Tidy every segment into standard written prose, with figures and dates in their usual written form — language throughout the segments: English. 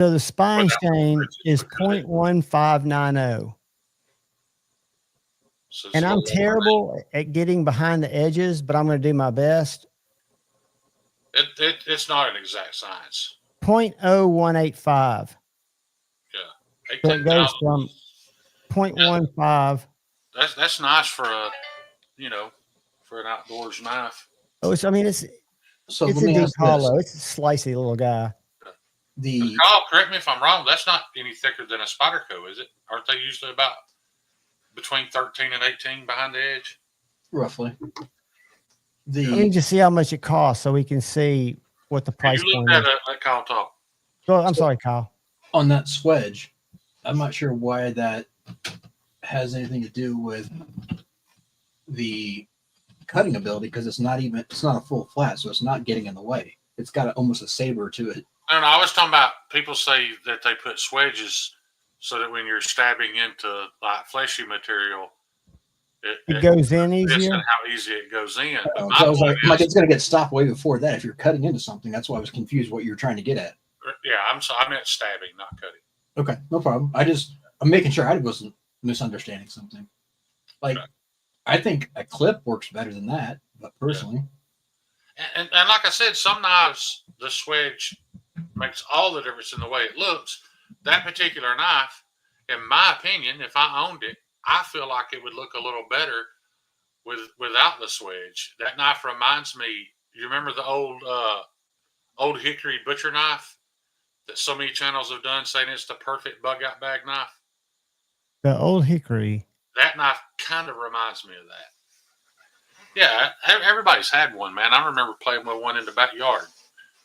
So the spine strain is 0.1590. So And I'm terrible at getting behind the edges, but I'm going to do my best. It's not an exact science. 0.0185. Yeah, So it goes 18,000. from 0.15. That's nice for for an outdoors knife. Oh, it's, I mean, it's So it's let a me deep ask this: hollow. It's a slicey little guy. the Kyle, correct me if I'm wrong. That's not any thicker than a Spyderco, is it? Aren't they usually about between 13 and 18 behind the edge? roughly Let me the just see how much it costs so we can see what the price You point looked is. at let Kyle talk. Go, I'm sorry, Kyle. on that swedge. I'm not sure why that has anything to do with the cutting ability because it's not a full flat, so it's not getting in the way. It's got almost a saber to it. No, I was talking about people say that they put swedges so that when you're stabbing into like fleshy material, It goes in it's easier. how easy it goes in. But So I was like, is, it's going to get stopped way before that if you're cutting into something. That's why I was confused what you're trying to get at. yeah, I'm sorry, I meant stabbing, not cutting. Okay, no problem. I'm making sure I wasn't misunderstanding something. Like, Okay. I think a clip works better than that, but personally. Yeah. And like I said, some knives, the swedge makes all the difference in the way it looks. That particular knife, in my opinion, if I owned it, I feel like it would look a little better without the swedge. That knife reminds me. You remember the old hickory butcher knife that so many channels have done, saying it's the perfect bug out bag knife? The old hickory. That knife kind of reminds me of that. Yeah, everybody's had one, man. I remember playing with one in the backyard.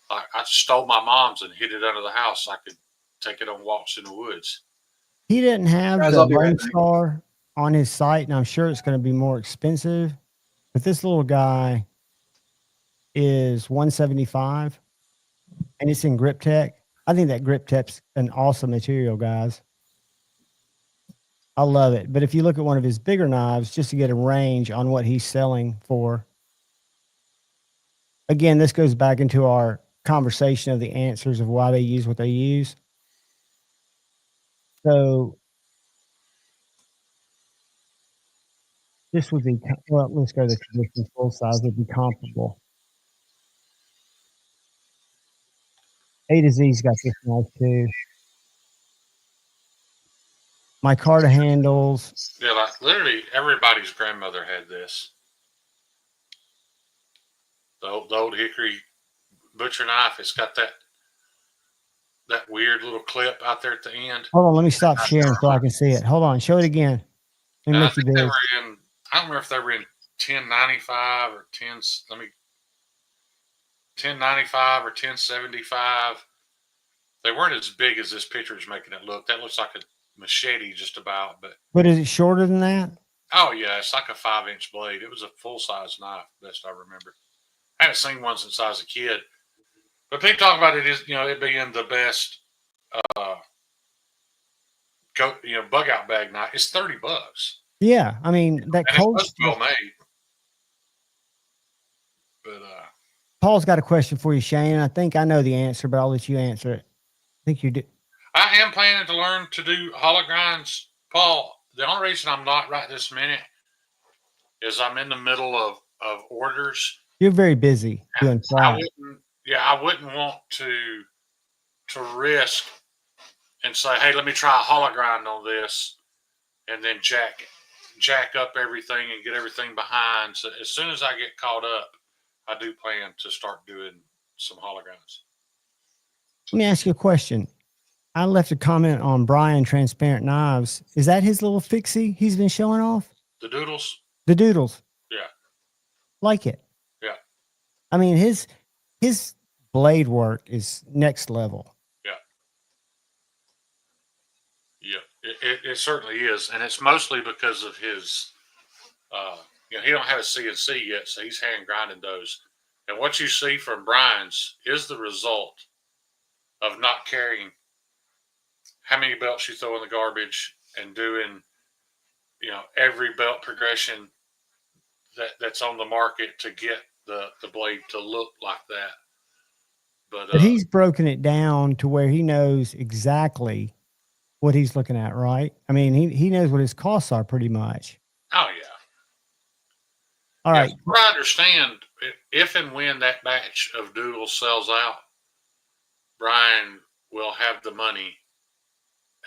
I stole my mom's and hid it under the house so I could take it on walks in the woods. He didn't have Guys, the I'll be right Lone back. Star on his site, and I'm sure it's going to be more expensive. But this little guy is 175, and it's in Grip Tech. I think that Grip Tech's an awesome material, guys. I love it. But if you look at one of his bigger knives, just to get a range on what he's selling for, again, this goes back into our conversation of the answers of why they use what they use. So this would be, well, let's go to the traditional full size, would be comparable. A to Z's got this knife too. My Carta handles. Yeah, like literally everybody's grandmother had this. The old hickory butcher knife. It's got that weird little clip out there at the end. Hold on, let me stop sharing so I can see it. Hold on, show it again. Let me And I make you think they big. were in. I don't remember if they were in 1095 or 10. Let me 1095 or 1075. They weren't as big as this picture is making it look. That looks like a machete just about, But is it shorter than that? oh yeah, it's like a 5-inch blade. It was a full size knife, best I remember. I haven't seen one since I was a kid. But people talk about it it being the best bug out bag knife. It's $30. Yeah, I mean that And it cold. was well made. But Paul's got a question for you, Shane. I think I know the answer, but I'll let you answer it. I think you do. I am planning to learn to do hollow grinds. Paul, the only reason I'm not right this minute is I'm in the middle of orders. You're very busy doing flat. I wouldn't want to risk and say, hey, let me try a hollow grind on this and then jack up everything and get everything behind. So as soon as I get caught up, I do plan to start doing some hollow grinds. Let me ask you a question. I left a comment on Brian Transparent Knives. Is that his little fixie he's been showing off? The doodles? The doodles. Yeah. Like it. Yeah. I mean, his blade work is next level. Yeah. Yeah. It certainly is. And it's mostly because of his, he don't have a CNC yet, so he's hand grinding those. And what you see from Brian's is the result of not caring how many belts you throw in the garbage and doing, every belt progression that's on the market to get the blade to look like that. But he's broken it down to where he knows exactly what he's looking at, right? I mean, he knows what his costs are pretty much. Oh yeah. All right. From what I understand, if and when that batch of doodles sells out, Brian will have the money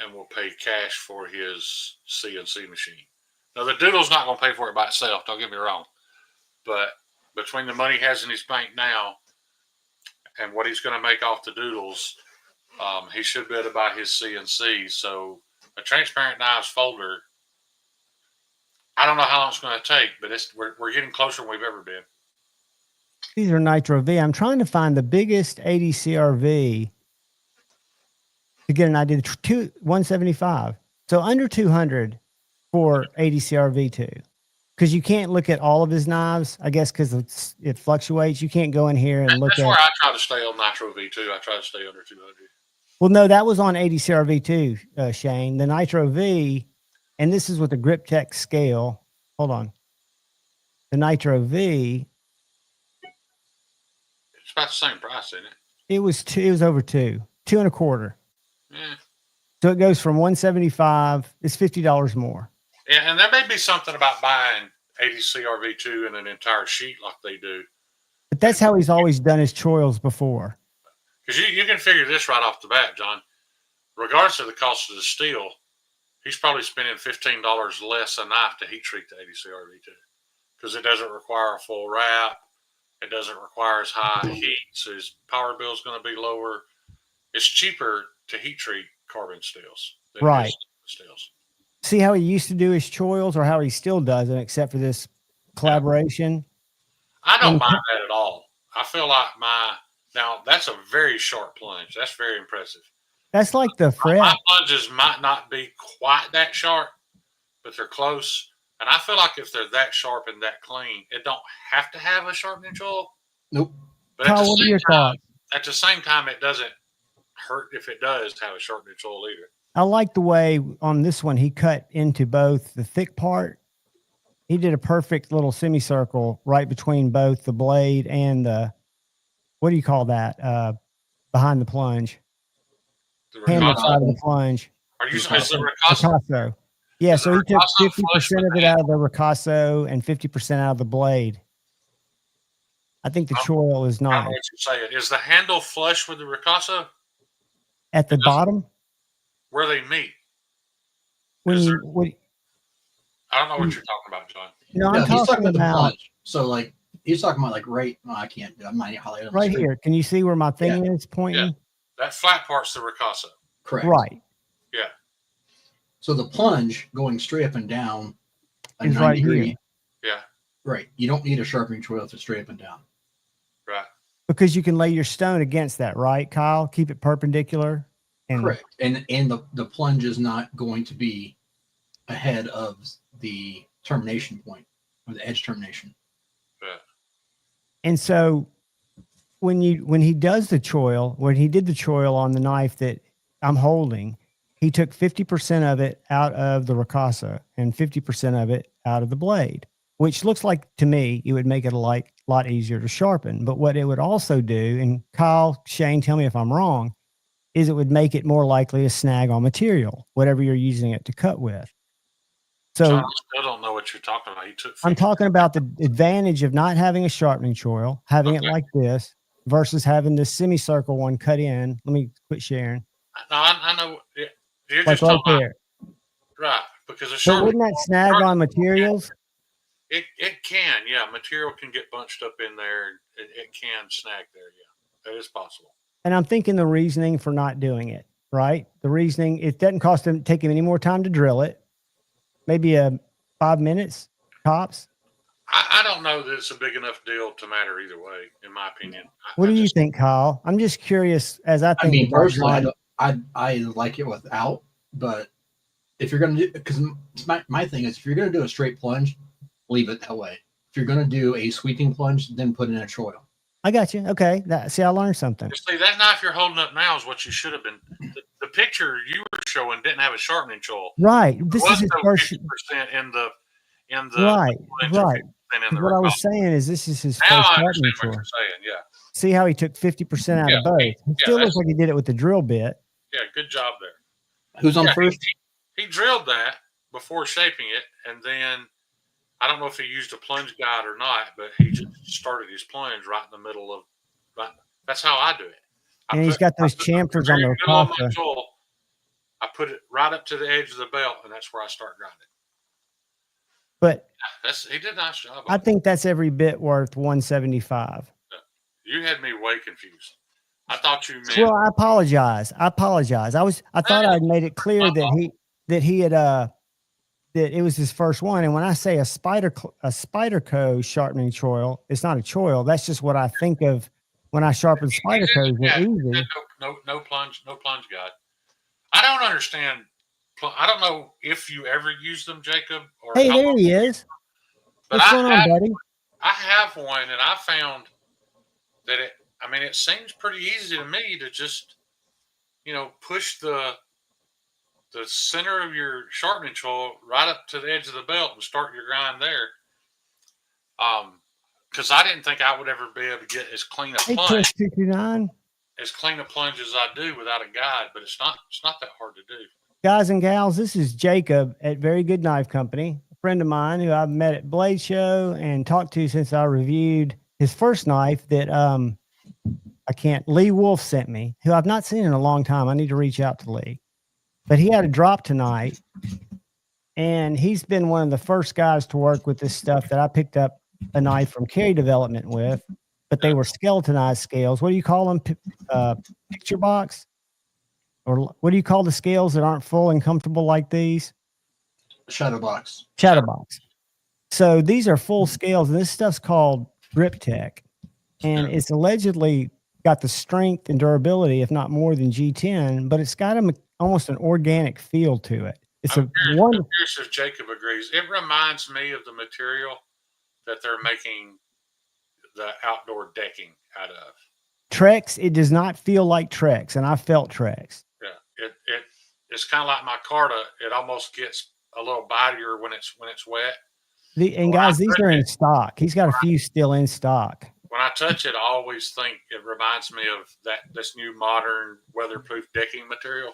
and will pay cash for his CNC machine. Now, the doodle's not going to pay for it by itself, don't get me wrong. But between the money he has in his bank now and what he's going to make off the doodles, he should be able to buy his CNC. So a transparent knives folder, I don't know how long it's going to take, but we're getting closer than we've ever been. These are Nitro V. I'm trying to find the biggest 80 CRV to get an idea. 175. So under 200 for 80 CRV2. Because you can't look at all of his knives, I guess, because it fluctuates. You can't go in here and look at. That's where I try to stay on Nitro V2. I try to stay under 200. Well, no, that was on 80 CRV2, Shane. The Nitro V, and this is with the Grip Tech scale. Hold on. The Nitro V. It's about the same price, isn't it? It was over 2.25. Yeah. So it goes from 175. It's $50 more. Yeah, and there may be something about buying 80 CRV2 in an entire sheet like they do. But that's how he's always done his choils before. Because you can figure this right off the bat, John. Regardless of the cost of the steel, he's probably spending $15 less a knife to heat treat the 80 CRV2. Because it doesn't require a full wrap. It doesn't require as high heat. So his power bill is going to be lower. It's cheaper to heat treat carbon steels than right. Steels. See how he used to do his choils, or how he still does it, except for this collaboration? I don't mind that at all. I feel like now that's a very sharp plunge. That's very impressive. That's like the fret. My plunges might not be quite that sharp, but they're close. And I feel like if they're that sharp and that clean, it don't have to have a sharpening tool. Nope. But Kyle, what are your thoughts? At the same time, it doesn't hurt if it does have a sharpening tool either. I like the way on this one he cut into both the thick part. He did a perfect little semicircle right between both the blade and the, what do you call that? Behind the plunge. The Handle side of the plunge. Are you saying it's the Ricasso? Ricasso. Yeah, so he took 50% of it out of the Ricasso and 50% out of the blade. I think the choil is I don't not. know what you're saying. Is the handle flush with the Ricasso? At the bottom? Where they meet. When I don't know what you're talking about, John. No, Yeah, I'm he's talking talking about the about plunge. So like he's talking about like right. No, I can't do. I'm not highlighting right here. Can you see where my thing is pointing? Yeah. That flat part's the Ricasso. Correct. Right. Yeah. So the plunge going straight up and down a Is 90 right degree. here. Yeah. Right. You don't need a sharpening choil if it's straight up and down. Right. Because you can lay your stone against that, right, Kyle? Keep it perpendicular. And Correct. And the plunge is not going to be ahead of the termination point or the edge termination. Yeah. And so when he does the choil, when he did the choil on the knife that I'm holding, he took 50% of it out of the Ricasso and 50% of it out of the blade, which looks like to me it would make it a lot easier to sharpen. But what it would also do, and Kyle, Shane, tell me if I'm wrong, is it would make it more likely to snag on material, whatever you're using it to cut with. So John, I still don't know what you're talking about. I'm talking about the advantage of not having a sharpening choil, having it like this versus having this semicircle one cut in. Let me quit sharing. No, I know. You're Like just right talking there. about, right, because it's So wouldn't that snag on materials? It can, yeah. Material can get bunched up in there. It can snag there, yeah. That is possible. And I'm thinking the reasoning for not doing it, right? The reasoning, it doesn't take him any more time to drill it. Maybe 5 minutes tops. I don't know that it's a big enough deal to matter either way, in my opinion. What do you think, Kyle? I'm just curious as I think. I mean, personally, I like it without, but if you're going to do, because my thing is, if you're going to do a straight plunge, leave it that way. If you're going to do a sweeping plunge, then put in a choil. I got you. Okay. See, I learned something. See, that knife you're holding up now is what you should have been. The picture you were showing didn't have a sharpening tool. Right. This is his first. 50% in the right. what what I was saying is this is his now first I sharpening understand what tool. you're saying. Yeah. See how he took 50% out of both. It still looks like he did it with the drill bit. Yeah, good job there. Who's on first? He drilled that before shaping it, and then I don't know if he used a plunge guide or not, but he just started his plunge right in the middle of. Right, that's how I do it. And he's got those chamfers on the Ricasa. I put it right up to the edge of the belt, and that's where I start grinding. But he did a nice job. I think that's every bit worth 175. You had me way confused. I thought you meant. Well, I apologize. I thought I'd made it clear that he had that it was his first one. And when I say a Spyderco sharpening choil, it's not a choil. That's just what I think of when I sharpen Spydercos. No plunge guide. I don't understand. I don't know if you ever use them, Jacob. Or hey, there he is. What's going on, buddy? I have one, and I found that it seems pretty easy to me to just, push the center of your sharpening choil right up to the edge of the belt and start your grind there. Because I didn't think I would ever be able to get as clean a plunge. As clean a plunge as I do without a guide, but it's not that hard to do. Guys and gals, this is Jacob at Very Good Knife Company, a friend of mine who I've met at Blade Show and talked to since I reviewed his first knife that Lee Wolf sent me, who I've not seen in a long time. I need to reach out to Lee. But he had a drop tonight, and he's been one of the first guys to work with this stuff that I picked up a knife from Carry Development with, but they were skeletonized scales. What do you call them? Picture box? Or what do you call the scales that aren't full and comfortable like these? Shadow box. So these are full scales, and this stuff's called Grip Tech, and it's allegedly got the strength and durability, if not more than G10, but it's got almost an organic feel to it. I'm curious if Jacob agrees. It reminds me of the material that they're making the outdoor decking out of. Trex, it does not feel like Trex, and I felt Trex. Yeah, it's kind of like my Carta. It almost gets a little bitier when it's wet. Guys, these are in stock. He's got a few still in stock. When I touch it, I always think it reminds me of this new modern weatherproof decking material.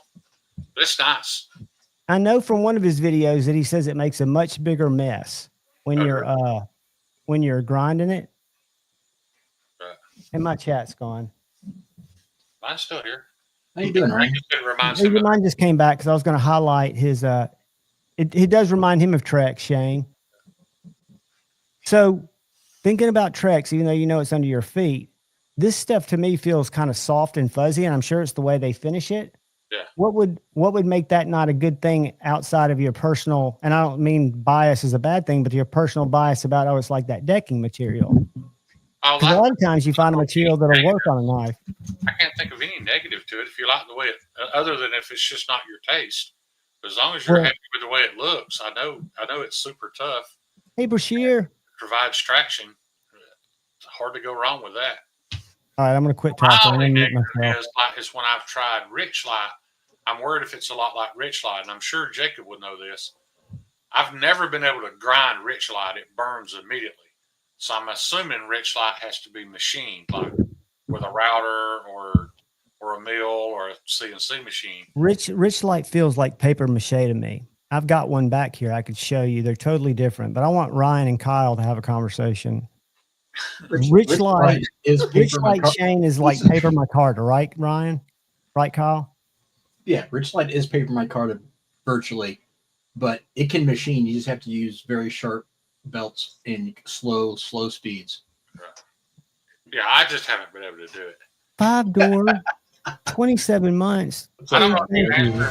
It's nice. I know from one of his videos that he says it makes a much bigger mess when you're grinding it. Right. And my chat's gone. Mine's still here. How you doing, Ryan? Mine just came back because I was going to highlight his. It does remind him of Trex, Shane. So, thinking about Trex, even though it's under your feet, this stuff to me feels kind of soft and fuzzy, and I'm sure it's the way they finish it. Yeah. What would make that not a good thing outside of your personal? And I don't mean bias is a bad thing, but your personal bias about it's like that decking material. A lot of times you find a material that'll work on a knife. I can't think of any negative to it if you like the way it, other than if it's just not your taste. But as long as you're happy with the way it looks, I know it's super tough. Hey, Bashir. Provides traction. It's hard to go wrong with that. All right, I'm going to quit talking. My only negative is when I've tried Rich Light. I'm worried if it's a lot like Rich Light, and I'm sure Jacob would know this. I've never been able to grind Rich Light. It burns immediately. So I'm assuming Rich Light has to be machined, like with a router or a mill or a CNC machine. Rich Light feels like paper mache to me. I've got one back here I could show you. They're totally different, but I want Ryan and Kyle to have a conversation. Rich Light Shane is like paper micarta, right, Ryan? Right, Kyle? Yeah, Rich Light is paper micarta virtually, but it can machine. You just have to use very sharp belts in slow speeds. Yeah, I just haven't been able to do it. 5-door, 27 months. I don't know the answer.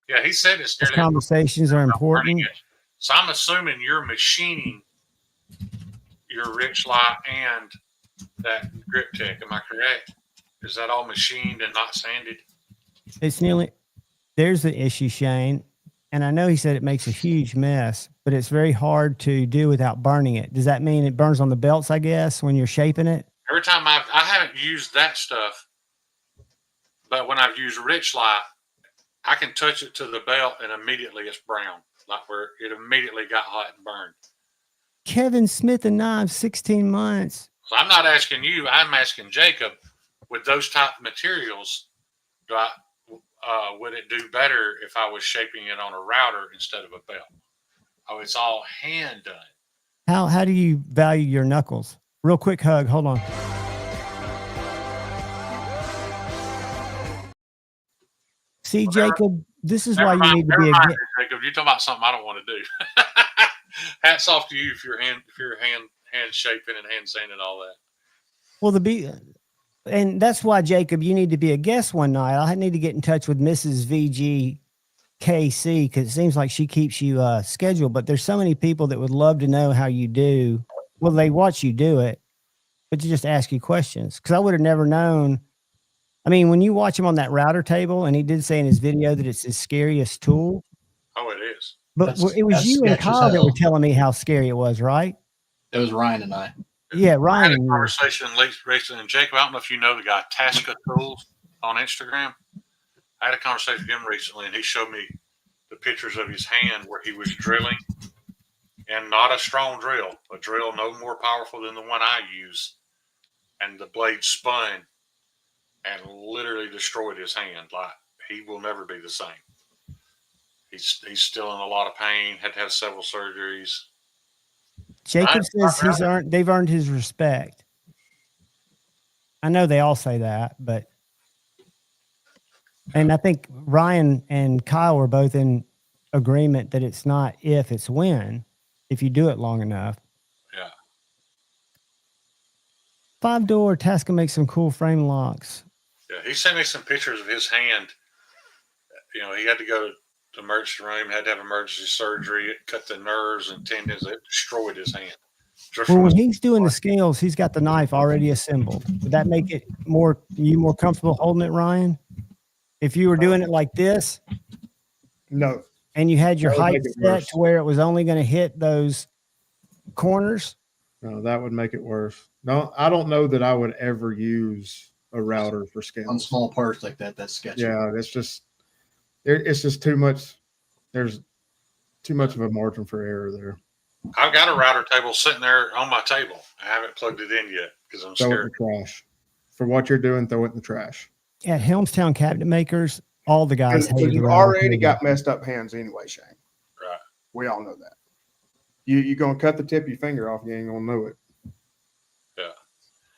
Yeah, he said it's nearly. Conversations are important. So I'm assuming you're machining your Rich Light and that Grip Tech. Am I correct? Is that all machined and not sanded? It's nearly. There's the issue, Shane. And I know he said it makes a huge mess, but it's very hard to do without burning it. Does that mean it burns on the belts, I guess, when you're shaping it? Every time I haven't used that stuff, but when I've used Rich Light, I can touch it to the belt and immediately it's brown, like where it immediately got hot and burned. Kevin Smith and knives, 16 months. So I'm not asking you. I'm asking Jacob. With those type of materials, would it do better if I was shaping it on a router instead of a belt? Oh, it's all hand done. How do you value your knuckles? Real quick hug. Hold on. See, Jacob, this is why you need to be a Jacob, you're talking about something I don't want to do. Hats off to you if you're hand shaping and hand sanding and all that. Well, and that's why, Jacob, you need to be a guest one night. I need to get in touch with Mrs. VGKC because it seems like she keeps you scheduled. But there's so many people that would love to know how you do. Well, they watch you do it, but to just ask you questions because I would have never known. I mean, when you watch him on that router table, and he did say in his video that it's his scariest tool. Oh, it is. But it was you and Kyle that were telling me how scary it was, right? It was Ryan and I. Yeah, Ryan. I had a conversation recently, and Jacob, I don't know if you know the guy Tasca Tools on Instagram. I had a conversation with him recently, and he showed me the pictures of his hand where he was drilling, and not a strong drill, a drill no more powerful than the one I use, and the blade spun and literally destroyed his hand. Like, he will never be the same. He's still in a lot of pain. Had to have several surgeries. Jacob says they've earned his respect. I know they all say that, but and I think Ryan and Kyle were both in agreement that it's not if, it's when, if you do it long enough. Yeah. 5-door Tasca makes some cool frame locks. Yeah, he sent me some pictures of his hand. You know, he had to go to the emergency room, had to have emergency surgery. It cut the nerves and tendons. It destroyed his hand. Well, when he's doing the scales, he's got the knife already assembled. Would that make it more comfortable holding it, Ryan? If you were doing it like this? No. And you had your height set to where it was only going to hit those corners? No, that would make it worse. No, I don't know that I would ever use a router for scales. On small parts like that, that's sketchy. Yeah, it's just too much. There's too much of a margin for error there. I've got a router table sitting there on my table. I haven't plugged it in yet because I'm scared. Throw it in the trash. For what you're doing, throw it in the trash. At Helmstown Cabinet Makers, all the guys hate you already got messed up hands anyway, Shane. Right. We all know that. You're going to cut the tip of your finger off, you ain't going to know it. Yeah.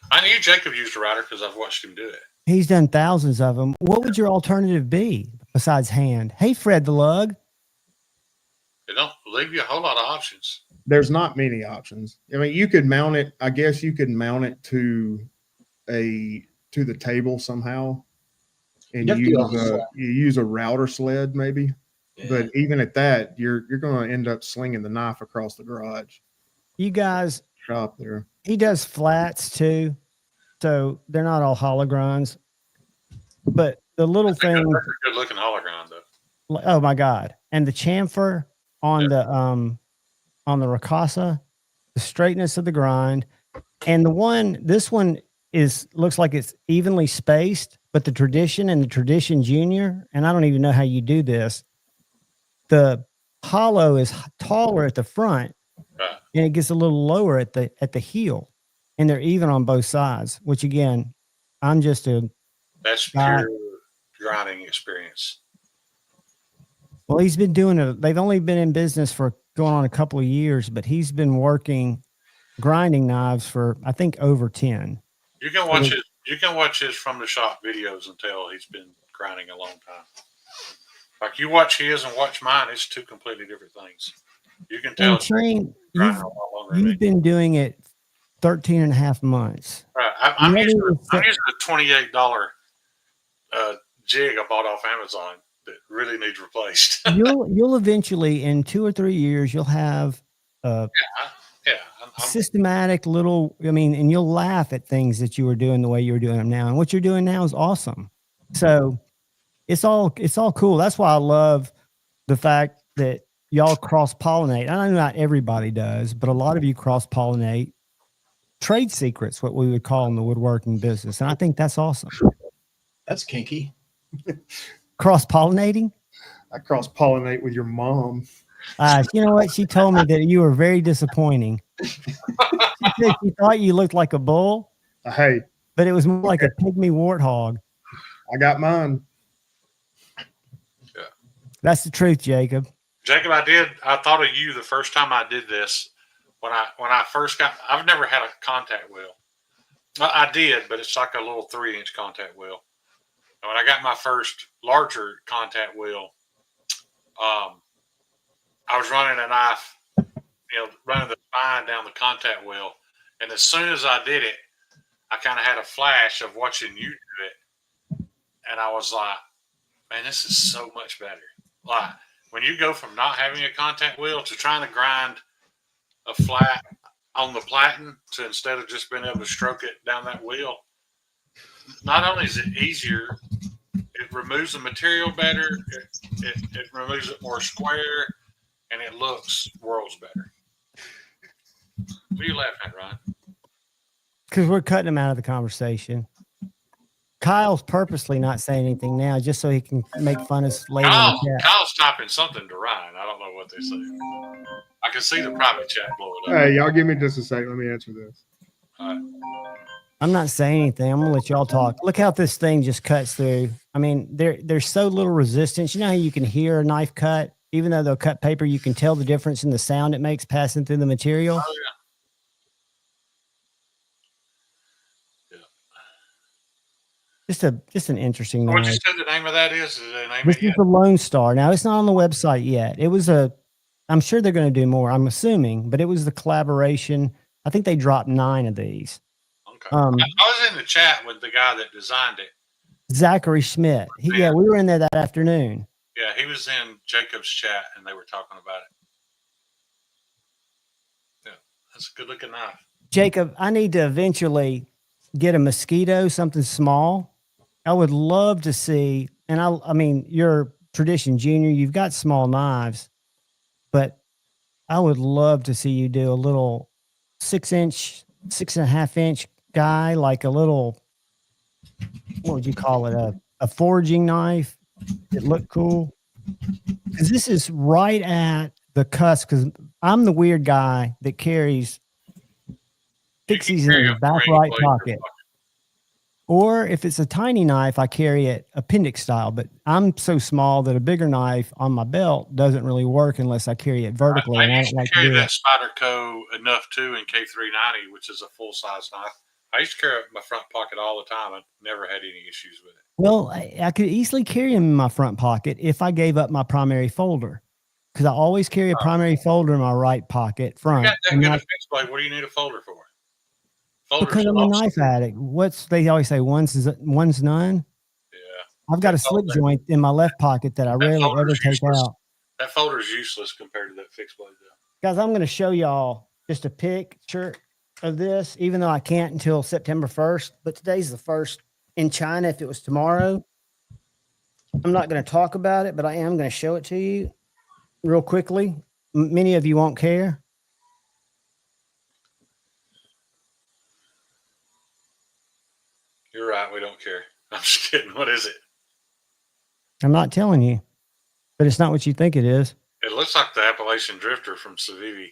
I knew Jacob used a router because I've watched him do it. He's done thousands of them. What would your alternative be besides hand? Hey, Fred the Lug. They don't leave you a whole lot of options. There's not many options. I mean, you could mount it. I guess you could mount it to the table somehow, and you use a router sled maybe. Yeah. But even at that, you're going to end up slinging the knife across the garage. You guys shop there. He does flats too, so they're not all hologrons. But the little thing, good looking hologron though. Oh my God! And the chamfer on the Ricasa, the straightness of the grind, and this one looks like it's evenly spaced, but the Tradition and the Tradition Junior, and I don't even know how you do this. The hollow is taller at the front, right, and it gets a little lower at the heel, and they're even on both sides. Which again, that's pure grinding experience. Well, he's been doing it. They've only been in business for going on a couple of years, but he's been working grinding knives for I think over 10. You can watch it. You can watch his from the shop videos and tell he's been grinding a long time. Like you watch his and watch mine, it's two completely different things. You can tell. Shane, you've been doing it 13 and a half months. Right. I'm using a $28 jig I bought off Amazon that really needs replaced. You'll eventually, in 2 or 3 years, you'll have systematic little. I mean, and you'll laugh at things that you were doing the way you were doing them now, and what you're doing now is awesome. So it's all cool. That's why I love the fact that y'all cross pollinate. I know not everybody does, but a lot of you cross pollinate trade secrets, what we would call in the woodworking business, and I think that's awesome. That's kinky. Cross pollinating. I cross pollinate with your mom. You know what? She told me that you were very disappointing. She said she thought you looked like a bull, Hey, but it was more like a pygmy warthog. I got mine. That's the truth, Jacob. Jacob, I thought of you the first time I did this. When I first I've never had a contact wheel. Well, I did, but it's like a little 3-inch contact wheel. And when I got my first larger contact wheel, I was running a knife, running the spine down the contact wheel. And as soon as I did it, I kind of had a flash of watching you do it. And I was like, man, this is so much better. Like, when you go from not having a contact wheel to trying to grind a flat on the platen to instead of just being able to stroke it down that wheel, not only is it easier, it removes the material better, it removes it more square, and it looks worlds better. What are you laughing at, Ryan? Because we're cutting him out of the conversation. Kyle's purposely not saying anything now just so he can make fun of us later in the chat. Kyle's typing something to Ryan. I don't know what they say. I can see the private chat blowing up. Hey, y'all give me just a second. Let me answer this. All right. I'm not saying anything. I'm gonna let y'all talk. Look how this thing just cuts through. I mean, there's so little resistance. You know how you can hear a knife cut, even though they'll cut paper, you can tell the difference in the sound it makes passing through the material. Oh, yeah. Just an interesting What knife. you said the name of that is? Is the name This of is the Lone Star. Now it's not on the website yet. It was I'm sure they're going to do more. I'm assuming, but it was the collaboration. I think they dropped 9 of these. Okay. I was in the chat with the guy that designed it. Zachary Schmidt. Yeah, we were in there that afternoon. Yeah, he was in Jacob's chat, and they were talking about it. Yeah, that's a good-looking knife. Jacob, I need to eventually get a mosquito, something small. I would love to see, and I mean, you're Tradition Junior, you've got small knives, but I would love to see you do a little 6-inch, 6.5-inch guy, like a little, what would you call it? A foraging knife. It looked cool. Because this is right at the cusp, because I'm the weird guy that carries fixies in the back right pocket. Or if it's a tiny knife, I carry it appendix style, but I'm so small that a bigger knife on my belt doesn't really work unless I carry it vertically. I used to carry that Spyderco enough too in K390, which is a full-size knife. I used to carry it in my front pocket all the time. I never had any issues with it. Well, I could easily carry them in my front pocket if I gave up my primary folder, because I always carry a primary folder in my right pocket front. You got that good a fixed blade. What do you need a folder for? Because I'm a knife addict. They always say one's none. Yeah. I've got a slip joint in my left pocket that I rarely ever take out. That folder is useless compared to that fixed blade, though. Guys, I'm going to show y'all just a picture of this, even though I can't until September 1st. But today's the 1st in China. If it was tomorrow, I'm not going to talk about it, but I am going to show it to you real quickly. Many of you won't care. You're right. We don't care. I'm just kidding. What is it? I'm not telling you, but it's not what you think it is. It looks like the Appalachian Drifter from Civivi.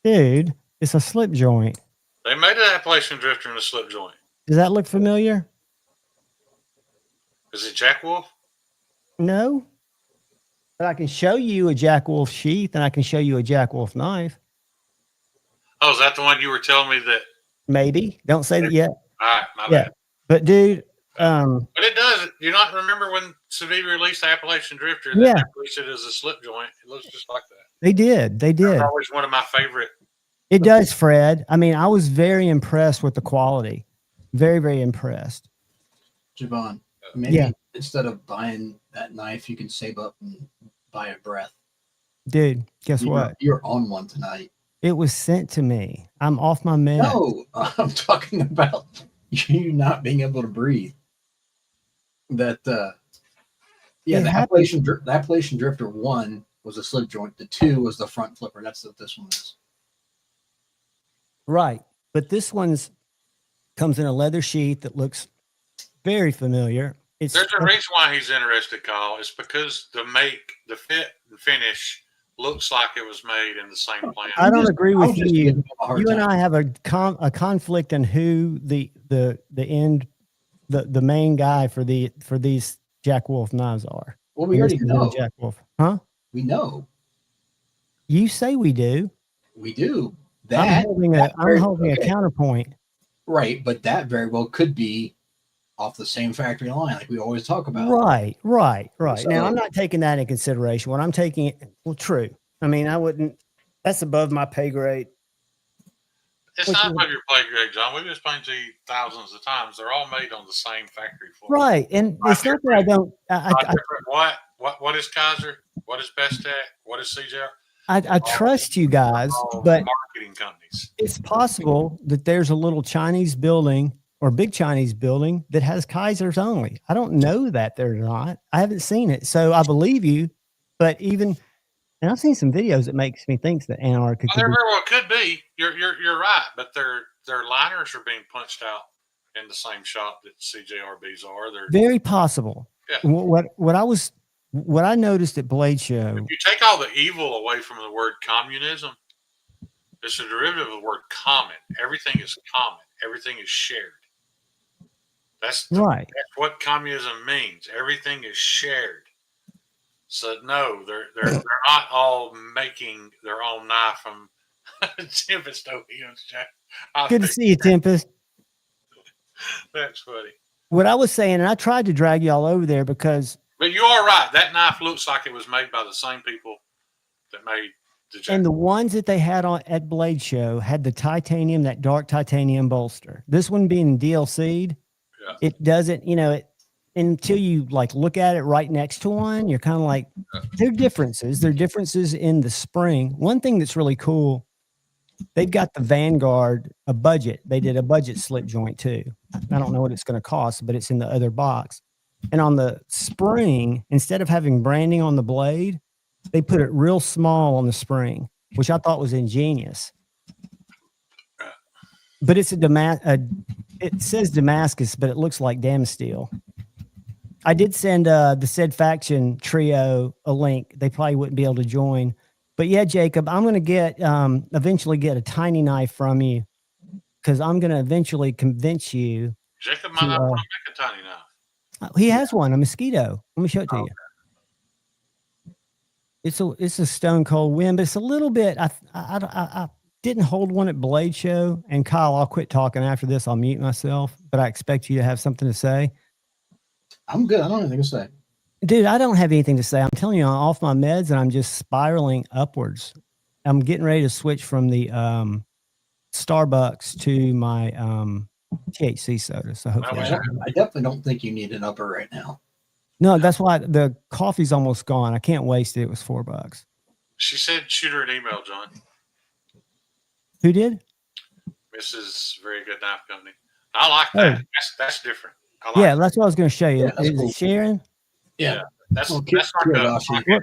Dude, it's a slip joint. They made an Appalachian Drifter in a slip joint. Does that look familiar? Is it Jack Wolf? No. But I can show you a Jack Wolf sheath, and I can show you a Jack Wolf knife. Oh, is that the one you were telling me that? Maybe. Don't say that yet. All right, my bad. But dude, but it does. You not remember when Civivi released the Appalachian Drifter? Yeah. They released it as a slip joint. It looks just like that. They did. It's always one of my favorite. It does, Fred. I mean, I was very impressed with the quality. Very, very impressed. Juhvon, maybe instead of buying that knife, you can save up and buy a breath. Dude, guess what? You're on one tonight. It was sent to me. I'm off my meds. No, I'm talking about you not being able to breathe. That, the Appalachian Drifter 1 was a slip joint. The 2 was the front flipper. That's what this one is. Right. But this one's comes in a leather sheath that looks very familiar. There's a reason why he's interested, Kyle. It's because the make, the fit, and finish looks like it was made in the same plant. I don't agree with just you. giving him a hard You and time. I have a conflict in who the main guy for these Jack Wolf knives are. Well, we And already this is know. Jack Wolf, huh? We know. You say we do. We do. I'm That holding a okay. counterpoint. Right, but that very well could be off the same factory line, like we always talk about. Right. Now, I'm So- not taking that in consideration. What I'm taking, well, true. I mean, I wouldn't. That's above my pay grade. It's Which not is- above your play grade, John. We've explained to you thousands of times. They're all made on the same factory floor. Right, and it's not that I don't. Not different. What is Kaiser? What is Best Tech? What is CJ? I trust you guys, All but marketing companies. it's possible that there's a little Chinese building or big Chinese building that has Kaisers only. I don't know that they're not. I haven't seen it, so I believe you. But even, and I've seen some videos that makes me think that Antarctica. Well, there very well could be. You're right, but their liners are being punched out in the same shop that CJRBs are. They're Very possible. Yeah. What I noticed at Blade Show. If you take all the evil away from the word communism, it's a derivative of the word common. Everything is common. Everything is shared. That's Right. That's what communism means. Everything is shared. So no, they're not all making their own knife from Tempest OEMs. Good to see you, Tempest. That's funny. What I was saying, and I tried to drag y'all over there because, But you are right. That knife looks like it was made by the same people that made the jacket. and the ones that they had on at Blade Show had the titanium, that dark titanium bolster. This one being DLC'd, Yeah. it doesn't, until you like look at it right next to one, you're kind of like, there are differences. There are differences in the spring. One thing that's really cool, they've got the Vanguard, a budget. They did a budget slip joint too. I don't know what it's going to cost, but it's in the other box. And on the spring, instead of having branding on the blade, they put it real small on the spring, which I thought was ingenious. But it's it says Damascus, but it looks like Damasteel. I did send the said faction trio a link. They probably wouldn't be able to join. But yeah, Jacob, I'm going to eventually get a tiny knife from you because I'm going to eventually convince you. Jacob might not want to make a tiny knife. He has one, a mosquito. Let me show it to you. It's a stone cold win, but it's a little bit. I didn't hold one at Blade Show, and Kyle, I'll quit talking after this. I'll mute myself, but I expect you to have something to say. I'm good. I don't have anything to say. Dude, I don't have anything to say. I'm telling you, I'm off my meds and I'm just spiraling upwards. I'm getting ready to switch from the Starbucks to my THC soda. So hopefully, I definitely don't think you need an upper right now. no, that's why the coffee's almost gone. I can't waste it. It was $4. She said shoot her an email, John. Who did? Mrs. Very Good Knife Company. I like that. Oh. That's different. I like Yeah, that's what I was going to show you. Yeah, that's Is cool. it Sharon? Yeah. That's Well, like Kiridashi.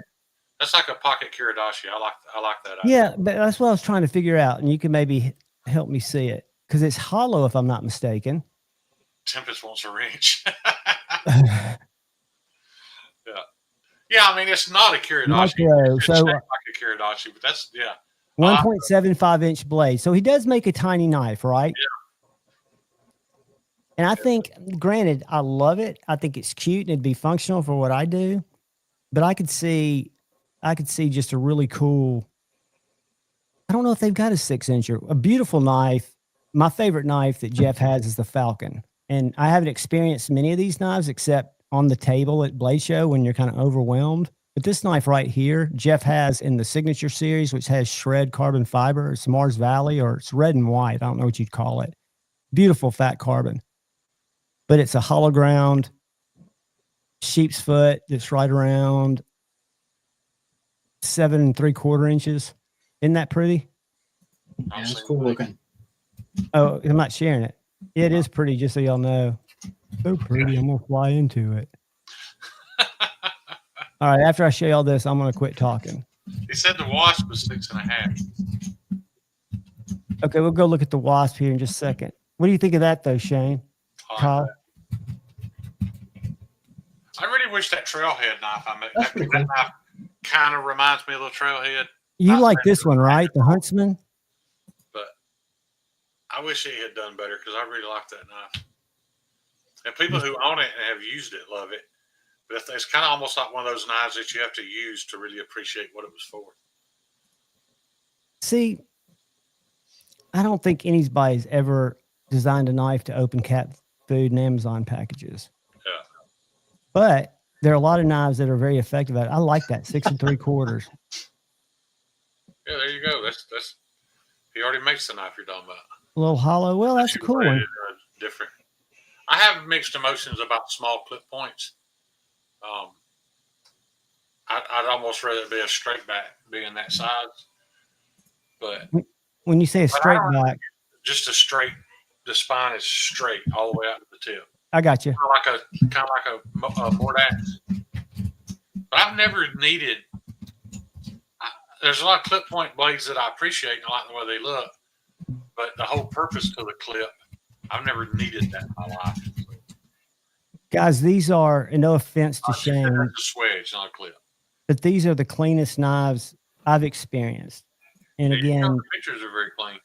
that's like a pocket Kiridashi. I like that. Yeah, but that's what I was trying to figure out, and you can maybe help me see it because it's hollow, if I'm not mistaken. Tempest wants a wrench. Yeah, I mean it's not a Kiridashi. Micro, It's so shaped like a Kiridashi, but that's 1.75 inch blade. So he does make a tiny knife, right? And I think, granted, I love it. I think it's cute and it'd be functional for what I do. But I could see just a really cool. I don't know if they've got a 6-incher. A beautiful knife. My favorite knife that Jeff has is the Falcon. And I haven't experienced many of these knives except on the table at Blade Show when you're kind of overwhelmed. But this knife right here, Jeff has in the Signature series, which has shred carbon fiber. It's Mars Valley, or it's red and white. I don't know what you'd call it. Beautiful fat carbon. But it's a hollow ground sheep's foot that's right around 7 3/4 inches. Isn't that pretty? Yeah, it's cool looking. Oh, I'm not sharing it. It is pretty, just so y'all know. So pretty, I'm gonna fly into it. All right, after I show you all this, I'm gonna quit talking. He said the wasp was 6.5. Okay, we'll go look at the wasp here in just a second. What do you think of that, though, Shane? Kyle? I really wish that trailhead knife I made That's that pretty cool. knife kind of reminds me of the Trailhead. You Not like that this one, right? The Huntsman. but I wish he had done better because I really like that knife. And people who own it and have used it love it. But it's kind of almost like one of those knives that you have to use to really appreciate what it was for. See, I don't think anybody's ever designed a knife to open cat food and Amazon packages. Yeah. But there are a lot of knives that are very effective at it. I like that 6 3/4. Yeah, there you go. That's he already makes the knife you're talking about. A little hollow. Well, that's a cool one. Different. I have mixed emotions about small clip points. I'd almost rather it be a straight back being that size. But When you say a straight back, just a straight, the spine is straight all the way out to the tip. I got you. Kind of like a mordax. But I've never needed. There's a lot of clip point blades that I appreciate and I like the way they look, but the whole purpose to the clip, I've never needed that in my life. Guys, these are, and no offense to Shane, It's a swedge, not a clip. but these are the cleanest knives I've experienced. And Yeah, again, the pictures are very clean.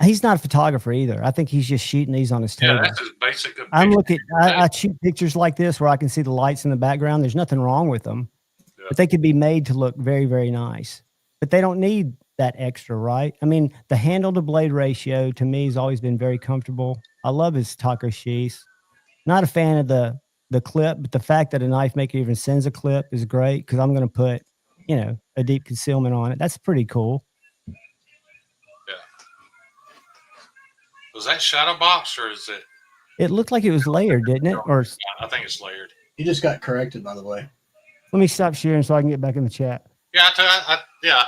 he's not a photographer either. I think he's just shooting these on his table. Yeah, that's as basic. I'm looking. I shoot pictures like this where I can see the lights in the background. There's nothing wrong with them, but they could be made to look very, very nice. But they don't need that extra, right? I mean, the handle to blade ratio to me has always been very comfortable. I love his taco sheaths. Not a fan of the clip, but the fact that a knife maker even sends a clip is great because I'm going to put, a deep concealment on it. That's pretty cool. Yeah. Was that shadow box or is it? It looked like it was layered, didn't it? Or I think it's layered. You just got corrected, by the way. let me stop sharing so I can get back in the chat. Yeah,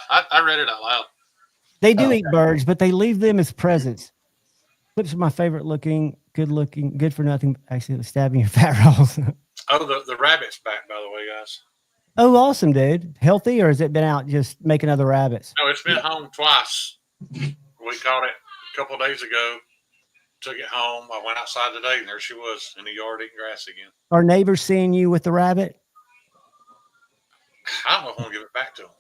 I read it out loud. They do eat birds, but they leave them as presents. Clips are my favorite looking, good for nothing. Actually, stabbing your fat rolls. Oh, the rabbit's back, by the way, guys. Oh, awesome, dude. Healthy, or has it been out just making other rabbits? No, it's been home twice. We caught it a couple of days ago. Took it home. I went outside today, and there she was in the yard eating grass again. Are neighbors seeing you with the rabbit? I don't know if I'm going to give it back to them.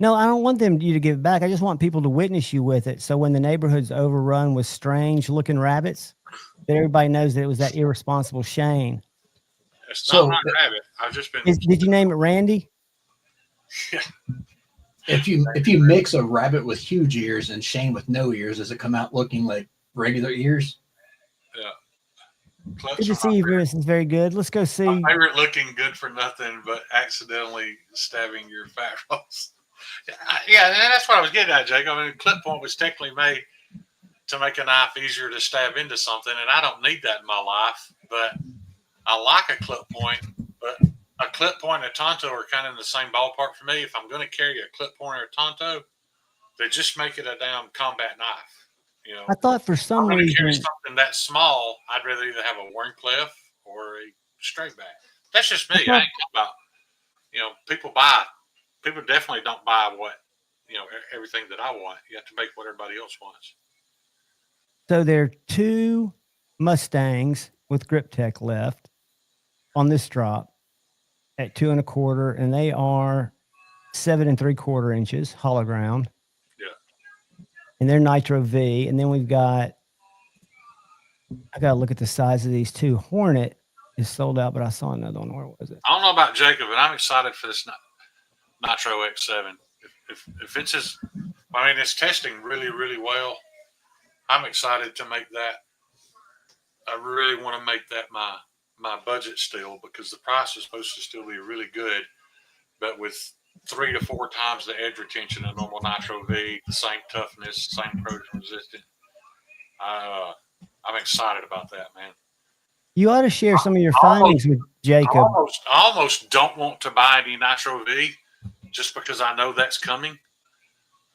No, I don't want you to give it back. I just want people to witness you with it. So when the neighborhood's overrun with strange looking rabbits, that everybody knows that it was that irresponsible Shane. It's not my rabbit. I've just been. Did you name it Randy? Yeah. If you mix a rabbit with huge ears and Shane with no ears, does it come out looking like regular ears? Yeah. Good to see you, This is very good. Let's go see. My favorite looking good for nothing, but accidentally stabbing your fat rolls. Yeah, and that's what I was getting at, Jake. I mean, clip point was technically made to make a knife easier to stab into something, and I don't need that in my life, but I like a clip point. But a clip point and a Tonto are kind of in the same ballpark for me. If I'm going to carry a clip point or a Tonto, they just make it a damn combat knife. I thought for some reason, reason carry something that small, I'd rather either have a Warncliffe or a straight back. That's just me. I ain't talking about, people definitely don't buy everything that I want. You have to make what everybody else wants. So there are 2 Mustangs with grip tech left on this drop at 2 1/4, and they are 7 3/4 inches hollow ground. Yeah. And they're Nitro V. And then we've got, I got to look at the size of these 2. Hornet is sold out, but I saw another one. Where was it? I don't know about Jacob, but I'm excited for this Nitro X7. If it's it's testing really, really well. I'm excited to make that. I really want to make that my budget still because the price is supposed to still be really good, but with 3 to 4 times the edge retention of normal Nitro V, the same toughness, same corrosion resistant. I'm excited about that, man. You ought to share some of your findings with Jacob. I almost don't want to buy any Nitro V just because I know that's coming.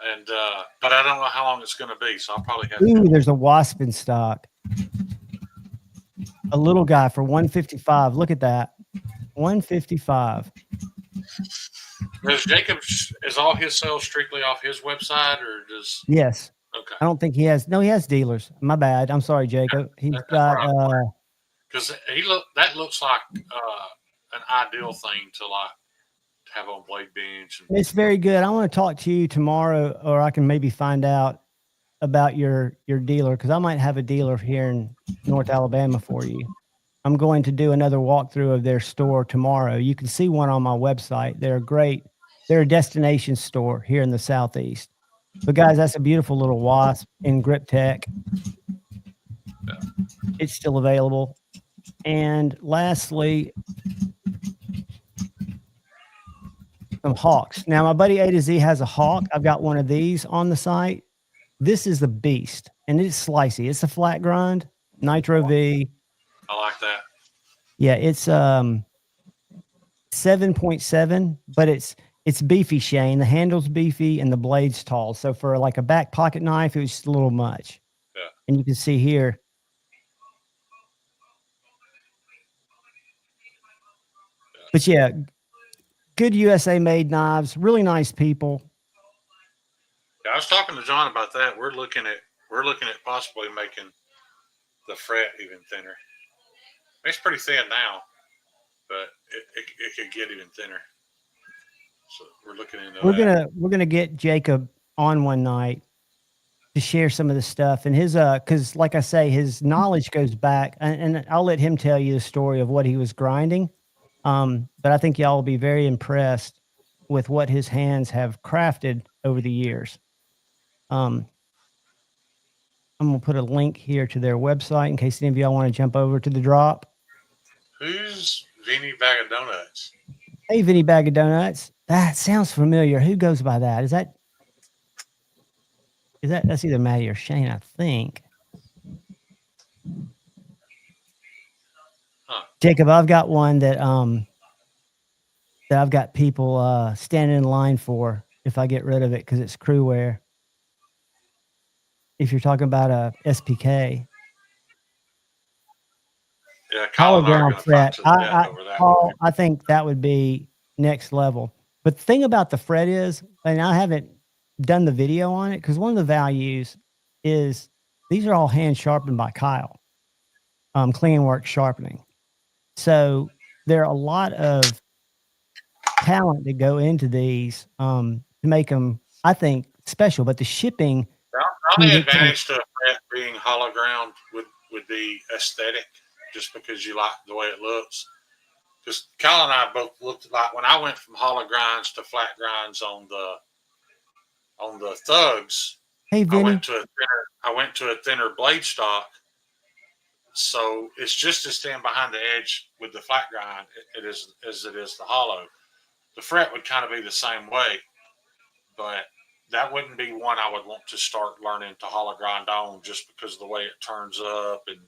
And but I don't know how long it's going to be, so I'll probably have. Ooh, there's a wasp in stock. A little guy for $155. Look at that, $155. Is all his sales strictly off his website, or does? Yes. Okay. I don't think he has. No, he has dealers. My bad. I'm sorry, Jacob. He's got. Because that looks like an ideal thing to like have on blade bench. And, It's very good. I want to talk to you tomorrow, or I can maybe find out about your dealer, because I might have a dealer here in North Alabama for you. I'm going to do another walkthrough of their store tomorrow. You can see one on my website. They're great. They're a destination store here in the Southeast. But guys, that's a beautiful little Wasp in Grip Tech. It's still available. And lastly, some Hawks. Now, my buddy A to Z has a Hawk. I've got one of these on the site. This is the beast, and it's slicey. It's a flat grind, Nitro V. I like that. Yeah, it's 7.7, but it's beefy, Shane. The handle's beefy and the blade's tall. So for like a back pocket knife, it was just a little much. Yeah. And you can see here. But yeah, good USA made knives, really nice people. Yeah, I was talking to John about that. We're looking at possibly making the fret even thinner. It's pretty thin now, but it could get even thinner. So we're looking into that. We're gonna get Jacob on one night to share some of the stuff, and his because like I say, his knowledge goes back, and I'll let him tell you the story of what he was grinding. But I think y'all will be very impressed with what his hands have crafted over the years. I'm gonna put a link here to their website in case any of y'all want to jump over to the drop. Who's Vinny Bag of Donuts? Hey, Vinny Bag of Donuts. That sounds familiar. Who goes by that? That's either Maddie or Shane, I think. Huh. Jacob, I've got one that I've got people standing in line for if I get rid of it because it's crew wear. If you're talking about a SPK. Yeah, Hollow Colin and I are ground going to fight fret. to the death over that. Paul, I think that would be next level. But the thing about the fret is, and I haven't done the video on it because one of the values is these are all hand sharpened by Kyle, Clean Work Sharpening. So there are a lot of talent that go into these to make them, I think, special. But the shipping. The only advantage to a fret being hollow ground would be aesthetic, just because you like the way it looks. Because Kyle and I both looked like when I went from hollow grinds to flat grinds on the thugs. Hey, Vinny. I went to a thinner blade stock, so it's just as thin behind the edge with the flat grind as it is the hollow. The fret would kind of be the same way, but that wouldn't be one I would want to start learning to hollow grind on just because of the way it turns up and.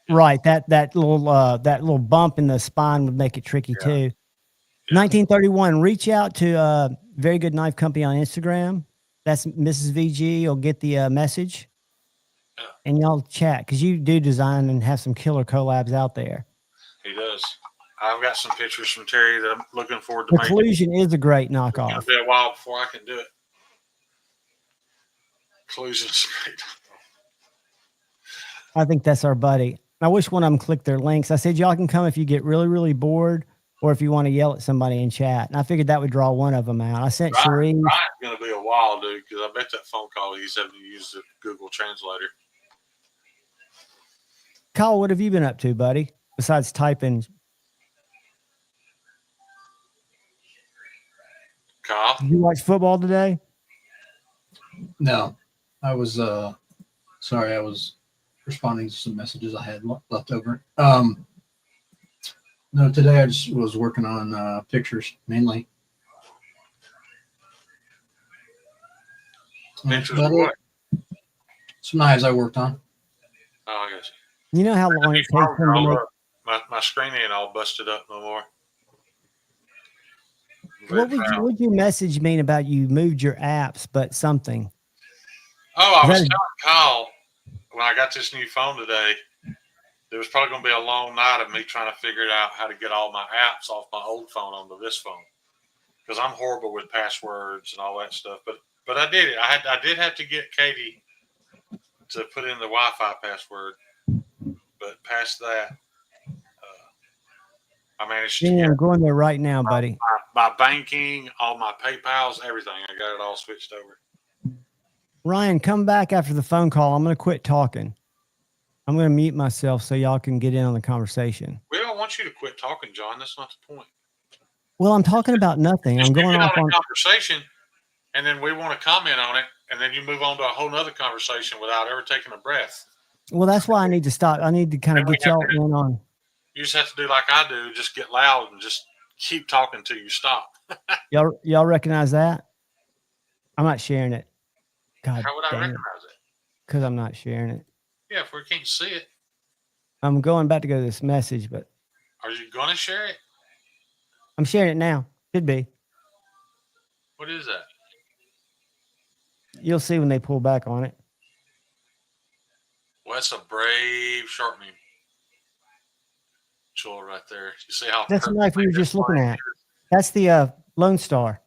Right, that little bump in the spine would make it tricky too. 1931. Reach out to a very good knife company on Instagram. That's Mrs. VG. You'll get the message, and y'all chat because you do design and have some killer collabs out there. He does. I've got some pictures from Terry that I'm looking forward to The making. Collusion is a great knockoff. It'll be a while before I can do it. Collusion's great. I think that's our buddy. I wish one of them clicked their links. I said, y'all can come if you get really, really bored or if you want to yell at somebody in chat. And I figured that would draw one of them out. I sent Sheree. Ryan's going to be a while, dude, because I bet that phone call he's having to use the Google Translator. Kyle, what have you been up to, buddy? Besides typing. Kyle? Did you watch football today? No, I was sorry. I was responding to some messages I had left over. No, today I just was working on pictures mainly. Pictures of what? Some knives I worked on. Oh, I guess. You know how long it takes them to make. My screen ain't all busted up no more. What would your message mean about you moved your apps, but something? Oh, I was telling Kyle when I got this new phone today, there was probably going to be a long night of me trying to figure out how to get all my apps off my old phone onto this phone because I'm horrible with passwords and all that stuff. But I did it. I did have to get Katie to put in the Wi-Fi password, but past that, I managed Yeah, to I'm get going there right now, buddy. my banking, all my PayPals, everything. I got it all switched over. Ryan, come back after the phone call. I'm going to quit talking. I'm going to mute myself so y'all can get in on the conversation. We don't want you to quit talking, John. That's not the point. Well, I'm talking about nothing. I'm Just going get off on on. a conversation, and then we want to comment on it, and then you move on to a whole nother conversation without ever taking a breath. Well, that's why I need to stop. I need to kind of Then we get y'all have to- in on. You just have to do like I do, just get loud and just keep talking till you stop. Y'all recognize that? I'm not sharing it. God How would I dang it. recognize it? Because I'm not sharing it. Yeah, if we can't see it, I'm going back to go to this message, but are you going to share it? I'm sharing it now. Should be. What is that? You'll see when they pull back on it. Well, that's a brave sharpening tool right there. You see how That's the perfectly knife we were that just looking plane at. is? That's the Lone Star.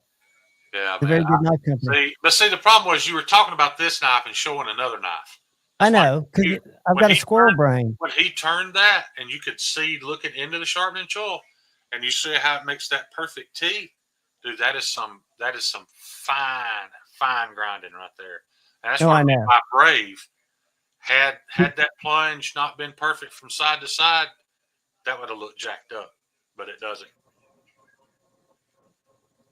Yeah, The very man. good knife company. See, the problem was you were talking about this knife and showing another knife. I know, because you- I've when got a he squirrel turned- brain. When he turned that, and you could see looking into the sharpening tool, and you see how it makes that perfect T, dude. That is some fine grinding right there. And that's Oh, what I I mean know. by brave. Had that plunge not been perfect from side to side, that would have looked jacked up, but it doesn't.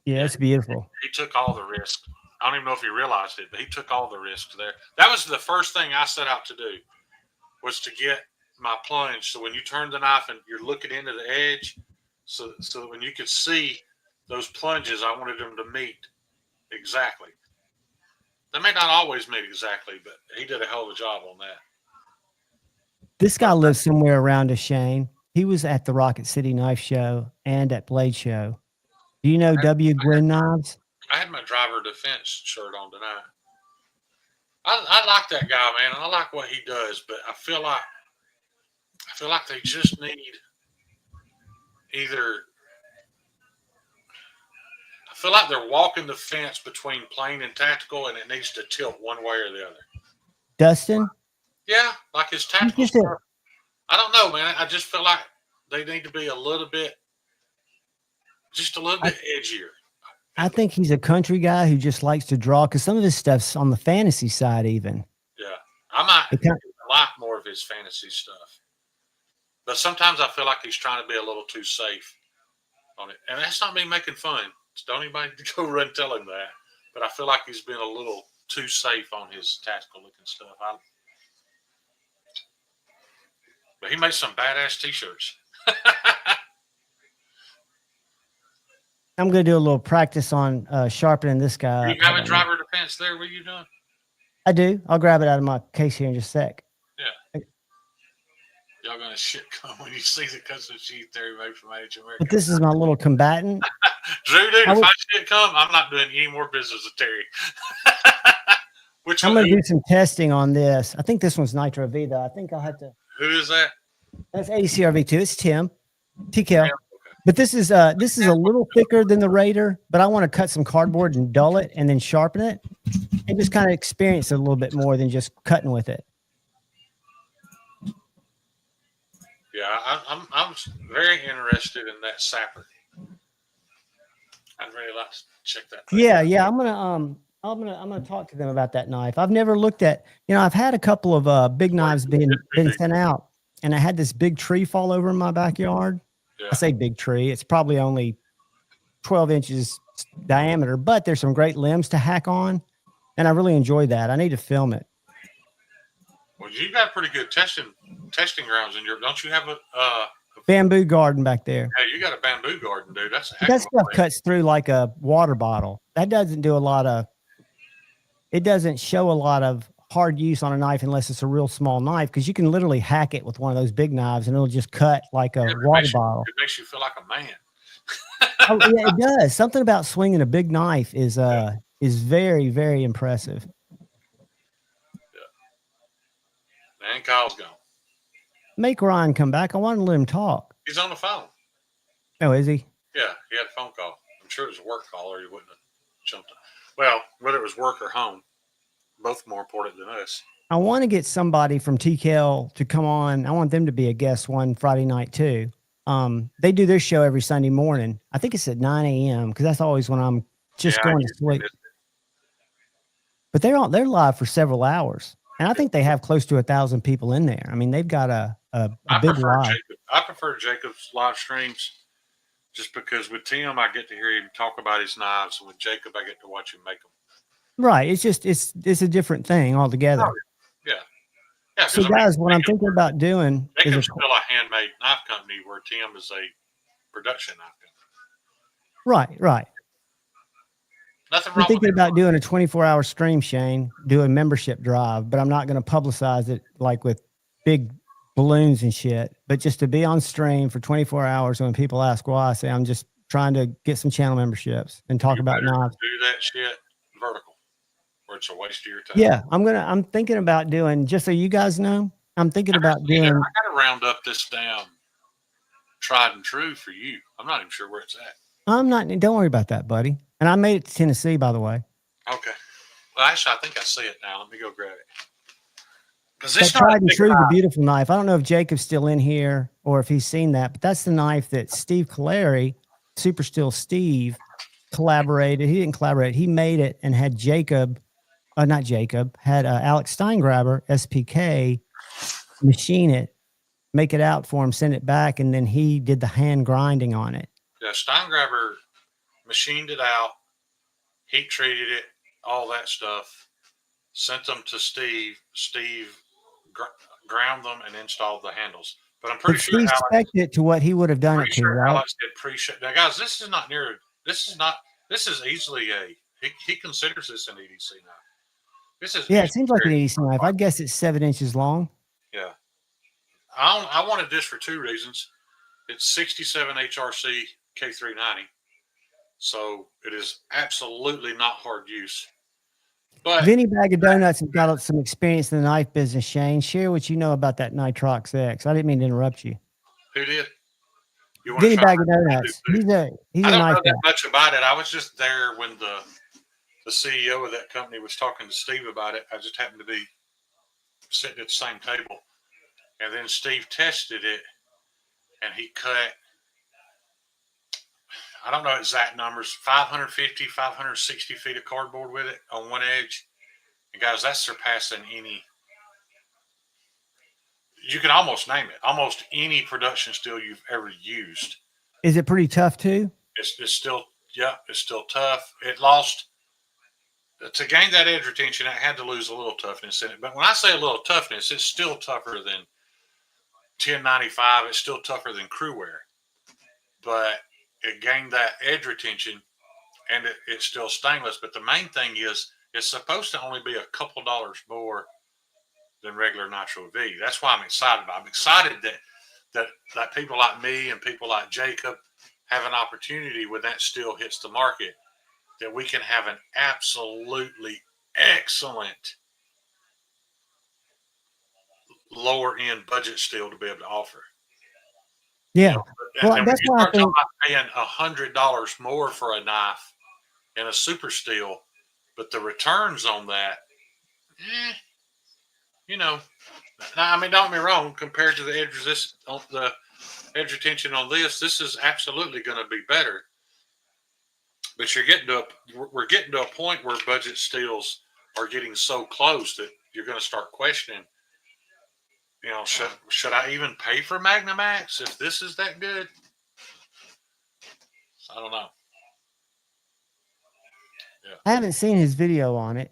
Yeah, it's beautiful. He took all the risk. I don't even know if he realized it, but he took all the risks there. That was the first thing I set out to do, was to get my plunge. So when you turn the knife and you're looking into the edge, so that when you could see those plunges, I wanted them to meet exactly. They may not always meet exactly, but he did a hell of a job on that. This guy lives somewhere around us, Shane. He was at the Rocket City Knife Show and at Blade Show. Do you know W. Gwynn Knives? I had my driver defense shirt on tonight. I like that guy, man. I like what he does, but I feel like they just need either. I feel like they're walking the fence between plain and tactical, and it needs to tilt one way or the other. Dustin? Yeah, like his tactical just a- stuff. I don't know, man. I just feel like they need to be just a little bit edgier. I think he's a country guy who just likes to draw, because some of his stuff's on the fantasy side even. Yeah, I might It kind- like more of his fantasy stuff, but sometimes I feel like he's trying to be a little too safe on it, and that's not me making fun. Don't anybody go run tell him that. But I feel like he's been a little too safe on his tactical looking stuff. But he made some badass T-shirts. I'm going to do a little practice on sharpening this guy. You up. have Hold a on. driver defense there? What are you doing? I do. I'll grab it out of my case here in just a sec. Y'all gonna shit come when you see the custom sheet theory made from Age America. But this is my little combatant. Drew, dude, I if would- I shit come, I'm not doing any more business with Terry. Which I'm one? going to do some testing on this. I think this one's Nitro V, though. I think I'll have to. Who is that? That's ACRV2. It's Tim. TKL. Okay. But this is a little thicker than the Raider, but I want to cut some cardboard and dull it and then sharpen it and just kind of experience it a little bit more than just cutting with it. Yeah, I'm very interested in that sapper. I'd really like to check that. thing Yeah, out. yeah. I'm gonna talk to them about that knife. I've never looked at, I've had a couple of big knives been sent out, and I had this big tree fall over in my backyard. Yeah. I say big tree. It's probably only 12 inches diameter, but there's some great limbs to hack on, and I really enjoy that. I need to film it. Well, you got pretty good testing grounds in your. Don't you have a? Bamboo garden back there. Hey, you got a bamboo garden, dude. That's a heck That of a stuff place. cuts through like a water bottle. That doesn't do a lot of. It doesn't show a lot of hard use on a knife unless it's a real small knife, because you can literally hack it with one of those big knives and it'll just cut like a Yeah, but water bottle. It makes you feel like a man. Oh, yeah, it does. Something about swinging a big knife is very, very impressive. And Kyle's gone. Make Ryan come back. I want to let him talk. He's on the phone. Oh, is he? Yeah, he had a phone call. I'm sure it was a work call, or he wouldn't have jumped. Well, whether it was work or home, both more important than us. I want to get somebody from TKL to come on. I want them to be a guest one Friday night too. they do their show every Sunday morning. I think it's at 9 a.m. because that's always when I'm just Yeah, I going to usually sleep. miss it. But they're live for several hours, and I think they have close to 1,000 people in there. I mean, they've got a big live. I prefer Jacob's live streams just because with Tim, I get to hear him talk about his knives, and with Jacob, I get to watch him make them. Right. It's just it's a different thing altogether. Oh, yeah. Yeah. So, 'cause, guys, what I'm Jacob- thinking about doing is Jacob's still a handmade knife company where Tim is a production knife company. right. Nothing I'm wrong with thinking it. about doing a 24-hour stream, Shane, do a membership drive, but I'm not going to publicize it like with big balloons and shit, but just to be on stream for 24 hours when people ask why, I say I'm just trying to get some channel memberships and talk You about better knives. do that shit vertical, or it's a waste of your time. Yeah, I'm thinking about doing, just so you guys know, I'm thinking about doing. I got to round up this damn tried and true for you. I'm not even sure where it's at. I'm not, don't worry about that, buddy. And I made it to Tennessee, by the way. Okay. Well, actually, I think I see it now. Let me go grab it. Because That tried and true, the beautiful knife. I don't know if Jacob's still in here or if he's seen that, but that's the knife that Steve Calleri, Super Steel Steve, collaborated. He didn't collaborate. He made it and had had Alex Steingraber, SPK, machine it, make it out for him, send it back, and then he did the hand grinding on it. Yeah, Steingraber machined it out, heat treated it, all that stuff, sent them to Steve. Steve ground them and installed the handles. But I'm pretty But sure Steve Alex, spec'd it to what he would have done it pretty to, sure right? Alex did pre-ship. Now, guys, this is easily he considers this an EDC knife. This is Yeah, it seems like an very- EDC knife. I guess it's 7 inches long. Yeah. I wanted this for two reasons. It's 67 HRC K390. So it is absolutely not hard use. But Vinny Bag of Donuts has got some experience in the knife business, Shane. Share what you know about that Nitrox X. I didn't mean to interrupt you. who did? You want to Vinny try? Bag of Donuts. He's I a don't knife know guy. that much about it. I was just there when the CEO of that company was talking to Steve about it. I just happened to be sitting at the same table. And then Steve tested it and he cut, I don't know exact numbers, 550, 560 feet of cardboard with it on one edge. And guys, that's surpassing any, you can almost name it, almost any production steel you've ever used. Is it pretty tough too? It's still, yeah, it's still tough. It lost, to gain that edge retention, it had to lose a little toughness in it. But when I say a little toughness, it's still tougher than 1095. It's still tougher than Crewwear. But it gained that edge retention, and it's still stainless. But the main thing is, it's supposed to only be a couple dollars more than regular Nitro V. That's why I'm excited about it. I'm excited that people like me and people like Jacob have an opportunity when that steel hits the market, that we can have an absolutely excellent lower end budget steel to be able to offer. Yeah. Well, And that's when why you I think. start paying $100 more for a knife in a super steel, but the returns on that, you know, I mean, don't get me wrong. Compared to the edge retention on this is absolutely going to be better. But we're getting to a point where budget steels are getting so close that you're going to start questioning. You know, should I even pay for Magnamax if this is that good? I don't know. Yeah. I haven't seen his video on it.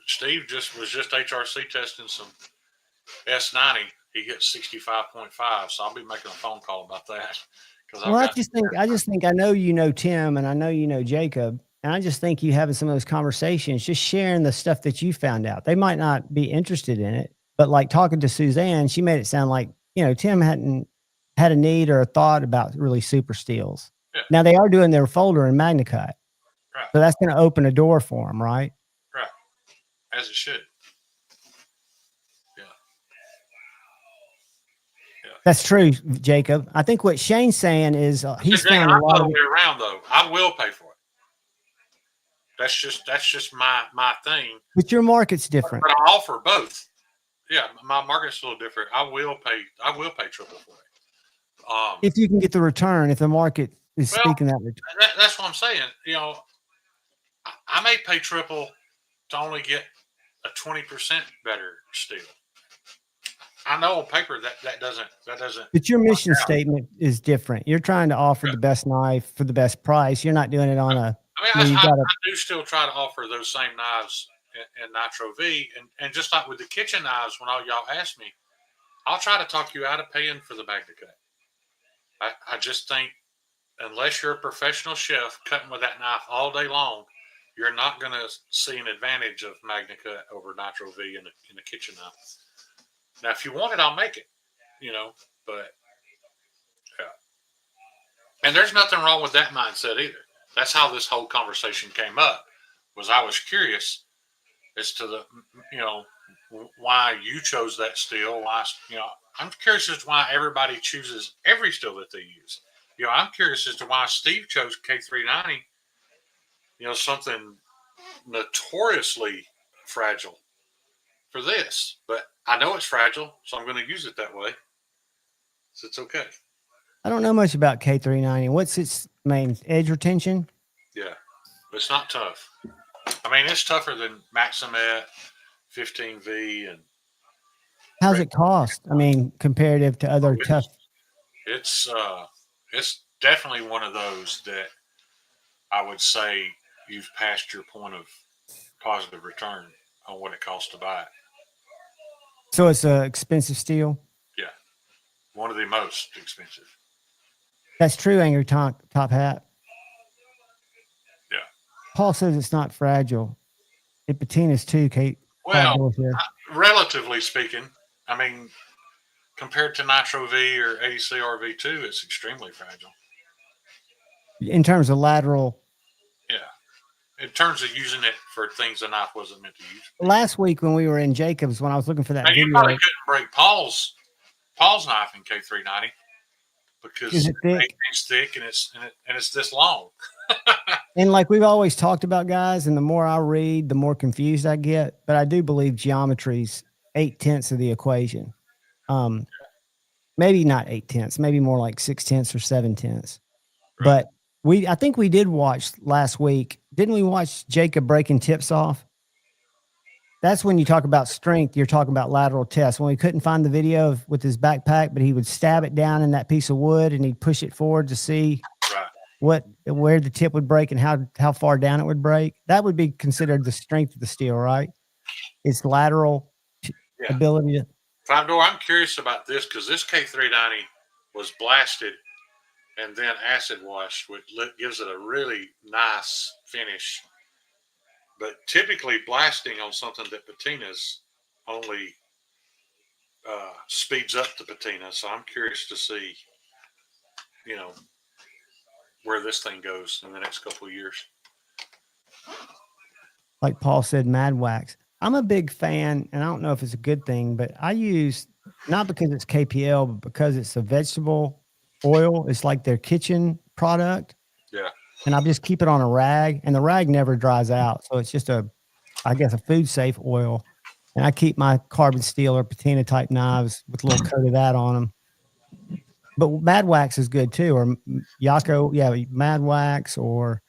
Steve was just HRC testing some S90. He hit 65.5, so I'll be making a phone call about that. Well, I just think I know you know Tim and I know you know Jacob, and I just think you having some of those conversations, just sharing the stuff that you found out. They might not be interested in it, but like talking to Suzanne, she made it sound like, Tim hadn't had a need or a thought about really super steels. Yeah. Now they are doing their folder in MagnaCut, Right. so that's going to open a door for them, right? Right, as it should. That's true, Jacob. I think what Shane's saying is he's found a lot of way around though. I will pay for it. That's just my thing. But your market's different. But I offer both. yeah, my market's a little different. I will pay triple for it. If you can get the return, if the market is Well, speaking that return. that's what I'm saying. You know, I may pay triple to only get a 20% better steel. I know on paper that doesn't But your work mission out. statement is different. You're trying to offer the best knife for the best price. You're not doing it on a. I mean, Where you gotta, I do still try to offer those same knives in Nitro V, and just like with the kitchen knives, when all y'all ask me, I'll try to talk you out of paying for the MagnaCut. I just think unless you're a professional chef cutting with that knife all day long, you're not going to see an advantage of MagnaCut over Nitro V in a kitchen knife. Now, if you want it, I'll make it, you know, but yeah. And there's nothing wrong with that mindset either. That's how this whole conversation came up. Was I was curious as to the, you know, why you chose that steel. Why, you know, I'm curious as to why everybody chooses every steel that they use. You know, I'm curious as to why Steve chose K390. You know, something notoriously fragile for this, but I know it's fragile, so I'm going to use it that way. So it's okay. I don't know much about K390. What's its main edge retention? Yeah, but it's not tough. I mean, it's tougher than Maximet 15V and How's it cost? I mean, comparative to other it's, tough. It's definitely one of those that I would say you've passed your point of positive return on what it costs to buy it. So it's a expensive steel. Yeah, one of the most expensive. That's true, Angry Top Hat. Yeah. Paul says it's not fragile. It patinas too, Kate. Well, relatively speaking, I mean, compared to Nitro V or ADCR V2, it's extremely fragile. In terms of lateral. Yeah. In terms of using it for things the knife wasn't meant to use. Last week when we were in Jacobs, when I was looking for that now, video. You probably couldn't break Paul's knife in K390 because it's thick? It's thick and it's this long. And like we've always talked about, guys, and the more I read, the more confused I get. But I do believe geometry's 8/10 of the equation. Maybe not 8/10, maybe more like 6/10 or 7/10. Right. But I think we did watch last week. Didn't we watch Jacob breaking tips off? That's when you talk about strength, you're talking about lateral tests. When we couldn't find the video with his backpack, but he would stab it down in that piece of wood and he'd push it forward to see where the tip would break and how far down it would break. That would be considered the strength of the steel, right? Its lateral ability to. Five Door, I'm curious about this because this K390 was blasted and then acid washed, which gives it a really nice finish. But typically, blasting on something that patinas only speeds up the patina. So I'm curious to see, you know, where this thing goes in the next couple of years. Like Paul said, Mad Wax. I'm a big fan, and I don't know if it's a good thing, but I use, not because it's KPL, but because it's a vegetable oil. It's like their kitchen product. Yeah. And I just keep it on a rag, and the rag never dries out. So it's just I guess a food safe oil. And I keep my carbon steel or patina type knives with a little coat of that on them. But Mad Wax is good too, or Yako, Mad Wax, or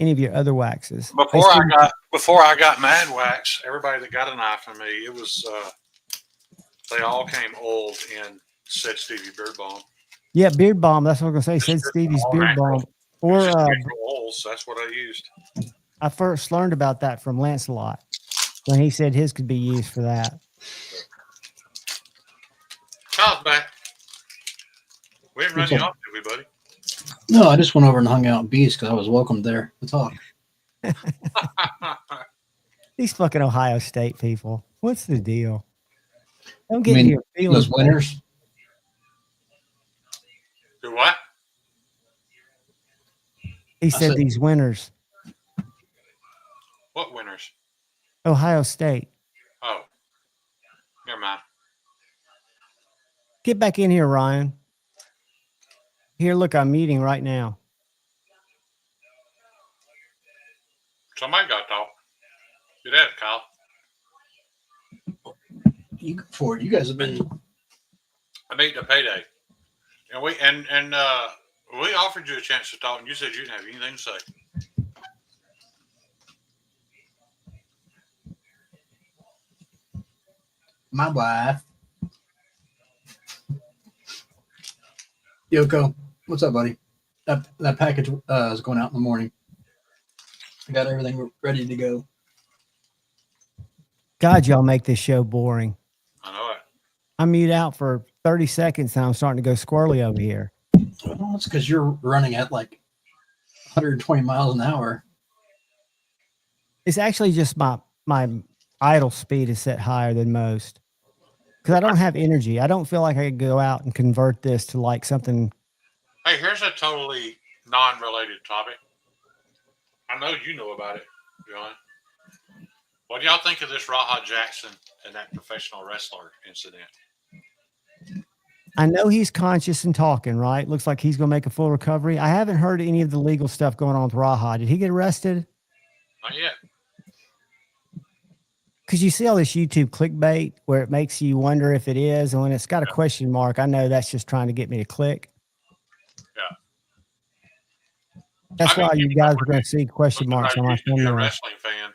any of your other waxes. Before I got Mad Wax, everybody that got a knife from me, it was they all came oiled in said Stevie Beard Balm. Yeah, Beard Balm. That's what I was gonna say. Said Stevie's Beard Balm. Or oils. That's what I used. I first learned about that from Lancelot when he said his could be used for that. Kyle's back. We didn't run you off, did we, buddy? No, I just went over and hung out in Beast because I was welcome there to talk. These fucking Ohio State people. What's the deal? Don't get your feelings. Those winners. Do what? He said these winners. What winners? Ohio State. Oh, never mind. Get back in here, Ryan. Here, look, I'm meeting right now. Somebody got to talk. Get at it, Kyle. You go for it. You guys have been. I need the payday, and we offered you a chance to talk, and you said you didn't have anything to say. My wife. Yoko, what's up, buddy? That package is going out in the morning. I got everything ready to go. God, y'all make this show boring. I know it. I mute out for 30 seconds and I'm starting to go squirrely over here. Well, it's because you're running at like 120 miles an hour. It's actually just my idle speed is set higher than most because I don't have energy. I don't feel like I could go out and convert this to like something. Hey, here's a totally non-related topic. I know you know about it, John. What do y'all think of this Raha Jackson and that professional wrestler incident? I know he's conscious and talking, right? Looks like he's going to make a full recovery. I haven't heard any of the legal stuff going on with Raha. Did he get arrested? Not yet. Because you see all this YouTube clickbait where it makes you wonder if it is. And when it's got a question mark, I know that's just trying to get me to click. Yeah. That's why you guys are going to see question marks on my used to be a thumbnail. wrestling fan,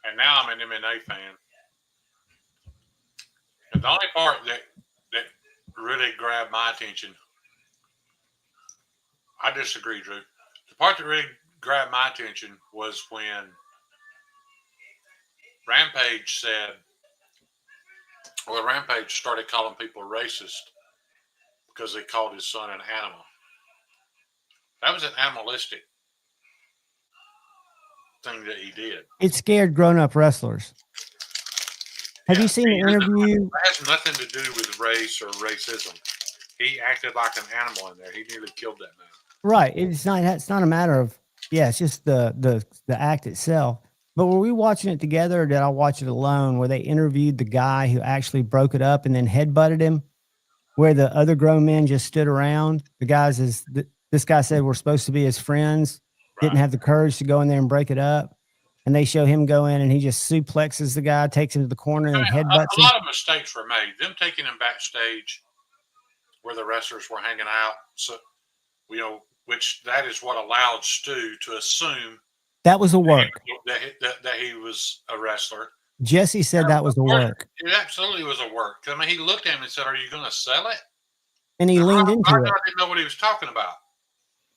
and now I'm an MMA fan. And the only part that really grabbed my attention, I disagree, Drew. The part that really grabbed my attention was when Rampage Rampage started calling people racist because they called his son an animal. That was an animalistic thing that he did. It scared grown-up wrestlers. Have you seen the interview? It has nothing to do with race or racism. He acted like an animal in there. He nearly killed that man. Right. It's not a matter of, it's just the act itself. But were we watching it together or did I watch it alone where they interviewed the guy who actually broke it up and then headbutted him where the other grown men just stood around? This guy said we're supposed to be his friends, didn't have the courage to go in there and break it up. And they show him go in and he just suplexes the guy, takes him to the corner and headbutts him. A lot of mistakes were made. Them taking him backstage where the wrestlers were hanging out. So, which that is what allowed Stu to assume that was a work. That he was a wrestler. Jesse said that was a work. It absolutely was a work. I mean, he looked at him and said, "Are you going to sell it?" And he leaned into it. I didn't know what he was talking about.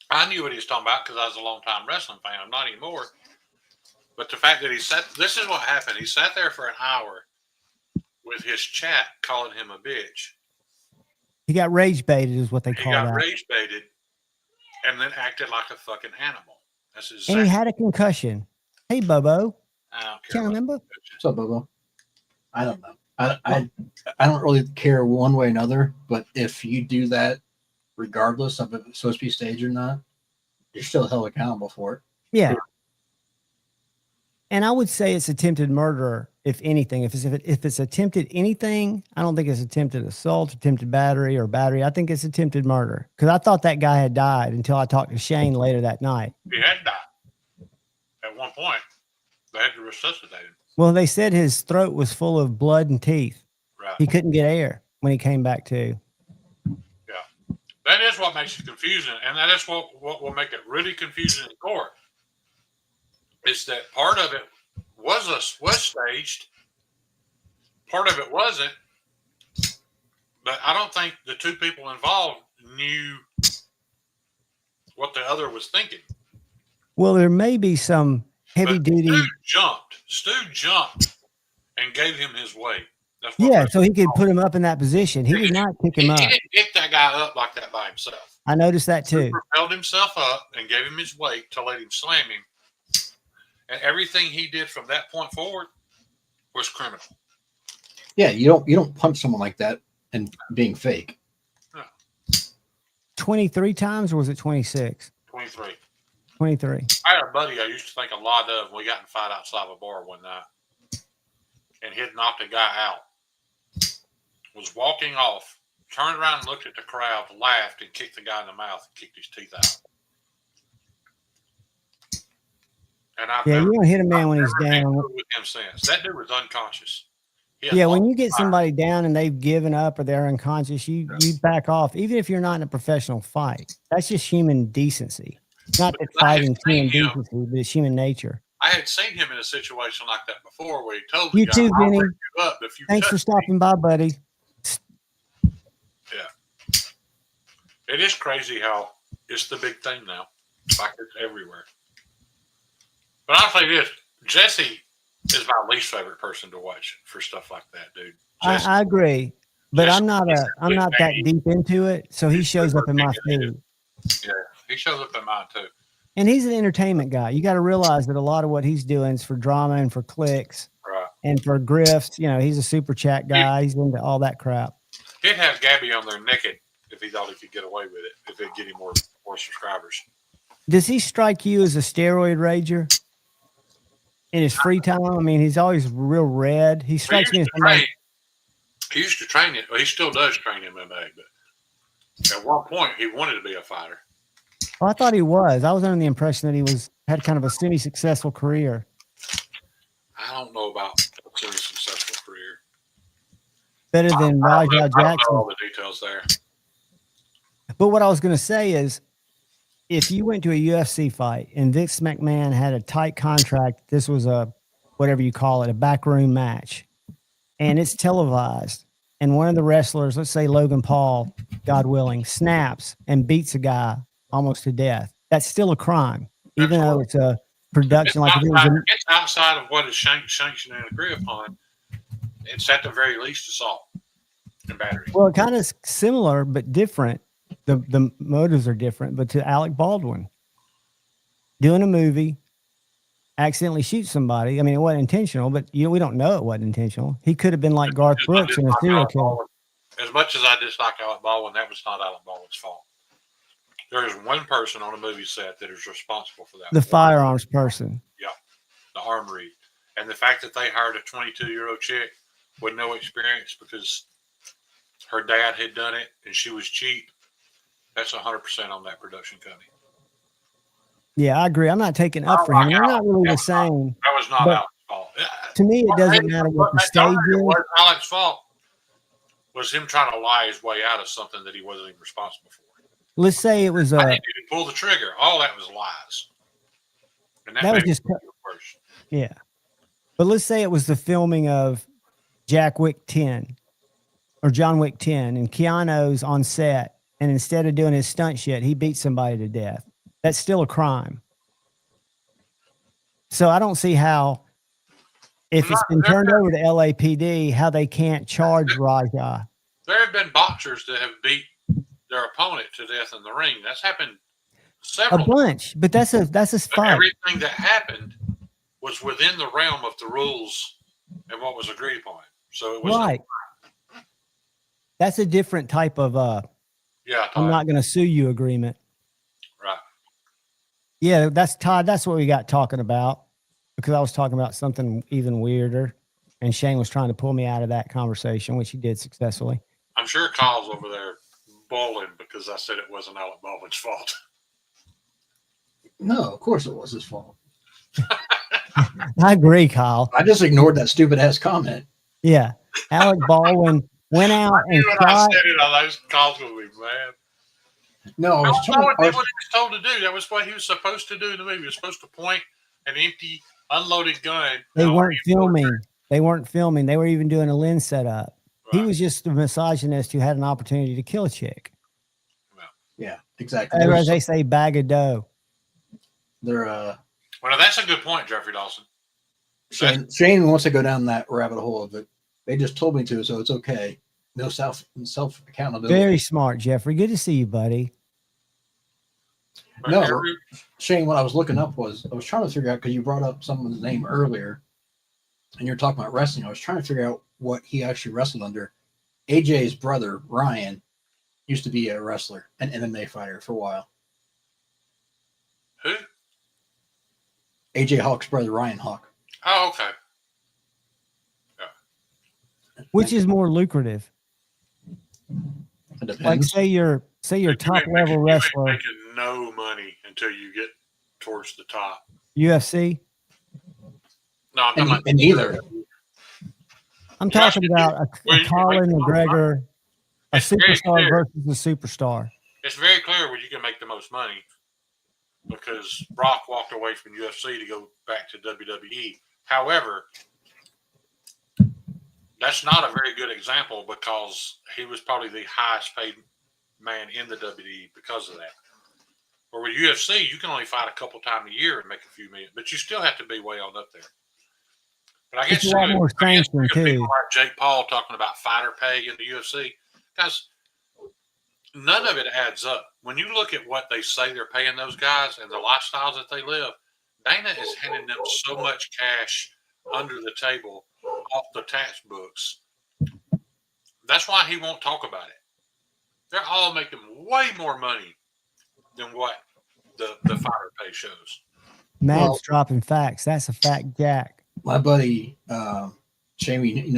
I knew what he was talking about because I was a long-time wrestling fan. I'm not anymore. But the fact that this is what happened. He sat there for an hour with his chat calling him a bitch. He got rage baited is what they call that. He got rage baited and then acted like a fucking animal. That's exactly. And he had a concussion. Hey, Bobo. I don't care. Can't remember. What's up, Bobo? I don't know. I don't really care one way or another, but if you do that, regardless of if it's supposed to be staged or not, you're still held accountable for it. Yeah. And I would say it's attempted murder, if anything. If it's attempted anything, I don't think it's attempted assault, attempted battery, or battery. I think it's attempted murder. Because I thought that guy had died until I talked to Shane later that night. He had died. At one point, they had to resuscitate him. Well, they said his throat was full of blood and teeth. Right. He couldn't get air when he came back to. Yeah. That is what makes it confusing. And that is what will make it really confusing in court. Is that part of it was staged, part of it wasn't, but I don't think the two people involved knew what the other was thinking. Well, there may be some heavy duty. Stu jumped and gave him his weight. So he could put him up in that position. He did not pick him up. He didn't pick that guy up like that by himself. I noticed that too. He propelled himself up and gave him his weight to let him slam him. And everything he did from that point forward was criminal. Yeah, you don't punch someone like that and being fake. No. 23 times, or was it 26? 23. 23. I had a buddy I used to think a lot of. We got in a fight outside of a bar one night, and he'd knocked a guy out. Was walking off, turned around and looked at the crowd, laughed, and kicked the guy in the mouth and kicked his teeth out. And you don't hit a man when he's down. With him since that dude was unconscious. Yeah, when you get somebody down and they've given up or they're unconscious, you back off, even if you're not in a professional fight. That's just human decency. Not that fighting's human decency, but it's human nature. I had seen him in a situation like that before where he told the You guy, too, I'll Vinny. break you up if you Thanks for touch stopping by, buddy. Yeah. It is crazy how it's the big thing now. It's like it's everywhere. But I'll say this, Jesse is my least favorite person to watch for stuff like that, dude. I agree. But Jesse I'm not that deep into it, so he shows up in my feed. Yeah, he shows up in mine too. And he's an entertainment guy. You got to realize that a lot of what he's doing is for drama and for clicks Right. and for grifts. You know, he's a super chat guy. He's into all that crap. He'd have Gabby on there naked if he thought he could get away with it, if it'd get him more subscribers. Does he strike you as a steroid rager in his free time? I mean, he's always real red. He strikes me as somebody. He used to train it. Well, he still does train MMA, but at one point he wanted to be a fighter. Well, I thought he was. I was under the impression that he had kind of a semi-successful career. I don't know about a successful career. Better than Rajah I don't know Jackson. all the details there. But what I was going to say is, if you went to a UFC fight and Vince McMahon had a tight contract, this was a, whatever you call it, a backroom match, and it's televised, and one of the wrestlers, let's say Logan Paul, God willing, snaps and beats a guy almost to death, that's still a crime, even though it's a production. It's outside of what is sanctioned and agreed upon. It's at the very least assault and battery. Well, kind of similar but different. The motives are different, but to Alec Baldwin doing a movie, accidentally shoot somebody. I mean, it wasn't intentional, but we don't know it wasn't intentional. He could have been like Garth Brooks in a serial killer. As much as I dislike Alec Baldwin, that was not Alec Baldwin's fault. There is one person on a movie set that is responsible for that. The firearms person. Yeah, the armory. And the fact that they hired a 22-year-old chick with no experience because her dad had done it and she was cheap, that's 100% on that production company. Yeah, I agree. I'm not taking up for him. They're not really the same. That was not Alec's fault. To me, it doesn't matter what the stage is. What Alec's fault was him trying to lie his way out of something that he wasn't even responsible for. Let's say it was I didn't even pull the trigger. All that was lies. And that was just worse. Yeah. But let's say it was the filming of Jack Wick 10 or John Wick 10, and Keanu's on set, and instead of doing his stunt shit, he beats somebody to death. That's still a crime. So I don't see how, if it's been turned over to LAPD, how they can't charge Rajah. There have been boxers that have beat their opponent to death in the ring. That's happened several A bunch, but that's a fight. Everything that happened was within the realm of the rules and what was agreed upon. So it was right. That's a different type of I'm not going to sue you agreement. Right. Yeah, that's Todd. That's what we got talking about, because I was talking about something even weirder, and Shane was trying to pull me out of that conversation, which he did successfully. I'm sure Kyle's over there bawling because I said it wasn't Alec Baldwin's fault. No, of course it was his fault. I agree, Kyle. I just ignored that stupid ass comment. Yeah, Alec Baldwin went out and when shot. I said it, I was Kyle's going to be mad. No, What he was told to do. That was what he was supposed to do in the movie. He was supposed to point an empty, unloaded gun. They weren't filming. They weren't filming. They were even doing a lens setup. Right. He was just a misogynist who had an opportunity to kill a chick. Yeah, exactly. Or as they say, bag of dough. They're well, that's a good point, Jeffrey Dawson. Shane wants to go down that rabbit hole of it. They just told me to, so it's okay. No self accountability. Very smart, Jeffrey. Good to see you, buddy. No, Shane, what I was looking up was I was trying to figure out, because you brought up someone's name earlier and you're talking about wrestling. I was trying to figure out what he actually wrestled under. AJ's brother, Ryan, used to be a wrestler, an MMA fighter for a while. Who? AJ Hawk's brother, Ryan Hawk. Oh, okay. Yeah. Which is more lucrative? It depends. Like say you're top level wrestler. You're making no money until you get towards the top. UFC? No, I'm not. And neither. I'm Yes, talking you do. about Well, a you can make Colin the most money. McGregor, a It's very superstar clear. versus a superstar. It's very clear where you can make the most money because Brock walked away from UFC to go back to WWE. However, that's not a very good example because he was probably the highest paid man in the WWE because of that. Or with UFC, you can only fight a couple times a year and make a few million, but you still have to be way on up there. But I guess It's a lot more sanctioned people too. like Jake Paul talking about fighter pay in the UFC, guys, none of it adds up. When you look at what they say they're paying those guys and the lifestyles that they live, Dana is handing them so much cash under the table off the tax books. That's why he won't talk about it. They're all making way more money than what the fighter pay shows. Mad's dropping facts. That's a fact, Jack. My buddy, Jamie,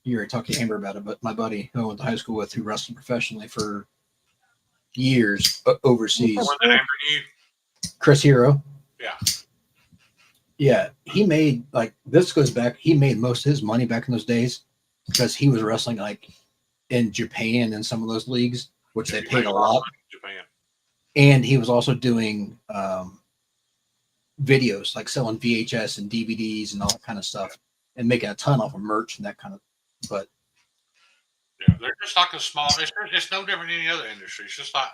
you were talking to Amber about it, but my buddy who I went to high school with, who wrestled professionally for years overseas, One that Amber knew. Chris Hero. Yeah. Yeah, he made this goes back. He made most of his money back in those days because he was wrestling in Japan and some of those leagues, which they paid a lot. In Japan. And he was also doing videos, like selling VHS and DVDs and all that kind of stuff, and making a ton off of merch and that kind of. But yeah, they're just like a small. It's no different than any other industry. It's just like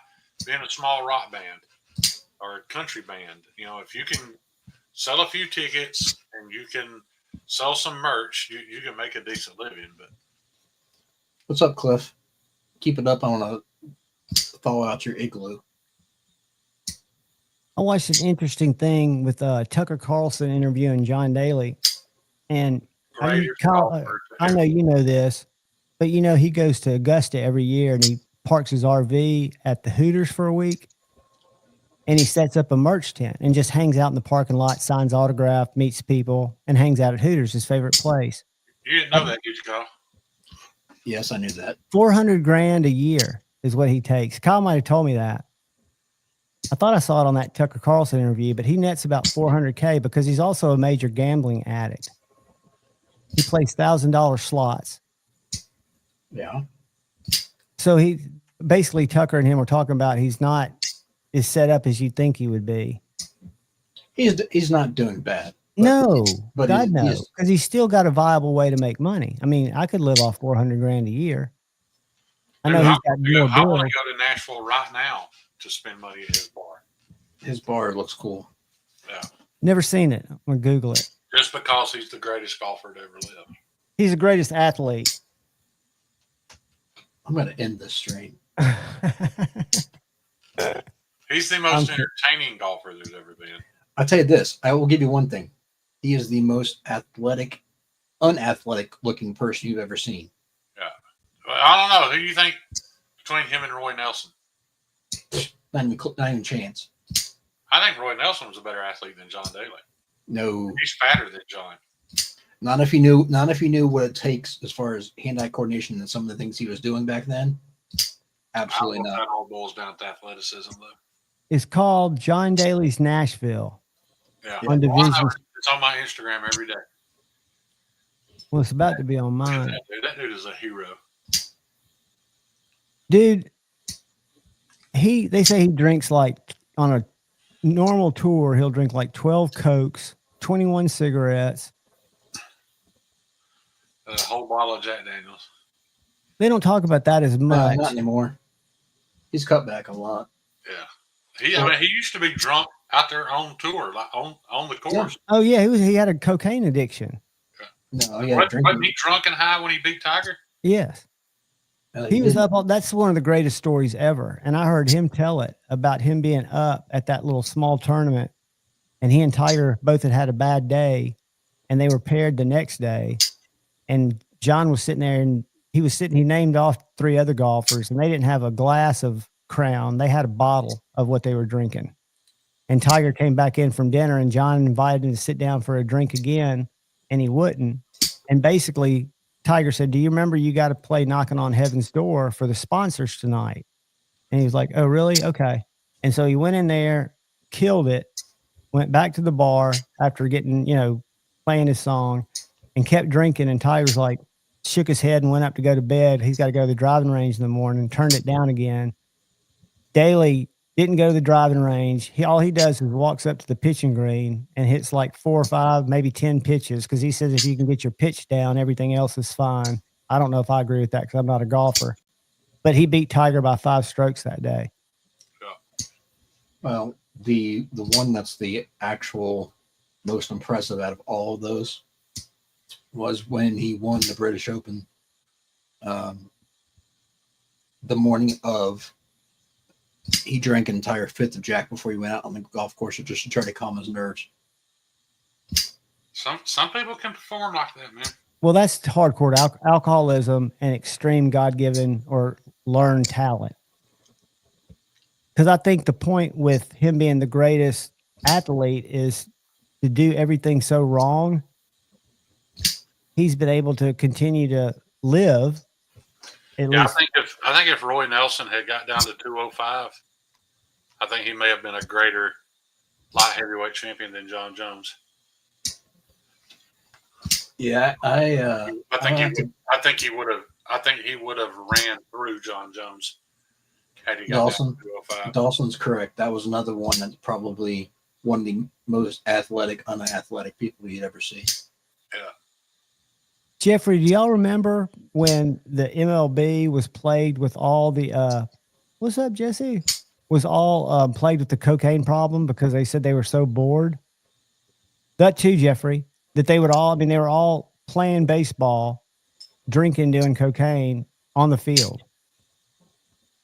being a small rock band or a country band. If you can sell a few tickets and you can sell some merch, you can make a decent living. But what's up, Cliff? Keep it up. I want to thaw out your igloo. I watched an interesting thing with Tucker Carlson interviewing John Daly, and I know you know this, but he goes to Augusta every year and he parks his RV at the Hooters for a week, and he sets up a merch tent and just hangs out in the parking lot, signs autograph, meets people, and hangs out at Hooters, his favorite place. You didn't know that, did you, Kyle? Yes, I knew that. $400,000 a year is what he takes. Kyle might have told me that. I thought I saw it on that Tucker Carlson interview, but he nets about $400K because he's also a major gambling addict. He plays $1,000 slots. Yeah. So he basically, Tucker and him were talking about he's not as set up as you'd think he would be. He's not doing bad. No, but God knows, because he's still got a viable way to make money. I mean, I could live off $400,000 a year. I know he's got more I want bills. to go to Nashville right now to spend money at his bar. His bar looks cool. Yeah. Never seen it. I'm gonna Google it. Just because he's the greatest golfer to ever live. He's the greatest athlete. I'm gonna end this stream. He's the most entertaining golfer there's ever been. I'll tell you this. I will give you one thing. He is the most unathletic looking person you've ever seen. Yeah. I don't know. Who do you think between him and Roy Nelson? Not even chance. I think Roy Nelson was a better athlete than John Daly. No. He's fatter than John. Not if you knew what it takes as far as hand-eye coordination and some of the things he was doing back then. Absolutely not. That all boils down to athleticism, though. It's called John Daly's Nashville. Yeah. On Division. It's on my Instagram every day. Well, it's about to be on mine. That dude is a hero. Dude, they say he drinks on a normal tour, he'll drink 12 Cokes, 21 cigarettes. A whole bottle of Jack Daniels. They don't talk about that as much. Not anymore. He's cut back a lot. Yeah. He used to be drunk out there on tour, on the course. Yeah. Oh, yeah. He had a cocaine addiction. No, wasn't he drunk and high when he beat Tiger? Yes. He was up. That's one of the greatest stories ever. And I heard him tell it about him being up at that little small tournament. And he and Tiger both had a bad day. And they were paired the next day. And John was sitting there and he named off 3 other golfers. And they didn't have a glass of Crown. They had a bottle of what they were drinking. And Tiger came back in from dinner and John invited him to sit down for a drink again. And he wouldn't. And basically, Tiger said, "Do you remember you got to play Knocking on Heaven's Door for the sponsors tonight?" And he was like, "Oh, really? Okay." And so he went in there, killed it, went back to the bar after getting, playing his song and kept drinking. And Tiger's like, shook his head and went up to go to bed. He's got to go to the driving range in the morning, turned it down again. Daly didn't go to the driving range. All he does is walks up to the pitching green and hits like 4 or 5, maybe 10 pitches, because he says if you can get your pitch down, everything else is fine. I don't know if I agree with that because I'm not a golfer. But he beat Tiger by 5 strokes that day. Well, the one that's the actual most impressive out of all of those was when he won the British Open the morning of. He drank an entire fifth of Jack before he went out on the golf course just to try to calm his nerves. Some people can perform like that, man. Well, that's hardcore alcoholism and extreme God-given or learned talent. Because I think the point with him being the greatest athlete is to do everything so wrong. He's been able to continue to live. At least. I think if Roy Nelson had got down to 205, I think he may have been a greater light heavyweight champion than John Jones. Yeah, I think he would have ran through John Jones had he got Dawson. down to 205. Dawson's correct. That was another one that's probably one of the most athletic, unathletic people you'd ever see. Yeah. Jeffrey, do y'all remember when the MLB was plagued with all the what's up, Jesse? Was all plagued with the cocaine problem because they said they were so bored? That too, Jeffrey, that they would all, they were all playing baseball, drinking, doing cocaine on the field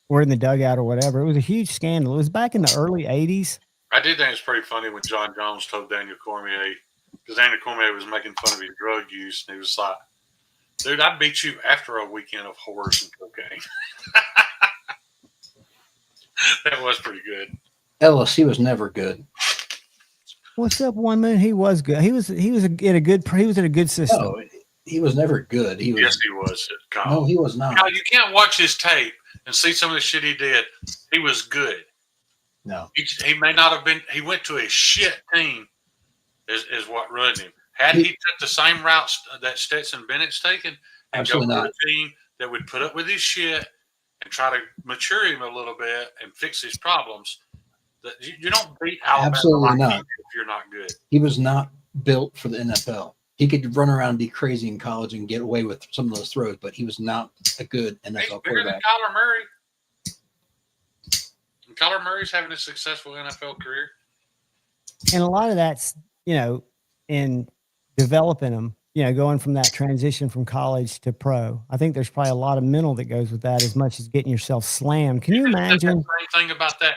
or in the dugout or whatever. It was a huge scandal. It was back in the early 80s. I did think it was pretty funny when John Jones told Daniel Cormier, because Daniel Cormier was making fun of his drug use, and he was like, dude, I'd beat you after a weekend of whores and cocaine. That was pretty good. Ellis, he was never good. What's up, One Moon? He was good. He was in a good system. No, he was never good. Yes, he was. No, he was not. Kyle, you can't watch his tape and see some of the shit he did. He was good. No. He may not have been. He went to a shit team is what ruined him. Had he took the same routes that Stetson Bennett's taken and go to a team that would put up with his shit and try to mature him a little bit and fix his problems, that you don't beat Alabama Absolutely like not. if you're not good. He was not built for the NFL. He could run around and be crazy in college and get away with some of those throws, but he was not a good NFL He's bigger quarterback. than Kyler Murray. And Kyler Murray's having a successful NFL career. And a lot of that's, in developing them, going from that transition from college to pro. I think there's probably a lot of mental that goes with that as much as getting yourself slammed. Can you imagine? The same thing about that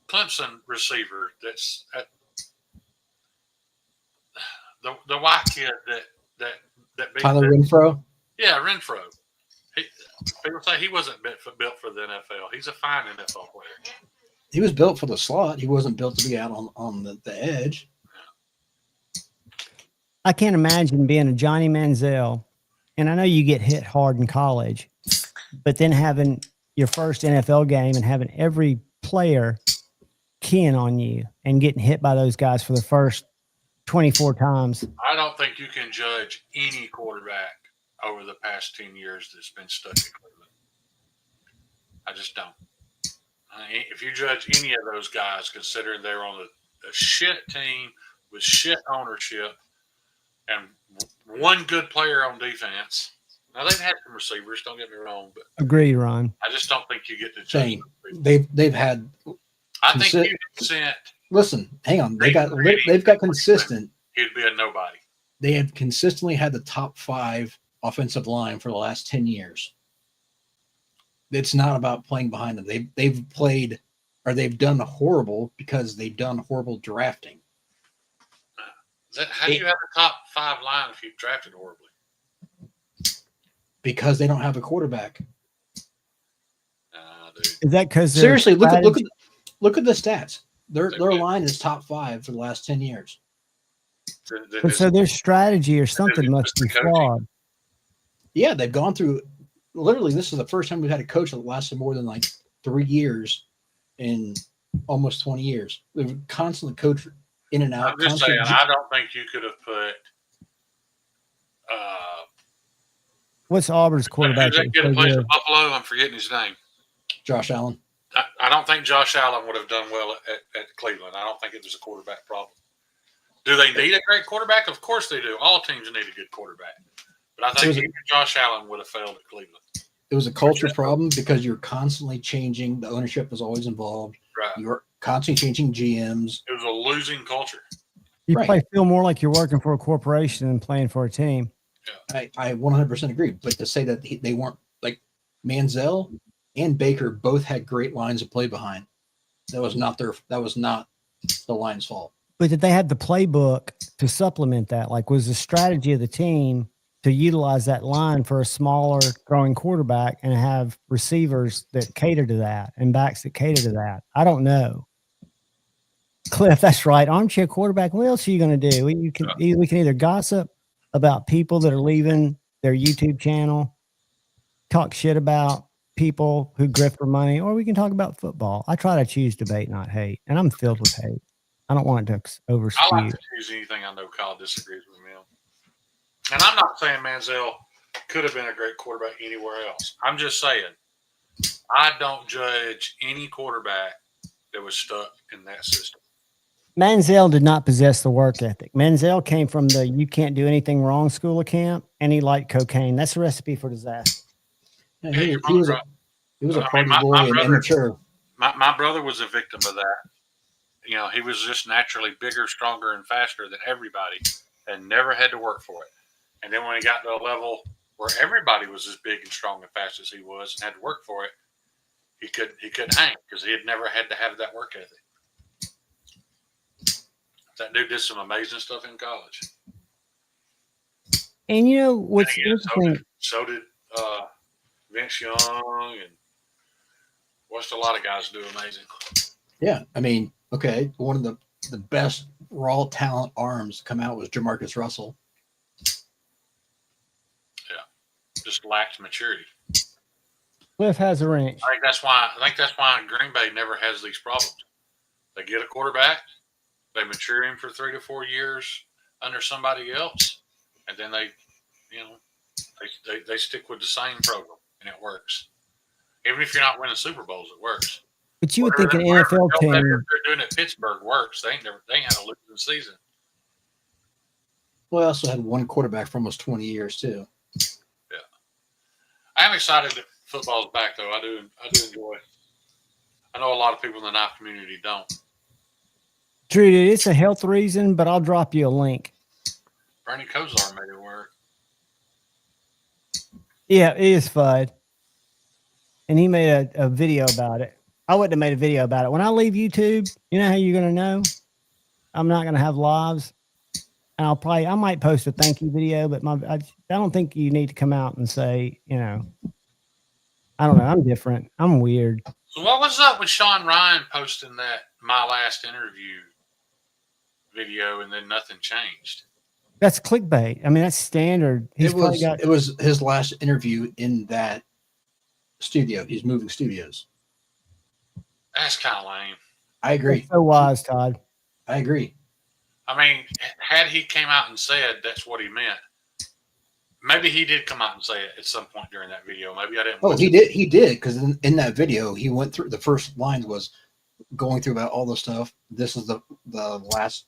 Clemson receiver that's the white kid that beat Tyler Renfro? Yeah, Renfro. People say he wasn't built for the NFL. He's a fine NFL player. He was built for the slot. He wasn't built to be out on the edge. I can't imagine being a Johnny Manziel, and I know you get hit hard in college, but then having your first NFL game and having every player keying on you and getting hit by those guys for the first 24 times. I don't think you can judge any quarterback over the past 10 years that's been stuck in Cleveland. I just don't. If you judge any of those guys, considering they're on a shit team with shit ownership and one good player on defense. Now, they've had some receivers, don't get me wrong, but Agreed, Ron. I just don't think you get to judge. They've had. I think you can sent. Listen, hang on. They've got consistent. He'd be a nobody. They have consistently had the top 5 offensive line for the last 10 years. It's not about playing behind them. They've played, or they've done horrible because they've done horrible drafting. How do you have a top 5 line if you've drafted horribly? Because they don't have a quarterback. Dude. Is that because seriously? Look at the stats. Their line is top 5 for the last 10 years. So their strategy or something must be flawed. Yeah, they've gone through. Literally, this is the first time we've had a coach that lasted more than like 3 years in almost 20 years. We've constantly coached in and out. I'm just saying, I don't think you could have put What's Auburn's quarterback? Who's that kid that plays for Buffalo? I'm forgetting his name. Josh Allen. I don't think Josh Allen would have done well at Cleveland. I don't think it was a quarterback problem. Do they need a great quarterback? Of course they do. All teams need a good quarterback. But I think even Josh Allen would have failed at Cleveland. It was a culture problem because you're constantly changing. The ownership was always involved. Right. You're constantly changing GMs. It was a losing culture. You probably feel more like you're working for a corporation than playing for a team. Yeah. I 100% agree. But to say that they weren't like Manziel and Baker both had great lines to play behind. That was not the Lions' fault. But did they have the playbook to supplement that? Like, was the strategy of the team to utilize that line for a smaller throwing quarterback and have receivers that cater to that and backs that cater to that? I don't know. Cliff, that's right. Armchair quarterback. What else are you going to do? We can either gossip about people that are leaving their YouTube channel, talk shit about people who grift for money, or we can talk about football. I try to choose debate, not hate, and I'm filled with hate. I don't want it to overspew. I like to choose anything I know Kyle disagrees with me on. And I'm not saying Manziel could have been a great quarterback anywhere else. I'm just saying I don't judge any quarterback that was stuck in that system. Manziel did not possess the work ethic. Manziel came from the you can't do anything wrong school of camp, and he liked cocaine. That's a recipe for disaster. Yeah, he was a party boy and immature. My brother was a victim of that. You know, he was just naturally bigger, stronger, and faster than everybody and never had to work for it. And then when he got to a level where everybody was as big and strong and fast as he was and had to work for it, he couldn't hang because he had never had to have that work ethic. That dude did some amazing stuff in college. And you know what's interesting? So did Vince Young, and watched a lot of guys do amazing. Yeah, I mean, okay, one of the best raw talent arms to come out was Jamarcus Russell. Yeah, just lacked maturity. Cliff has a wrench. I think that's why Green Bay never has these problems. They get a quarterback, they mature him for 3 to 4 years under somebody else, and then they stick with the same program, and it works. Even if you're not winning Super Bowls, it works. But you would think an NFL team they're doing at Pittsburgh works. They ain't had a losing season. Well, I also had one quarterback for almost 20 years too. Yeah, I'm excited that football's back though. I do enjoy it. I know a lot of people in the knife community don't. Drew, it's a health reason, but I'll drop you a link. Bernie Kosar made it work. Yeah, it is FUD. And he made a video about it. I wouldn't have made a video about it. When I leave YouTube, you know how you're going to know? I'm not going to have lives. And I might post a thank you video, but I don't think you need to come out and say, you know, I don't know. I'm different. I'm weird. So what was up with Sean Ryan posting that my last interview video and then nothing changed? That's clickbait. I mean, that's standard. It was his last interview in that studio. He's moving studios. That's kind of lame. I agree. That's so wise, Todd. I agree. I mean, had he came out and said that's what he meant, maybe he did come out and say it at some point during that video. Maybe I didn't. Oh, he did. He did, because in that video, he went through the first line was going through about all the stuff. This is the last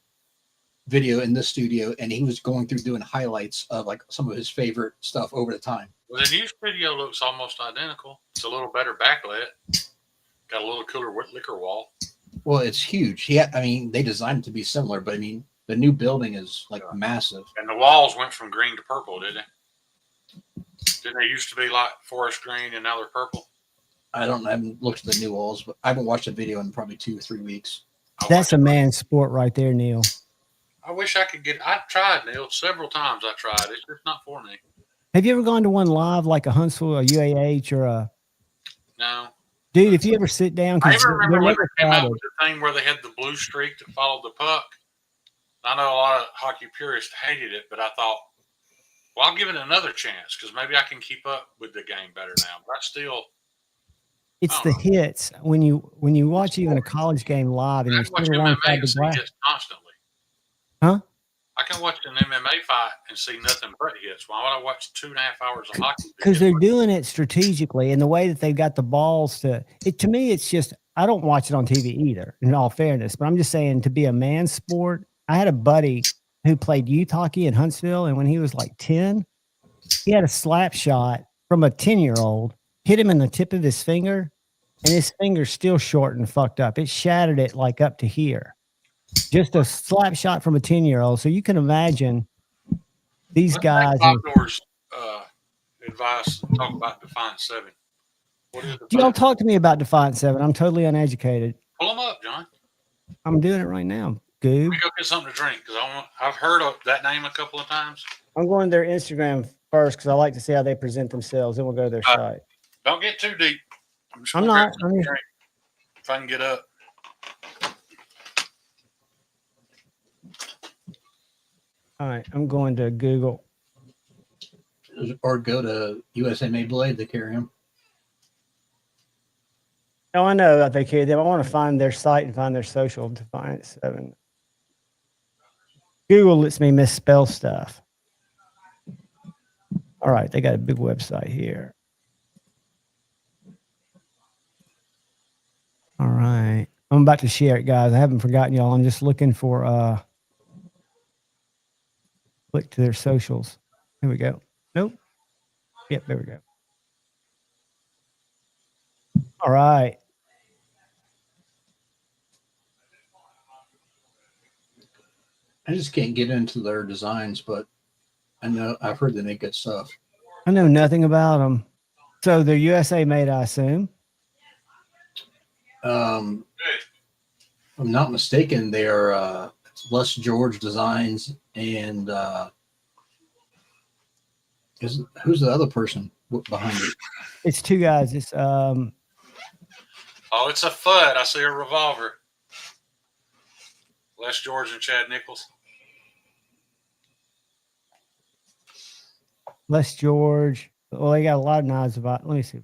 video in this studio, and he was going through doing highlights of like some of his favorite stuff over the time. Well, the new studio looks almost identical. It's a little better backlit. Got a little cooler liquor wall. Well, it's huge. They designed it to be similar, but I mean, the new building is like massive. And the walls went from green to purple, didn't they? Didn't they used to be like forest green and now they're purple? I haven't looked at the new walls, but I haven't watched a video in probably 2 or 3 weeks. That's a man's sport right there, Neil. I wish I could I've tried, Neil. Several times I tried. It's just not for me. Have you ever gone to one live like a Huntsville, a UAH, or a... No. Dude, if you ever sit down... I even remember when they came out with the thing where they had the blue streak that followed the puck. I know a lot of hockey purists hated it, but I thought, well, I'll give it another chance because maybe I can keep up with the game better now. But I still... It's the hits. When you watch even a college game live and you're sitting alongside the glass... Constantly. Huh? I can watch an MMA fight and see nothing but hits. Why would I watch 2.5 hours of hockey? Because they're doing it strategically, and the way that they've got the balls to it. To me, it's just I don't watch it on TV either. In all fairness, but I'm just saying to be a man sport. I had a buddy who played youth hockey in Huntsville, and when he was like 10, he had a slap shot from a 10-year-old, hit him in the tip of his finger, and his finger's still short and fucked up. It shattered it like up to here. Just a slap shot from a 10-year-old. So you can imagine these guys. Outdoors advice. Talk about Defiance 7. What is Y'all talk to me about Defiant 7. I'm totally uneducated. Pull them up, John. I'm doing it right now. Goob. Let me go get something to drink because I've heard of that name a couple of times. I'm going to their Instagram first because I like to see how they present themselves. Then we'll go to their site. Don't get too deep. I'm not. If I can get up. All right. I'm going to Google. Or go to USA Made Blade. They carry them. Oh, I know that they carry them. I want to find their site and find their social. Defiant 7. Google lets me misspell stuff. All right. They got a big website here. All right. I'm about to share it, guys. I haven't forgotten y'all. I'm just looking for click to their socials. Here we go. Nope. Yep, there we go. All right. I just can't get into their designs, but I know I've heard they make good stuff. I know nothing about them. So they're USA made, I assume. I'm not mistaken. They are Les George Designs, and who's the other person behind it? It's two guys. It's Oh, it's a FUD. I see a revolver. Les George and Chad Nichols. Les George. Well, they got a lot of knives about. Let me see.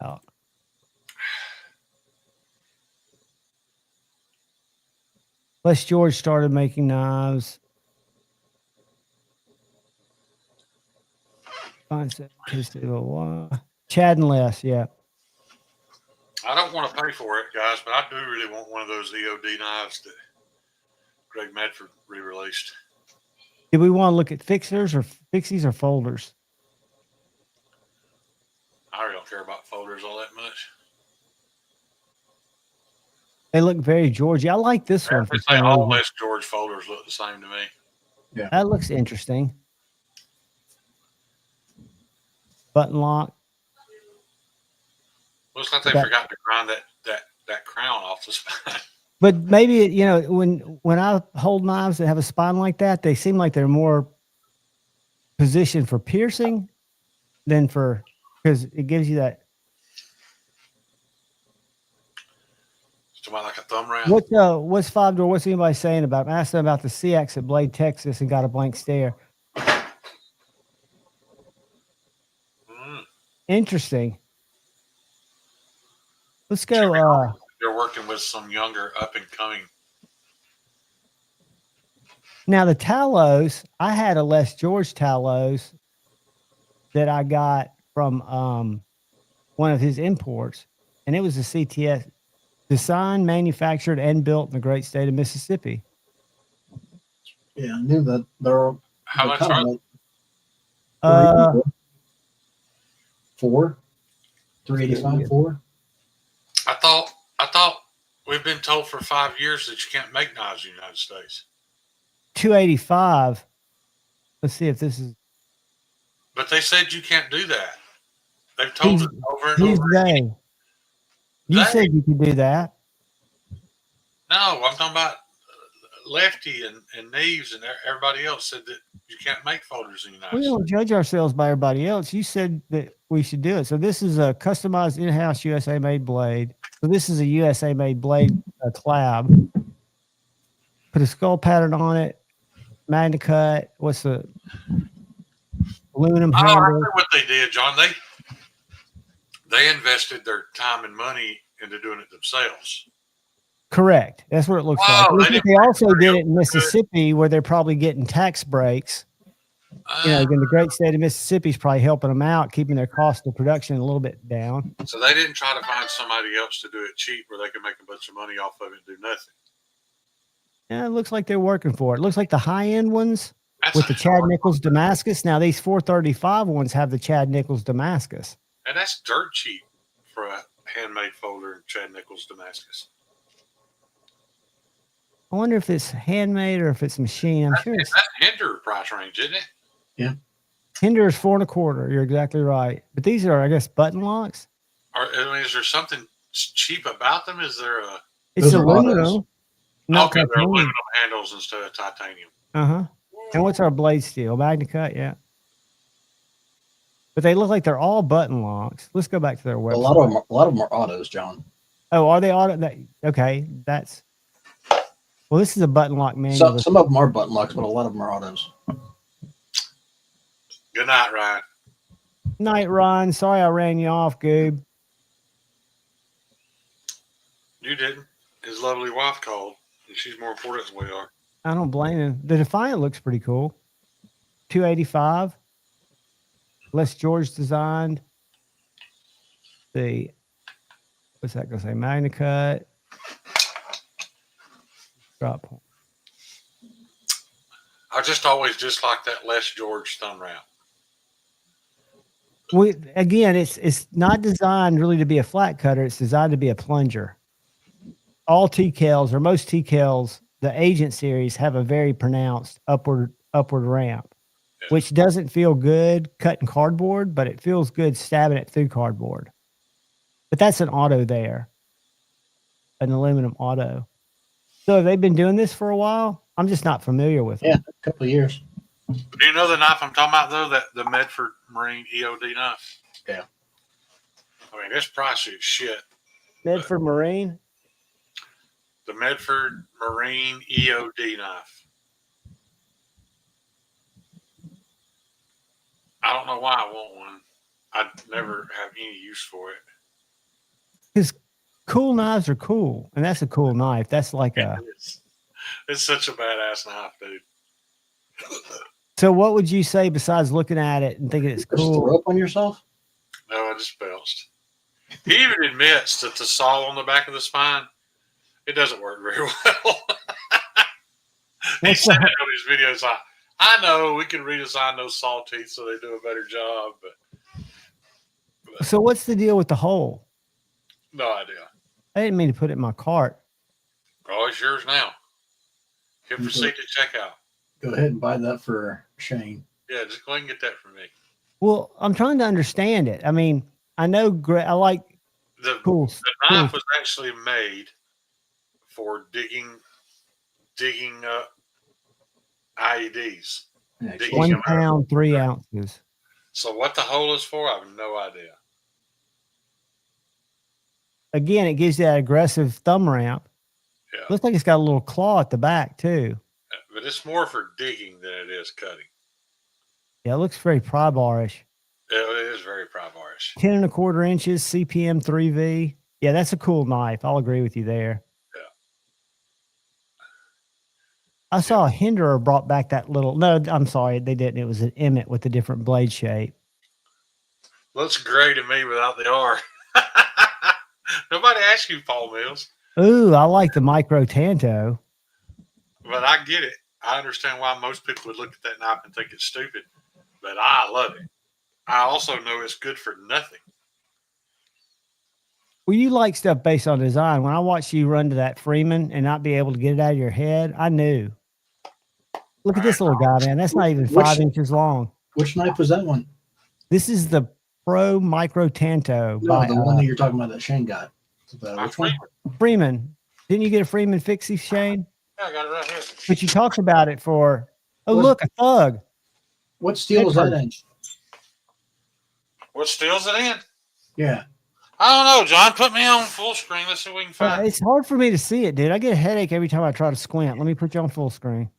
Oh. Les George started making knives. Chad and Les, yeah. I don't want to pay for it, guys, but I do really want one of those EOD knives that Greg Medford re-released. Did we want to look at fixers or fixies or folders? I really don't care about folders all that much. They look very Georgy. I like this one. They say all Les George folders look the same to me. Yeah, that looks interesting. Button lock. Looks like they forgot to grind that crown off the spine. But maybe, you know, when I hold knives that have a spine like that, they seem like they're more positioned for piercing than for, because it gives you that. It's like a thumb round. What's 5-door? What's anybody saying about? I asked them about the CX at Blade, Texas, and got a blank stare. Interesting. Let's go. They're working with some younger up and coming. Now the Talos, I had a Les George Talos that I got from one of his imports, and it was a CTS, designed, manufactured, and built in the great state of Mississippi. Yeah, I knew that they're. How much are they? 385, 4. I thought we've been told for 5 years that you can't make knives in the United States. 285. Let's see if this is. But they said you can't do that. They've told us over and Who's over. they? You said you could do that. No, I'm talking about Lefty and Neves and everybody else said that you can't make folders in the United We States. don't judge ourselves by everybody else. You said that we should do it. So this is a customized in-house USA made blade. So this is a USA made blade collab. Put a skull pattern on it. Magna cut. What's the aluminum I handle? know what they did, John. They invested their time and money into doing it themselves. Correct. That's what it looks like. Oh, It looks they like didn't they also make did it it in Mississippi where they're probably getting tax breaks. You know, Uh, again, the great state of Mississippi is probably helping them out, keeping their cost of production a little bit down. so they didn't try to find somebody else to do it cheap where they could make a bunch of money off of it and do nothing. Yeah, it looks like they're working for it. It looks like the high end ones That's with a the Chad hard- Nichols Damascus. Now these 435 ones have the Chad Nichols Damascus. And that's dirt cheap for a handmade folder in Chad Nichols Damascus. I wonder if it's handmade or if it's machine. I'm sure it's That's Hinder price range, isn't it? Hinder is 4 1/4. You're exactly right. But these are, I guess, button locks. Or I mean, is there something cheap about them? Is there a It's Those are aluminum, autos. not okay? They're titanium. aluminum handles instead of titanium. Uh-huh. And what's our blade steel? Magna-Cut, yeah. But they look like they're all button locks. Let's go back to their website. A lot of them are autos, John. Oh, are they auto? Okay, that's. Well, this is a button lock manual. Some of them are button locks, but a lot of them are autos. Good night, Ryan. Night, Ron. Sorry I ran you off, Goob. You didn't. His lovely wife called, and she's more important than we are. I don't blame him. The Defiant looks pretty cool. 285. Les George designed. What's that going to say? Magna-Cut. Drop point. I just always disliked that Les George thumb wrap. Again, it's not designed really to be a flat cutter. It's designed to be a plunger. All TCALs or most TCALs, the Agent series, have a very pronounced upward ramp, Yeah. which doesn't feel good cutting cardboard, but it feels good stabbing it through cardboard. But that's an auto there, an aluminum auto. So have they been doing this for a while? I'm just not familiar with it. Yeah, a couple of years. Do you know the knife I'm talking about, though? That the Medford Marine EOD knife? Yeah. I mean, this price is shit. Medford Marine. The Medford Marine EOD knife. I don't know why I want one. I'd never have any use for it. Because cool knives are cool, and that's a cool knife. That's like a. It's such a badass knife, dude. So what would you say besides looking at it and thinking it's Push the cool? rope on yourself? No, I just belched. He even admits that the saw on the back of the spine, it doesn't work very well. He What's said the- it on his videos. I know we can redesign those saw teeth so they do a better job, but So what's the deal with the hole? no idea. I didn't mean to put it in my cart. Oh, it's yours now. Hit Okay. proceed to checkout. Go ahead and buy that for Shane. Yeah, just go ahead and get that from me. Well, I'm trying to understand it. I mean, I know I like The cool. The knife was actually made for digging up IEDs. Yeah, Digging 1 them out. pound, 3 ounces. So what the hole is for, I have no idea. Again, it gives you that aggressive thumb ramp. Yeah, Looks like it's got a little claw at the back too. but it's more for digging than it is cutting. Yeah, it looks very pry barish. It is very pry barish. 10 1/4 inches, CPM 3V. Yeah, that's a cool knife. I'll agree with you there. Yeah. I saw a Hinderer brought back that little. No, I'm sorry, they didn't. It was an Emmett with a different blade shape. Looks gray to me without the R. Nobody asked you, Paul Mills, Ooh, I like the Micro Tanto. but I get it. I understand why most people would look at that knife and think it's stupid, but I love it. I also know it's good for nothing. Well, you like stuff based on design. When I watched you run to that Freeman and not be able to get it out of your head, I knew. Look at this little guy, man. That's not even 5 inches long. Which knife was that one? This is the Pro Micro Tanto No, by the one that you're talking about that Shane got. Which one? Freeman. Didn't you get a Freeman fixie, Shane? Yeah, I got it right here. But you talked about it for, oh, Was- look, a thug. What steel was that in? What steel's it in? Yeah. I don't know, John. Put me on full screen. Let's see what we can find. It's hard for me to see it, dude. I get a headache every time I try to squint. Let me put you on full screen.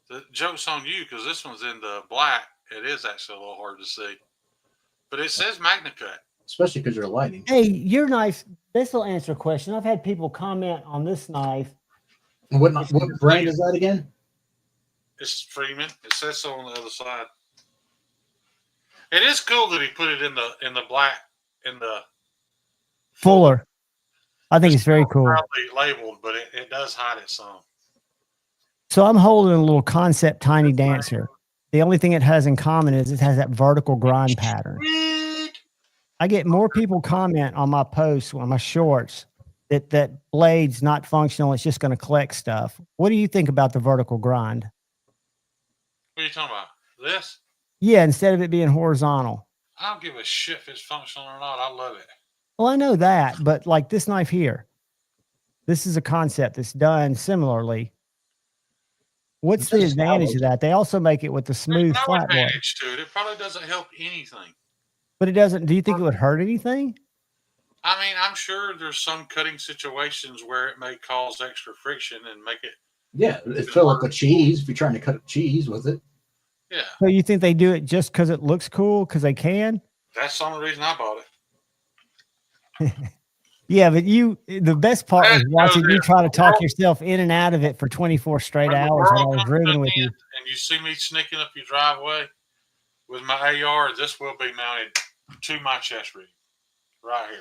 The joke's on you because this one's in the black It is actually a little hard to see, but it says MagnaCut. especially because you're lighting. Hey, your knife, this will answer a question. I've had people comment on this knife. And what brand is that again? It's Freeman. It says so on the other side. It is cool that he put it in the black in the Fuller. I think it's very not cool. proudly labeled, but it does hide it some. So I'm holding a little Concept Tiny Dancer. The only thing it has in common is it has that vertical grind pattern. Sweet. I get more people comment on my posts, on my shorts, that blade's not functional. It's just going to collect stuff. What do you think about the vertical grind? What are you talking about? This? Yeah, instead of it being horizontal. I don't give a shit if it's functional or not. I love it. Well, I know that, but like this knife here, this is a concept that's done similarly. What's the advantage of that? They also make it with the smooth There's no flat blade. advantage to it. It probably doesn't help anything. But it doesn't. Do you think it would hurt anything? I mean, I'm sure there's some cutting situations where it may cause extra friction and make it. Yeah, it fill up a cheese if you're trying to cut a cheese with it. Yeah, So you think they do it just because it looks cool, because they can? that's the only reason I bought it. Yeah, but the best part was That watching goes you in. try to talk yourself in and out of it for 24 straight When the hours when I world was comes to rooming an with you. end and you see me sneaking up your driveway with my AR, this will be mounted to my chest rig right here.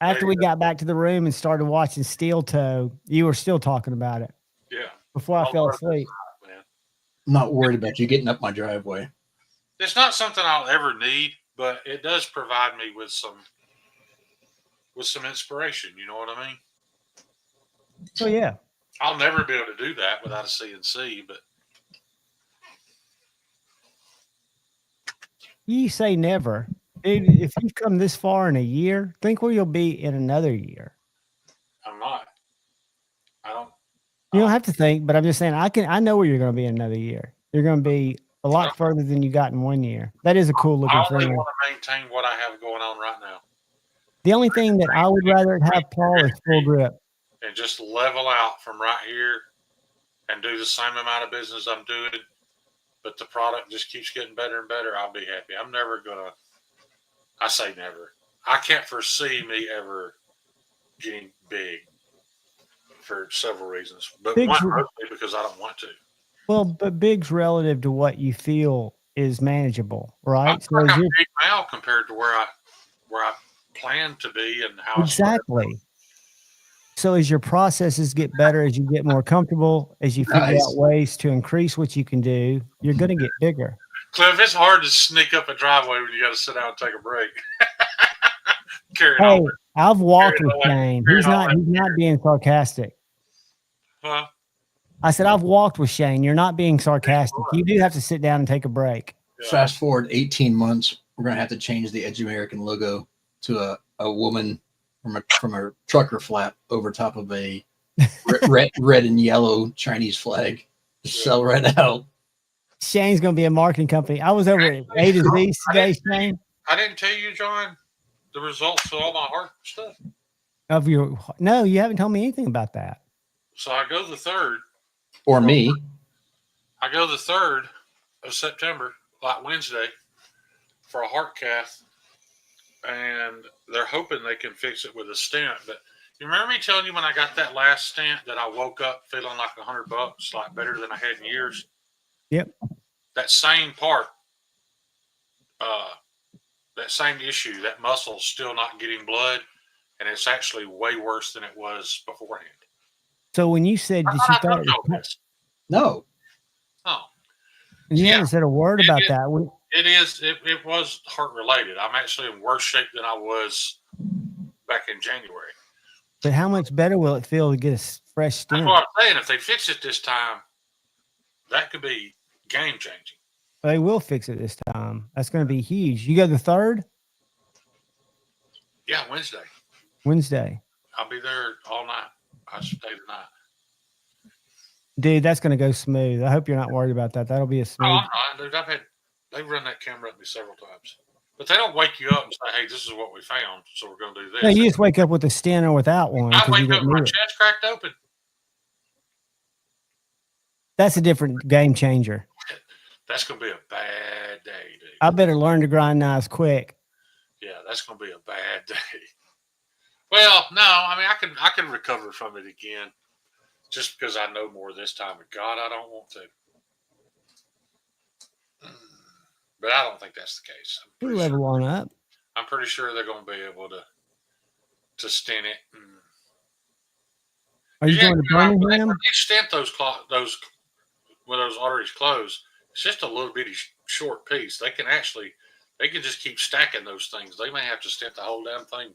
After we got back to the room and started watching Steel Toe, you were still talking about it Yeah, before I fell asleep. man. I'm not worried about you getting up my driveway. It's not something I'll ever need, but it does provide me with some inspiration. You know what I mean? So yeah, I'll never be able to do that without a CNC, but you say never. Dude, if you've come this far in a year, think where you'll be in another year. I'm not. I don't. You don't have to think, but I'm just saying I know where you're going to be in another year. You're going to be a lot further than you got in 1 year. That is a cool looking I only thing. want to maintain what I have going on right now The only thing that I would rather have, Paul, is full grip. and just level out from right here and do the same amount of business I'm doing, but the product just keeps getting better and better. I'll be happy. I'm never gonna. I say never. I can't foresee me ever getting big for several reasons, but Big's- one mostly because I don't want to. Well, but big's relative to what you feel is manageable, right? I'm So is your, big now compared to where I plan to be and how I started. exactly. So as your processes get better, as you get more comfortable, as you figure Nice. out ways to increase what you can do, you're going to get bigger. Cliff, it's hard to sneak up a driveway when you got to sit down and take a break. Carry Hey, on. I've walked Carry with on. Shane. Carry He's on. not being sarcastic. Huh? I said, I've walked with Shane. You're not being sarcastic. You do have to sit down and take a break. Yeah. Fast forward 18 months, we're gonna have to change the Edge American logo to a woman from a trucker flat over top of a red and yellow Chinese flag to sell right out. Shane's going to be a marketing company. I was over at A to Z today, Shane. I didn't tell you, John, the results of all my heart stuff. Of your no, you haven't told me anything about that. So I go the 3rd. Or me. I go the 3rd of September, like Wednesday, for a heart cath, and they're hoping they can fix it with a stent. But you remember me telling you when I got that last stent that I woke up feeling like $100, like better than I had in years? Yep. That same part, that same issue, that muscle's still not getting blood, and it's actually way worse than it was beforehand. So when you said that you thought it know was, this. No. Oh, you Yeah. haven't said a word It about is. that. it was heart related. I'm actually in worse shape than I was back in January. But how much better will it feel to get a fresh That's stent? what I'm saying. If they fix it this time, that could be game changing. They will fix it this time. That's going to be huge. You go the 3rd Yeah, Wednesday. Wednesday, I'll be there all night. I stay the night. dude. That's going to go smooth. I hope you're not worried about that. That'll be a Oh, smooth. I'm not, dude. They've run that camera at me several times, but they don't wake you up and say, "Hey, this is what we found, so we're going to do this." No, you just wake up with a stent or without one. I 'Cause you wake up, didn't my need it. chest cracked open. That's a different game changer. That's gonna be a bad day, dude. I better learn to grind knives quick. Yeah, that's gonna be a bad day. Well, no, I mean I can recover from it again, just because I know more this time. But God, I don't want to. But I don't think that's the case. You level on up. I'm pretty sure they're going to be able to stint it. Are you going to Birmingham? They stint those when those arteries close. It's just a little bitty short piece. They can just keep stacking those things. They may have to stint the whole damn thing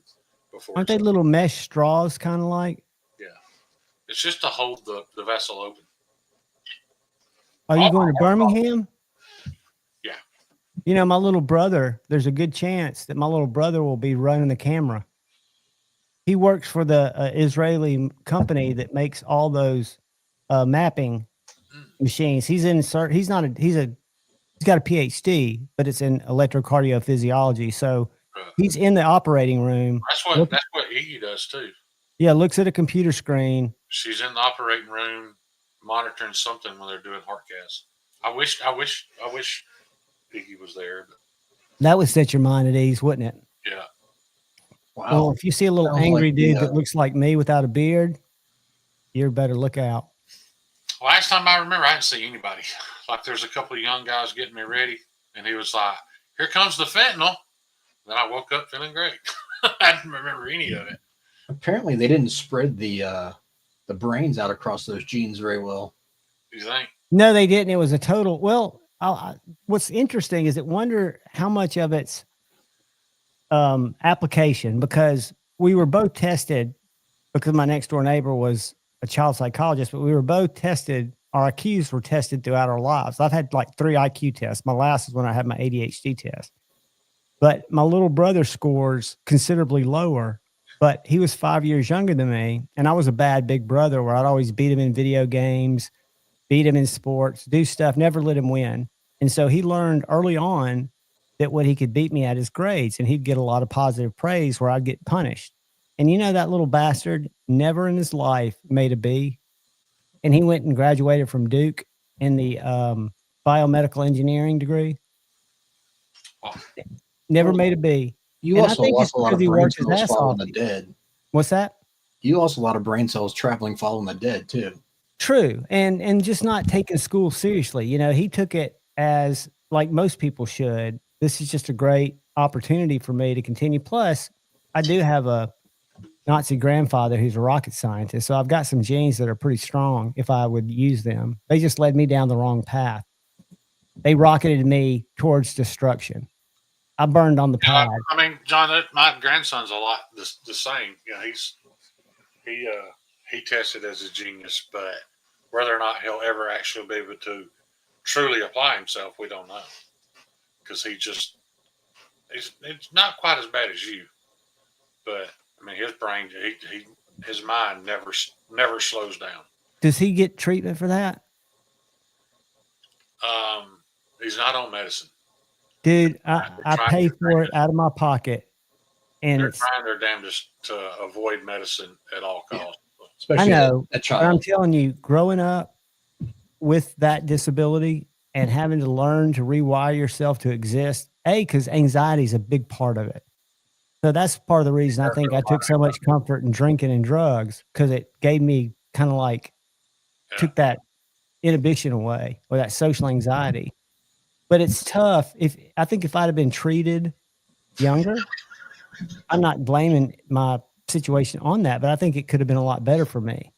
before. Aren't they little mesh straws, kind of like? Yeah, it's just to hold the vessel open. Are you going to Birmingham? Yeah. You know, my little brother, there's a good chance that my little brother will be running the camera. He works for the Israeli company that makes all those mapping machines. He's got a PhD, but it's in electrocardiophysiology. So he's in the operating room. That's what Iggy does too. Yeah, looks at a computer screen. She's in the operating room monitoring something when they're doing heart gas. I wish Iggy was there. But that would set your mind at ease, wouldn't it? Yeah. Wow. Well, if you see a little angry dude that looks like me without a beard, you better look out. Last time I remember, I didn't see anybody. Like there's a couple of young guys getting me ready, and he was like, "Here comes the fentanyl." Then I woke up feeling great. I didn't remember any of it. Apparently, they didn't spread the brains out across those genes very well. You think? No, they didn't. It was a total. Well, what's interesting is that wonder how much of it's application, because we were both tested, because my next door neighbor was a child psychologist, but we were both tested. Our IQs were tested throughout our lives. I've had like 3 IQ tests. My last is when I had my ADHD test. But my little brother scores considerably lower, but he was 5 years younger than me. And I was a bad big brother where I'd always beat him in video games, beat him in sports, do stuff, never let him win. And so he learned early on that what he could beat me at is grades, and he'd get a lot of positive praise where I'd get punished. And you know, that little bastard never in his life made a B. And he went and graduated from Duke in the biomedical engineering degree. Never made a B. You also lost a lot of brain cells following the dead. What's that? You lost a lot of brain cells traveling following the dead too. True. And just not taking school seriously. You know, he took it as, like most people should, this is just a great opportunity for me to continue. Plus, I do have a Nazi grandfather who's a rocket scientist, so I've got some genes that are pretty strong if I would use them. They just led me down the wrong path. They rocketed me towards destruction. I burned on the pad. I mean, John, my grandson's a lot the same. You know, he tested as a genius, but whether or not he'll ever actually be able to truly apply himself, we don't know. Because it's not quite as bad as you, but I mean, his brain, his mind never slows down. Does he get treatment for that? He's not on medicine. Dude, I pay for it out of my pocket. And they're trying their damnedest to avoid medicine at all costs. Especially I know. a child. But I'm telling you, growing up with that disability and having to learn to rewire yourself to exist, because anxiety is a big part of it. So that's part of the reason I think I took so much comfort in drinking and drugs, because it gave me kind of like, took that inhibition away, or that social anxiety. But it's tough. I think if I'd have been treated younger, I'm not blaming my situation on that, but I think it could have been a lot better for me.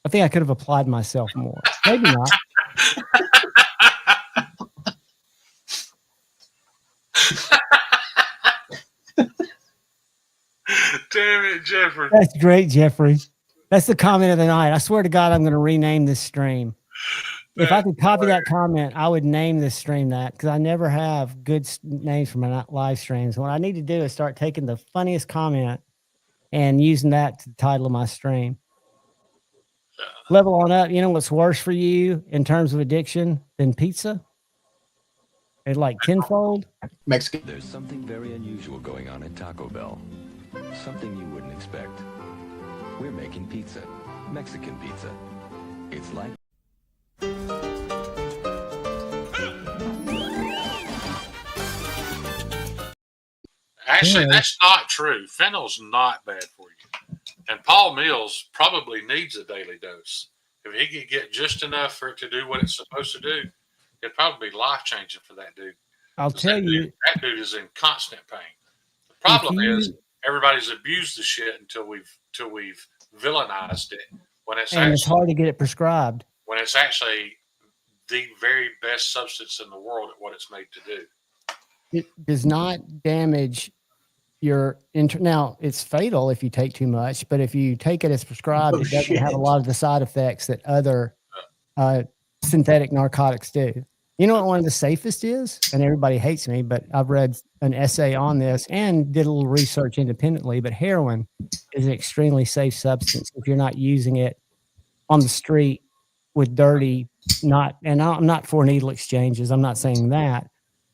I think I could have applied myself more. Maybe not. Damn it, Jeffrey. That's great, Jeffrey. That's the comment of the night. I swear to God, I'm going to rename this stream. If I could copy that comment, I would name this stream that, because I never have good names for my live streams. What I need to do is start taking the funniest comment and using that to the title of my stream. Level on up. You know what's worse for you in terms of addiction than pizza? It's like tenfold. Mexican. There's something very unusual going on at Taco Bell. Something you wouldn't expect. We're making pizza. Mexican pizza. It's like Actually, Yeah. that's not true. Fentanyl's not bad for you. And Paul Mills probably needs a daily dose. If he could get just enough for it to do what it's supposed to do, it'd probably be life changing for that dude. I'll 'Cause tell you, that dude is in constant pain. The problem is you, everybody's abused the shit until we've villainized it when it's and it's actually hard to get it prescribed. the very best substance in the world at what it's made to do. It does not damage your now it's fatal if you take too much, but if you take it as prescribed, Oh, it doesn't have a shit. lot of the side effects that other synthetic narcotics do. You know what one of the safest is? And everybody hates me, but I've read an essay on this and did a little research independently, but heroin is an extremely safe substance if you're not using it on the street with dirty, and I'm not for needle exchanges. I'm not saying that,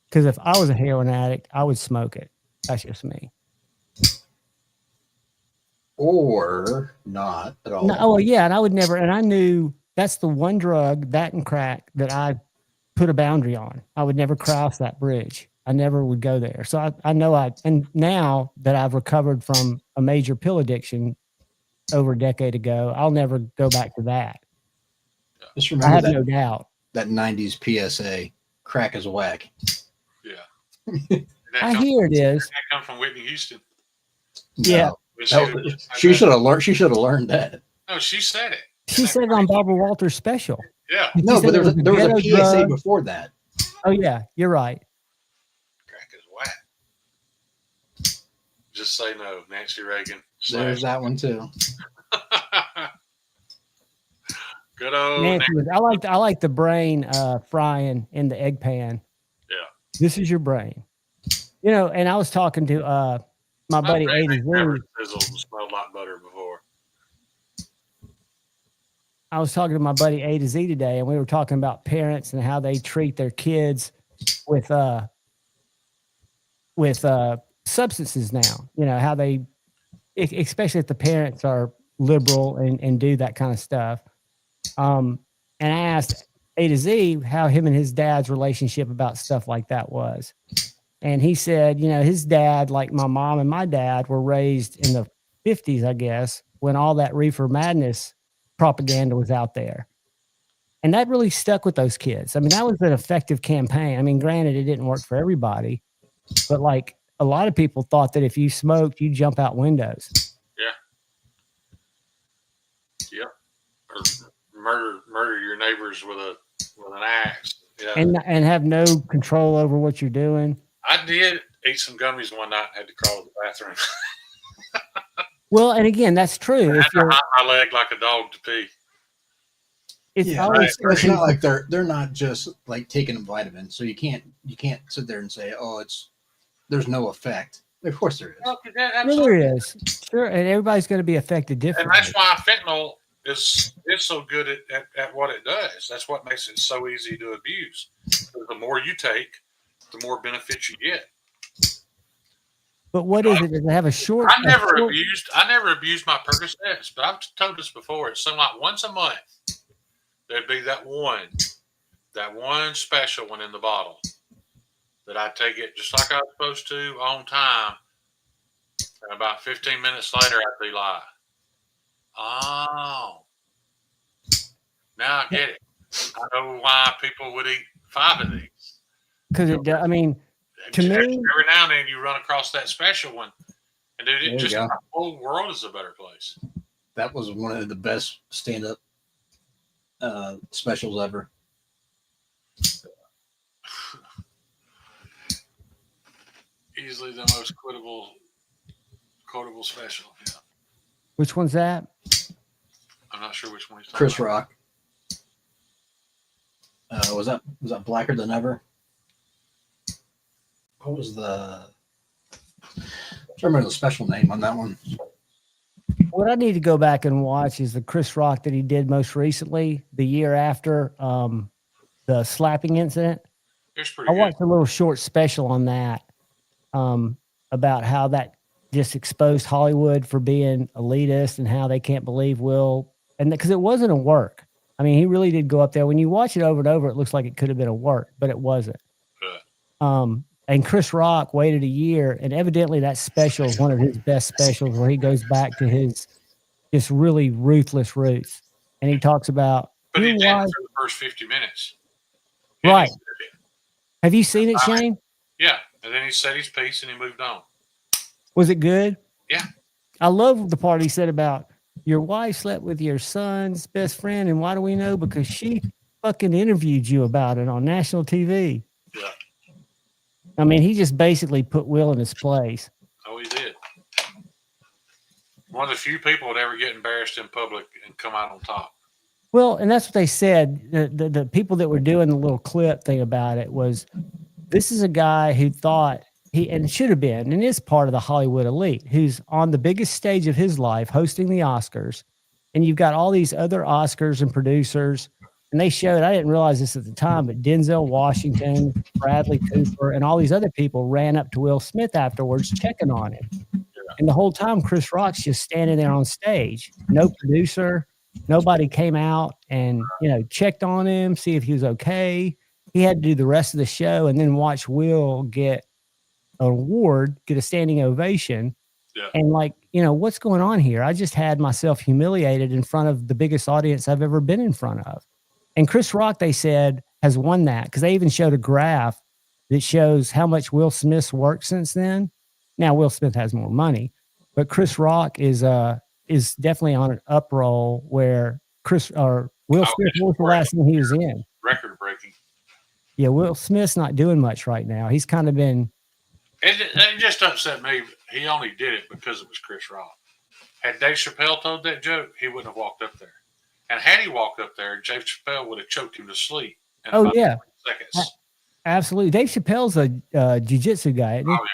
because if I was a heroin addict, I would smoke it. That's just me. Or not at all. No, oh yeah, and I would never. And I knew that's the one drug, that and crack, that I put a boundary on. I would never cross that bridge. I never would go there. So I know and now that I've recovered from a major pill addiction over a decade ago, I'll never go back to that. Just I remember have that, no doubt. that 90s PSA, crack is whack. Yeah. I hear it is. That come from Whitney Houston. Yeah. No, she should have learned. She should have learned that. No, she said it. She said it on Barbara Walters' special. Yeah. She No, said but it there was a ghetto PSA drug. before that. Oh yeah, you're right. Crack is whack. Just say no, Nancy Reagan. There's that one too. Good old Nancy, I like the brain frying in the egg pan. Yeah. This is your brain. You know, and I was talking to my buddy A to never Z. sizzled and smelled like butter before. I was talking to my buddy A to Z today, and we were talking about parents and how they treat their kids with substances now. You know, how they, especially if the parents are liberal and do that kind of stuff. And I asked A to Z how him and his dad's relationship about stuff like that was. And he said, you know, his dad, like my mom and my dad, were raised in the 50s, I guess, when all that reefer madness propaganda was out there. And that really stuck with those kids. I mean, that was an effective campaign. I mean, granted, it didn't work for everybody, but like a lot of people thought that if you smoked, you jump out windows. Yeah. Or murder your neighbors with an axe. Yeah. And have no control over what you're doing. I did eat some gummies one night and had to crawl to the bathroom. Well, and again, that's true. I If had to you're, hop my leg like a dog to pee. it's Yeah, always, it's not like they're not just like taking a vitamin, so you can't sit there and say, oh, there's no effect. Of course there is. Well, sure absolutely. there is. Sure, and everybody's going to be affected And differently. that's why fentanyl is so good at what it does. That's what makes it so easy to abuse. The more you take, the more benefits you get. But what is it? Does it have a short? I never abused my Percocets, but I've told this before. It seemed like once a month there'd be that one special one in the bottle that I'd take it just like I was supposed to on time. And about 15 minutes later, I'd be like, "Oh, now I get it. I know why people would eat 5 of these." Because I mean, to me, every now and then you run across that special one, and dude, There it you just go. the whole world is a better place. That was one of the best stand-up specials ever. Easily the most quotable special. Yeah, which one's that? I'm not sure which one he's talking Chris about. Rock. Was that Blacker Than Ever? What was the? I remember the special name on that one. What I need to go back and watch is the Chris Rock that he did most recently, the year after the slapping incident. It's pretty I good. watched a little short special on that about how that just exposed Hollywood for being elitist and how they can't believe Will. And because it wasn't a work. I mean, he really did go up there. When you watch it over and over, it looks like it could have been a work, but it wasn't. Yeah. And Chris Rock waited a year, and evidently that special is one of his best specials where he goes back to his just really ruthless roots. And he talks about But he your did it wife. for the first 50 minutes. And Right. he did it. Have you seen it, Shane? Yeah. And then he said his piece and he moved on. Was it good? Yeah. I love the part he said about your wife slept with your son's best friend. And why do we know? Because she fucking interviewed you about it on national TV. Yeah. I mean, he just basically put Will in his place. Oh, he did. One of the few people that ever get embarrassed in public and come out on top. Well, and that's what they said. The people that were doing the little clip thing about it was, this is a guy who thought and should have been, and is part of the Hollywood elite, who's on the biggest stage of his life hosting the Oscars. And you've got all these other Oscars and producers. And they showed, I didn't realize this at the time, but Denzel Washington, Bradley Cooper, and all these other people ran up to Will Smith afterwards checking on him. And the whole time, Chris Rock's just standing there on stage. No producer, nobody came out and, checked on him, see if he was okay. He had to do the rest of the show and then watch Will get an award, get a standing ovation. Yeah. And what's going on here? I just had myself humiliated in front of the biggest audience I've ever been in front of. And Chris Rock, they said, has won that because they even showed a graph that shows how much Will Smith's worked since then. Now, Will Smith has more money, but Chris Rock is definitely on an up roll where Will Smith, what was the last thing he was in? Record breaking. Yeah, Will Smith's not doing much right now. He's kind of been. It just upset me. He only did it because it was Chris Rock. Had Dave Chappelle told that joke, he wouldn't have walked up there. And had he walked up there, Dave Chappelle would have choked him to sleep. In about 20 seconds. Absolutely. Dave Chappelle's a jiu-jitsu guy, isn't he? Oh,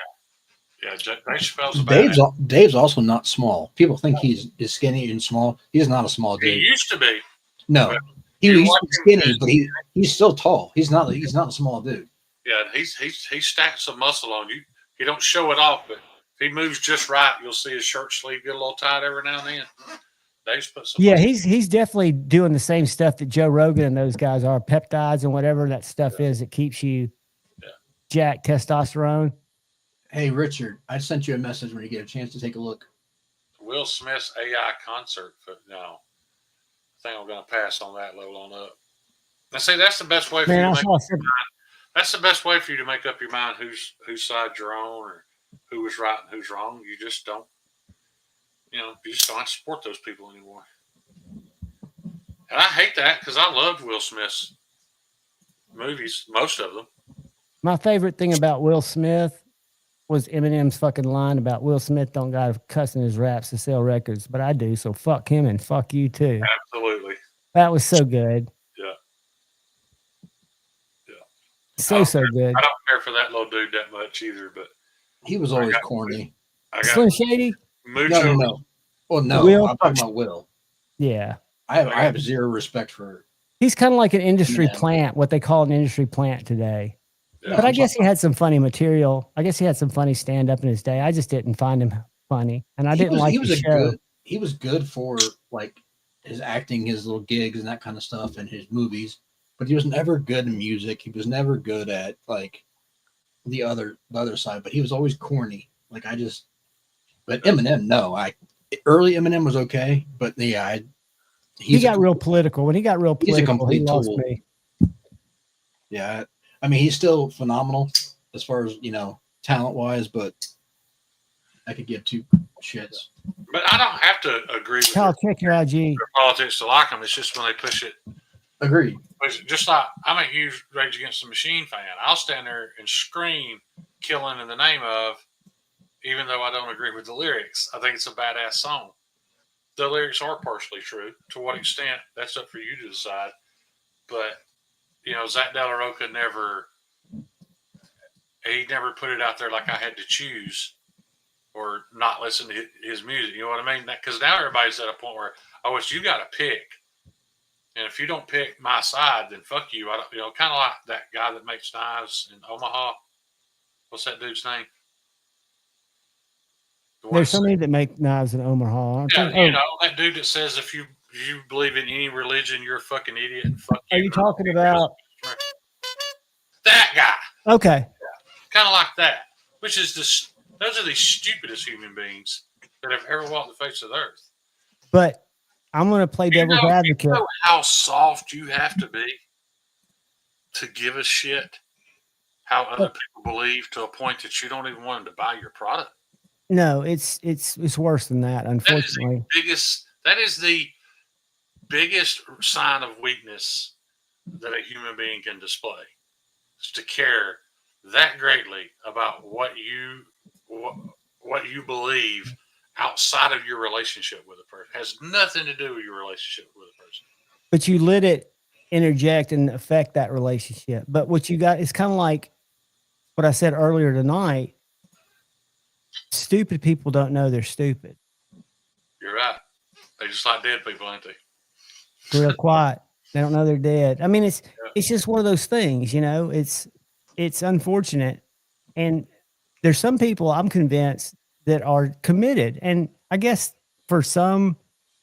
yeah. Yeah, Dave Chappelle's a badass. Dave's also not small. People think he's skinny and small. He's not a small dude. He used to be. No, he used to be skinny, but he's still tall. He's not a small dude. Yeah, he's stacked some muscle on you. He don't show it off, but if he moves just right, you'll see his shirt sleeve get a little tight every now and then. Dave's put some. Yeah, he's definitely doing the same stuff that Joe Rogan and those guys are, peptides and whatever that stuff is that keeps you jacked, testosterone. Hey, Richard, I sent you a message when you get a chance to take a look. Will Smith's AI concert. No, I think I'm going to pass on that. Load on up. I say that's the best way for you to make up your mind. That's the best way for you to make up your mind whose side you're on or who was right and who's wrong. You just don't. You just don't support those people anymore. And I hate that because I loved Will Smith's movies, most of them. My favorite thing about Will Smith was Eminem's fucking line about Will Smith don't got cussing his raps to sell records, but I do, so fuck him and fuck you too. Absolutely. That was so good. Yeah. So good. I don't care for that little dude that much either, but he was always corny. Slim Shady? No. Well, no, Will? I'm talking about Will. Yeah. I have zero respect for. He's kind of like an industry plant, what they call an industry plant today. Yeah, but I guess he had some funny material. I guess he had some funny stand up in his day. I just didn't find him funny, and I didn't like the show. He was good for like his acting, his little gigs, and that kind of stuff, and his movies. But he was never good in music. He was never good at like the other side. But he was always corny. But Eminem, no, early Eminem was okay, but yeah, he got real political. When he got real political, he's a complete he lost tool. me. Yeah, I mean, he's still phenomenal as far as talent wise, but I could give two shits. But I don't have to agree with Kyle, check your IG. Politics to like them. It's just when they push it. Agreed. Just like I'm a huge Rage Against the Machine fan. I'll stand there and scream "Killing in the Name of," even though I don't agree with the lyrics. I think it's a badass song. The lyrics are partially true. To what extent, that's up for you to decide. But Zach De La Rocha never put it out there like I had to choose or not listen to his music. You know what I mean? Because now everybody's at a point where, it's you got to pick. And if you don't pick my side, then fuck you. I don't, kind of like that guy that makes knives in Omaha. What's that dude's name? There's somebody that make knives in Omaha. That dude that says if you believe in any religion, you're a fucking idiot. And fuck you. Are you talking about that guy? Okay. kind of like that. Which is those are the stupidest human beings that have ever walked the face of the earth. But I'm going to play devil's advocate. You know how soft you have to be to give a shit how other people believe to a point that you don't even want them to buy your product. No, it's worse than that, unfortunately. That is the biggest sign of weakness that a human being can display. Is to care that greatly about what you believe outside of your relationship with a person. It has nothing to do with your relationship with a person. But you let it interject and affect that relationship. But what you got is kind of like what I said earlier tonight. Stupid people don't know they're stupid. You're right. They just like dead people, ain't they? Real quiet. They don't know they're dead. I mean, it's just one of those things, you know. It's unfortunate, and there's some people I'm convinced that are committed, and I guess for some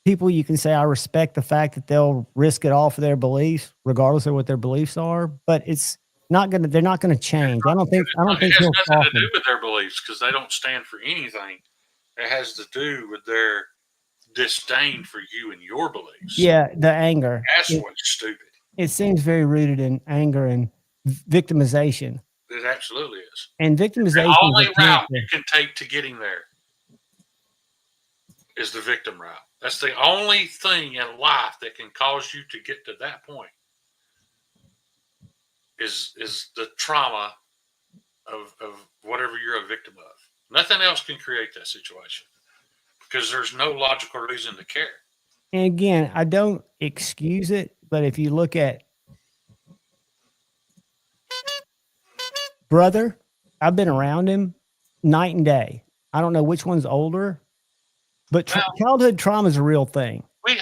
people you can say I respect the fact that they'll risk it all for their beliefs, regardless of what their beliefs are. But it's not gonna. They're not gonna change. I don't think. It has nothing to do with their beliefs because they don't stand for anything. It has to do with their disdain for you and your beliefs. Yeah, the anger. That's what's stupid. It seems very rooted in anger and victimization. It absolutely is. And victimization. The only route you can take to getting there is the victim route. That's the only thing in life that can cause you to get to that point. Is the trauma of whatever you're a victim of. Nothing else can create that situation. Because there's no logical reason to care. And again, I don't excuse it, but if you look at brother, I've been around him night and day. I don't know which one's older, but childhood trauma is a real thing. We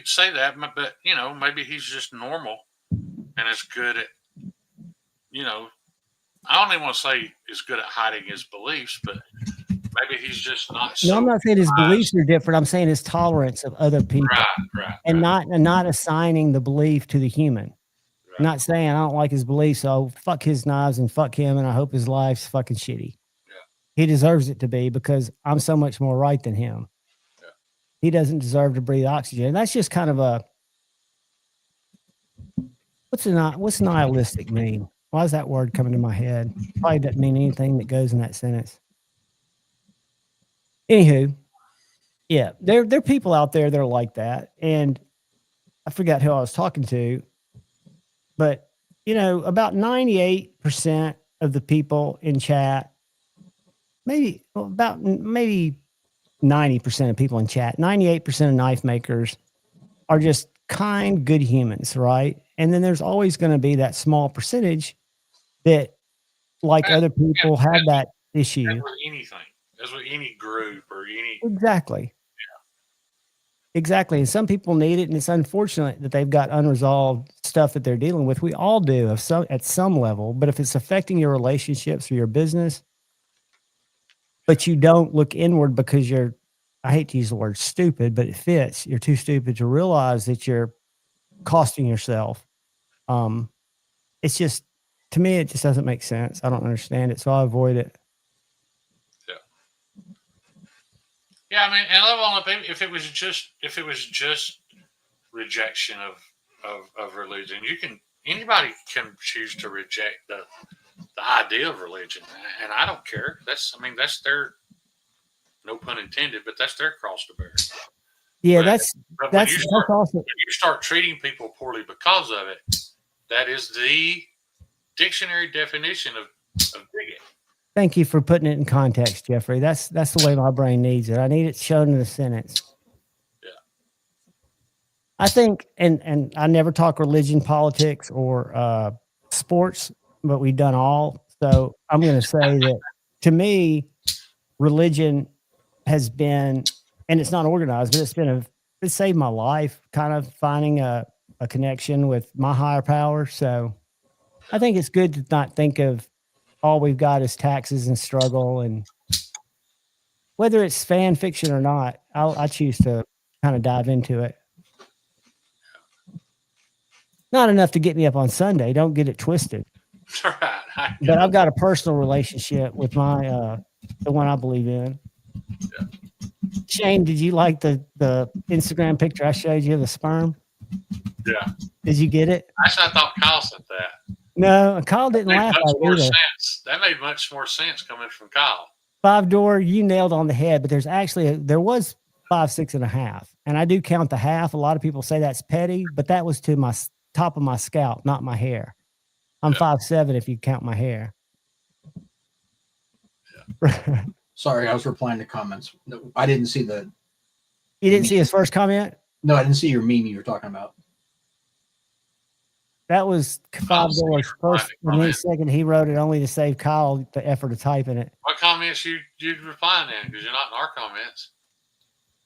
say that, but you know, maybe he's just normal and is good at, you know, I don't even want to say is good at hiding his beliefs, but maybe he's just not. No, I'm not saying his beliefs are different. I'm saying his tolerance of other people, and not assigning the belief to the human. Right. Not saying I don't like his beliefs, so fuck his knives and fuck him, and I hope his life's fucking shitty. Yeah. He deserves it to be because I'm so much more right than him. Yeah. He doesn't deserve to breathe oxygen. And that's just kind of a what's nihilistic mean? Why is that word coming to my head? Probably doesn't mean anything that goes in that sentence. Anywho, yeah, there are people out there that are like that. And I forgot who I was talking to, but, you know, about 98% of the people in chat, maybe 90% of people in chat, 98% of knife makers are just kind, good humans, right? And then there's always going to be that small percentage that, like other people, have that issue. That's with anything. That's with any group or any. Exactly. Yeah. Exactly. And some people need it, and it's unfortunate that they've got unresolved stuff that they're dealing with. We all do at some level, but if it's affecting your relationships or your business, but you don't look inward because I hate to use the word stupid, but it fits. You're too stupid to realize that you're costing yourself. It's just, to me, it just doesn't make sense. I don't understand it, so I avoid it. Yeah, I mean, and level if it was just rejection of religion, anybody can choose to reject the idea of religion, and I don't care. That's their, no pun intended, but that's their cross to bear. Yeah, but when you start treating people poorly because of it, that is the dictionary definition of bigot. Thank you for putting it in context, Jeffrey. That's the way my brain needs it. I need it shown in a sentence. Yeah. I think, and I never talk religion, politics, or sports, but we've done all. So I'm going to say that to me, religion has been, and it's not organized, but it saved my life, kind of finding a connection with my higher power. So I think it's good to not think of all we've got is taxes and struggle, and whether it's fan fiction or not, I choose to kind of dive into it. Not enough to get me up on Sunday. Don't get it twisted. Right. But I've got a personal relationship with my the one I believe in. Yeah. Shane, did you like the Instagram picture I showed you of the sperm? Yeah. Did you get it? Actually, I thought Kyle sent that. No, Kyle didn't That made laugh much at it more either. sense. That made much more sense coming from Kyle. 5 door, you nailed on the head, but there was 5, 6.5. And I do count the half. A lot of people say that's petty, but that was to my top of my scalp, not my hair. I'm 5'7" if you count my hair. Yeah. Sorry, I was replying to comments. No, I didn't see the. You didn't see his first comment? No, I didn't see your meme you were talking about. That was 5 doors first, and then second he wrote it only to save Kyle the effort of typing it. What comments you replying in? Because you're not in our comments.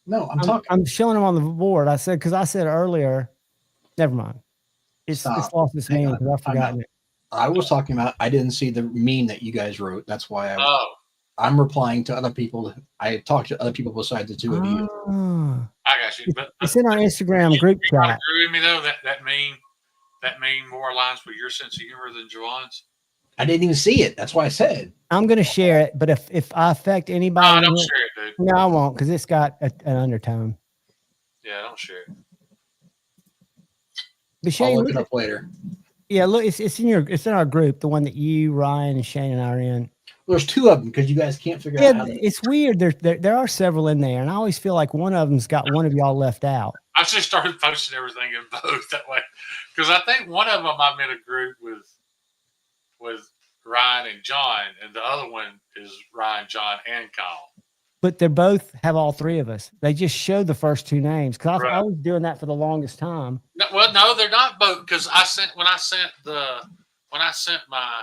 No, I'm talking. I'm showing them on the board. I said, because I said earlier, never mind. It's lost its meaning because I've forgotten it. I was talking about, I didn't see the meme that you guys wrote. That's why I'm replying to other people. I talked to other people besides the two of you. I got you. But it's in our Instagram group chat. You agree with me though that meme more aligns with your sense of humor than Juhvon's? I didn't even see it. That's why I said. I'm going to share it, but if I affect anybody, no, don't share it, dude. No, I won't, because it's got an undertone. Yeah, don't share it. But Shane, I'll look it up later. Yeah, look, it's in our group, the one that you, Ryan, and Shane and I are in. There's 2 of them because you guys can't figure out how it's weird. There are several in there, and I always feel like one of them's got one of y'all left out. I just started posting everything in both that way because I think one of them I'm in a group with Ryan and John, and the other one is Ryan, John, and Kyle. But they both have all 3 of us. They just show the first 2 names because I was doing that for the longest time. No, well, no, they're not both because when I sent my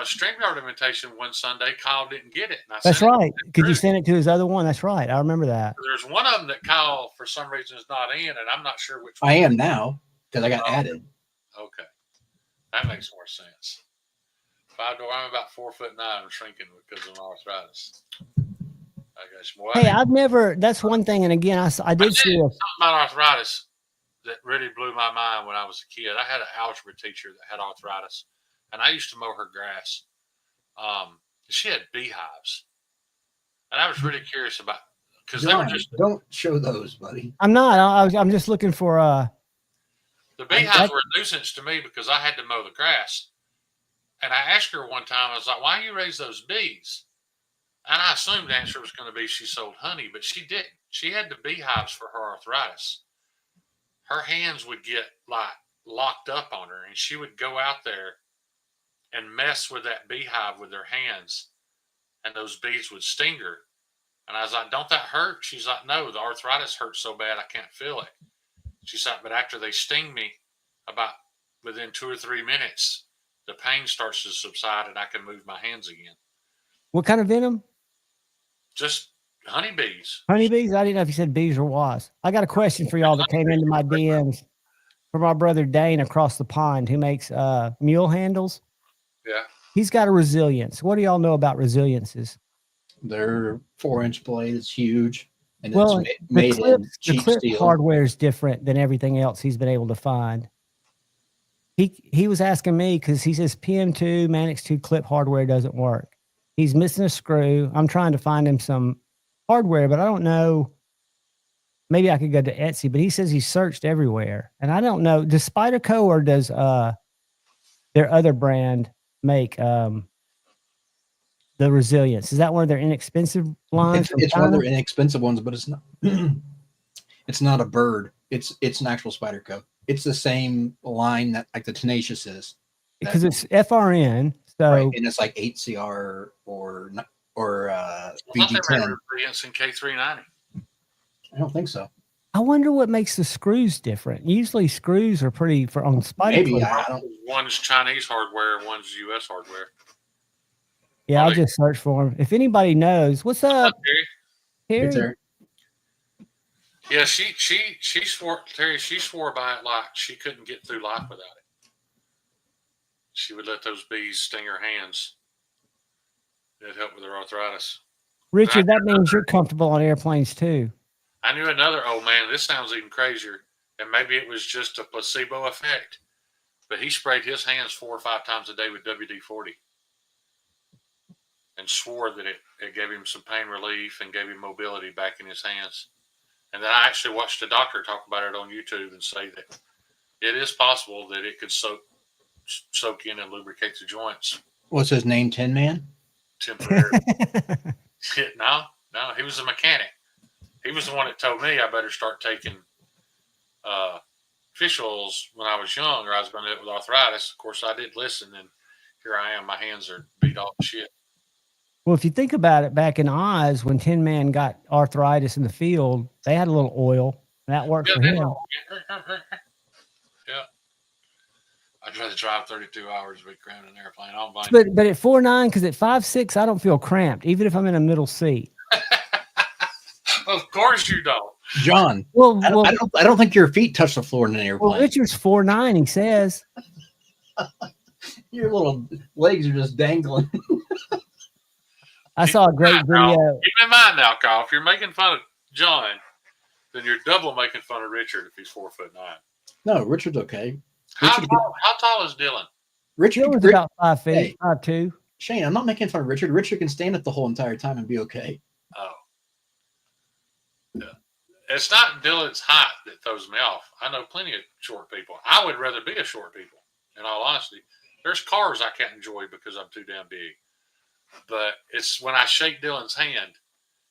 StreamYard invitation one Sunday, Kyle didn't get it. And That's right. Could you send it to his other one? That's right. I remember that. There's one of them that Kyle, for some reason, is not in, and I'm not sure which one. I am now because I got added. Okay. That makes more sense. 5 door, I'm about 4'9". I'm shrinking because of arthritis. I guess more. Hey, I've never. That's one thing, and again, I did see something about arthritis that really blew my mind when I was a kid. I had an algebra teacher that had arthritis, and I used to mow her grass. She had beehives, and I was really curious about because they were just. Don't show those, buddy. I'm not. I'm just looking for. The beehives were a nuisance to me because I had to mow the grass, and I asked her one time. I was like, "Why do you raise those bees?" And I assumed the answer was going to be she sold honey, but she didn't. She had the beehives for her arthritis. Her hands would get like locked up on her, and she would go out there and mess with that beehive with her hands, and those bees would sting her. And I was like, "Don't that hurt?" She's like, "No, the arthritis hurts so bad I can't feel it." She's like, "But after they sting me, about within 2 or 3 minutes, the pain starts to subside and I can move my hands again." What kind of venom? Just honeybees. Honeybees? I didn't know if you said bees or wasps. I got a question for y'all that came into my DMs from our brother Dane across the pond who makes mule handles. Yeah. He's got a resilience. What do y'all know about resiliences? They're 4-inch blade. It's huge. And well, it's made in cheap clip steel. hardware is different than everything else he's been able to find. He was asking me because he says PM2, Mannix 2 clip hardware doesn't work. He's missing a screw. I'm trying to find him some hardware, but I don't know. Maybe I could go to Etsy, but he says he's searched everywhere. And I don't know. Does Spyderco or does their other brand make the resilience? Is that one of their inexpensive lines? It's one of their inexpensive ones, but it's not. It's not a bird. It's an actual Spyderco. It's the same line that like the Tenacious is. Because it's FRN. So right, and it's like 8CR or VG10. In K390. I don't think so. I wonder what makes the screws different. Usually screws are pretty on Spyderco. Maybe I don't. One's Chinese hardware and one's US hardware. Yeah, I'll just search for them. If anybody knows, what's up, Terry? Terry? Yeah, she swore, Terry. She swore by it like she couldn't get through life without it. She would let those bees sting her hands. It helped with her arthritis. Richard, that means you're comfortable on airplanes too. I knew another old man. This sounds even crazier, and maybe it was just a placebo effect. but he sprayed his hands 4 or 5 times a day with WD-40 and swore that it gave him some pain relief and gave him mobility back in his hands. And then I actually watched a doctor talk about it on YouTube and say that it is possible that it could soak in and lubricate the joints What's his name? Tin Man? temporarily. No, he was a mechanic. He was the one that told me I better start taking fish oils when I was young, or I was going to end up with arthritis. Of course, I did listen, and here I am. My hands are beat off shit. Well, if you think about it, back in Oz, when Tin Man got arthritis in the field, they had a little oil, and that worked for him. Yeah. I'd rather drive 32 hours a week around an airplane. I don't blame you. But at 4'9", because at 5'6", I don't feel cramped, even if I'm in a middle seat. Of course you don't. John, Well, I don't think your feet touch the floor in an airplane. well, Richard's 4'9", he says. Your little legs are just dangling. I saw a great video. Keep in mind now, Kyle, if you're making fun of John, then you're double making fun of Richard if he's 4'9". No, Richard's okay. How tall is Dylan? Richard was about 5 feet, Hey. 5'2". Shane, I'm not making fun of Richard. Richard can stand it the whole entire time and be okay. Oh. Yeah. It's not Dylan's height that throws me off. I know plenty of short people. I would rather be a short people, in all honesty. There's cars I can't enjoy because I'm too damn big. But it's when I shake Dylan's hand,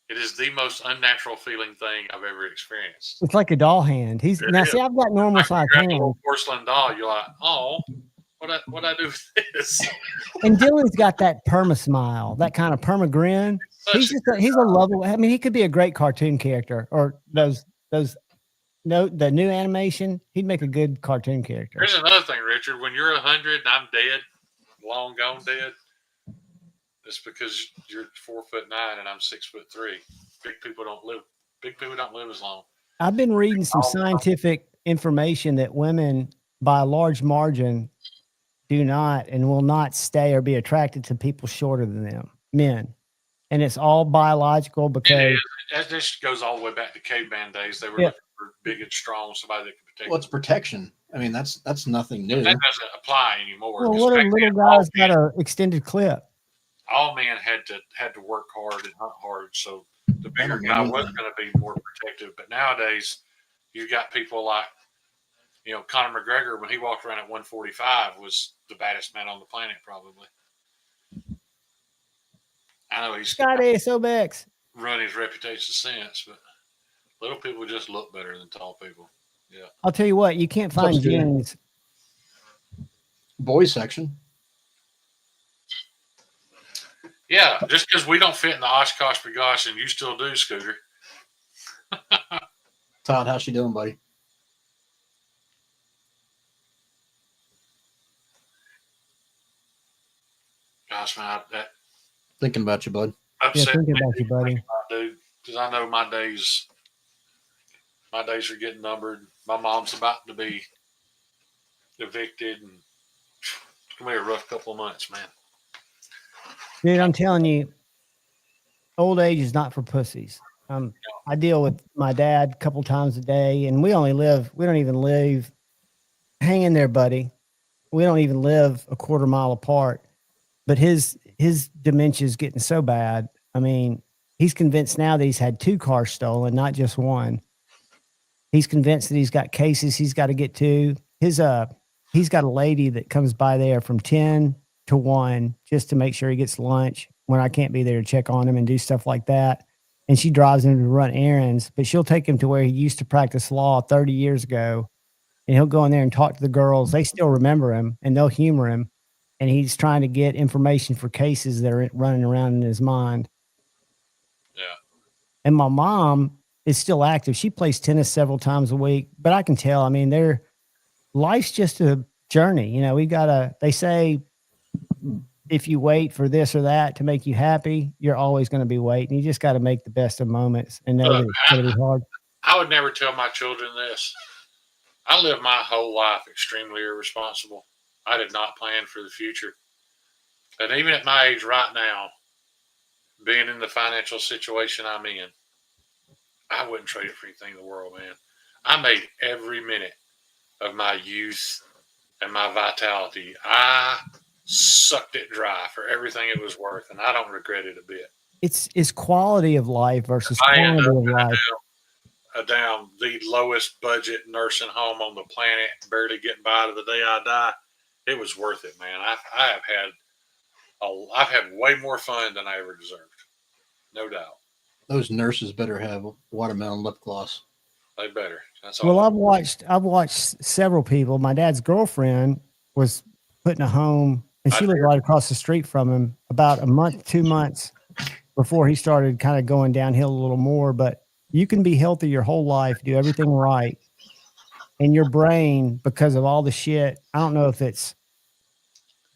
it is the most unnatural feeling thing I've ever experienced. It's like a doll hand. See, I've got normal size Grab a hands. little porcelain doll, you're like, oh, what I do with this? And Dylan's got that perma smile, that kind of perma grin. He's a lovable. I mean, he could be a great cartoon character, or the new animation. He'd make a good cartoon character. Here's another thing, Richard. When you're 100 and I'm dead, long gone dead, it's because you're 4'9" and I'm 6'3". Big people don't live as long. I've been reading some scientific information that women, by a large margin, do not and will not stay or be attracted to people shorter than them, men. And it's all biological because this goes all the way back to caveman days. They were looking for big and strong, somebody that could protect. Well, it's protection. I mean, that's nothing new. That doesn't apply anymore. well, what if little guys got an extended clip? All men had to work hard and hunt hard, so the bigger guy was going to be more protective. But nowadays, you've got people like, Conor McGregor, when he walked around at 145, was the baddest man on the planet, probably. I know he's Scott Sobex run his reputation since, but little people just look better than tall people. Yeah. I'll tell you what, you can't find jeans. Boys section. Yeah, just because we don't fit in the Oshkosh Bagosh and you still do, Scooter. Todd, how's she doing, buddy? Gosh, man, that Thinking about you, bud. upset thinking me, about you, buddy. dude, because I know my days are getting numbered. My mom's about to be evicted, and it's gonna be a rough couple of months, man. Dude, I'm telling you, old age is not for pussies. I deal with my dad a couple times a day, and we don't even live, hang in there, buddy. We don't even live a quarter mile apart. But his dementia is getting so bad. I mean, he's convinced now that he's had 2 cars stolen, not just one. He's convinced that he's got cases he's got to get to. He's got a lady that comes by there from 10 to 1 just to make sure he gets lunch when I can't be there to check on him and do stuff like that. And she drives him to run errands, but she'll take him to where he used to practice law 30 years ago. And he'll go in there and talk to the girls. They still remember him and they'll humor him. And he's trying to get information for cases that are running around in his mind. Yeah. And my mom is still active. She plays tennis several times a week, but I can tell, I mean, life's just a journey. They say, if you wait for this or that to make you happy, you're always going to be waiting. You just got to make the best of moments and know that it's going to be hard. I would never tell my children this. I lived my whole life extremely irresponsible. I did not plan for the future. And even at my age right now, being in the financial situation I'm in, I wouldn't trade it for anything in the world, man. I made every minute of my youth and my vitality, I sucked it dry for everything it was worth, and I don't regret it a bit. It's quality of life versus I end quantity up of life. down the lowest budget nursing home on the planet, barely getting by to the day I die. It was worth it, man. I've had way more fun than I ever deserved, no doubt. Those nurses better have watermelon lip gloss. They better. That's all. Well, I've watched several people. My dad's girlfriend was put in a home, and she lived right across the street from him about a month, 2 months before he started kind of going downhill a little more. But you can be healthy your whole life, do everything right, and your brain, because of all the shit, I don't know if it's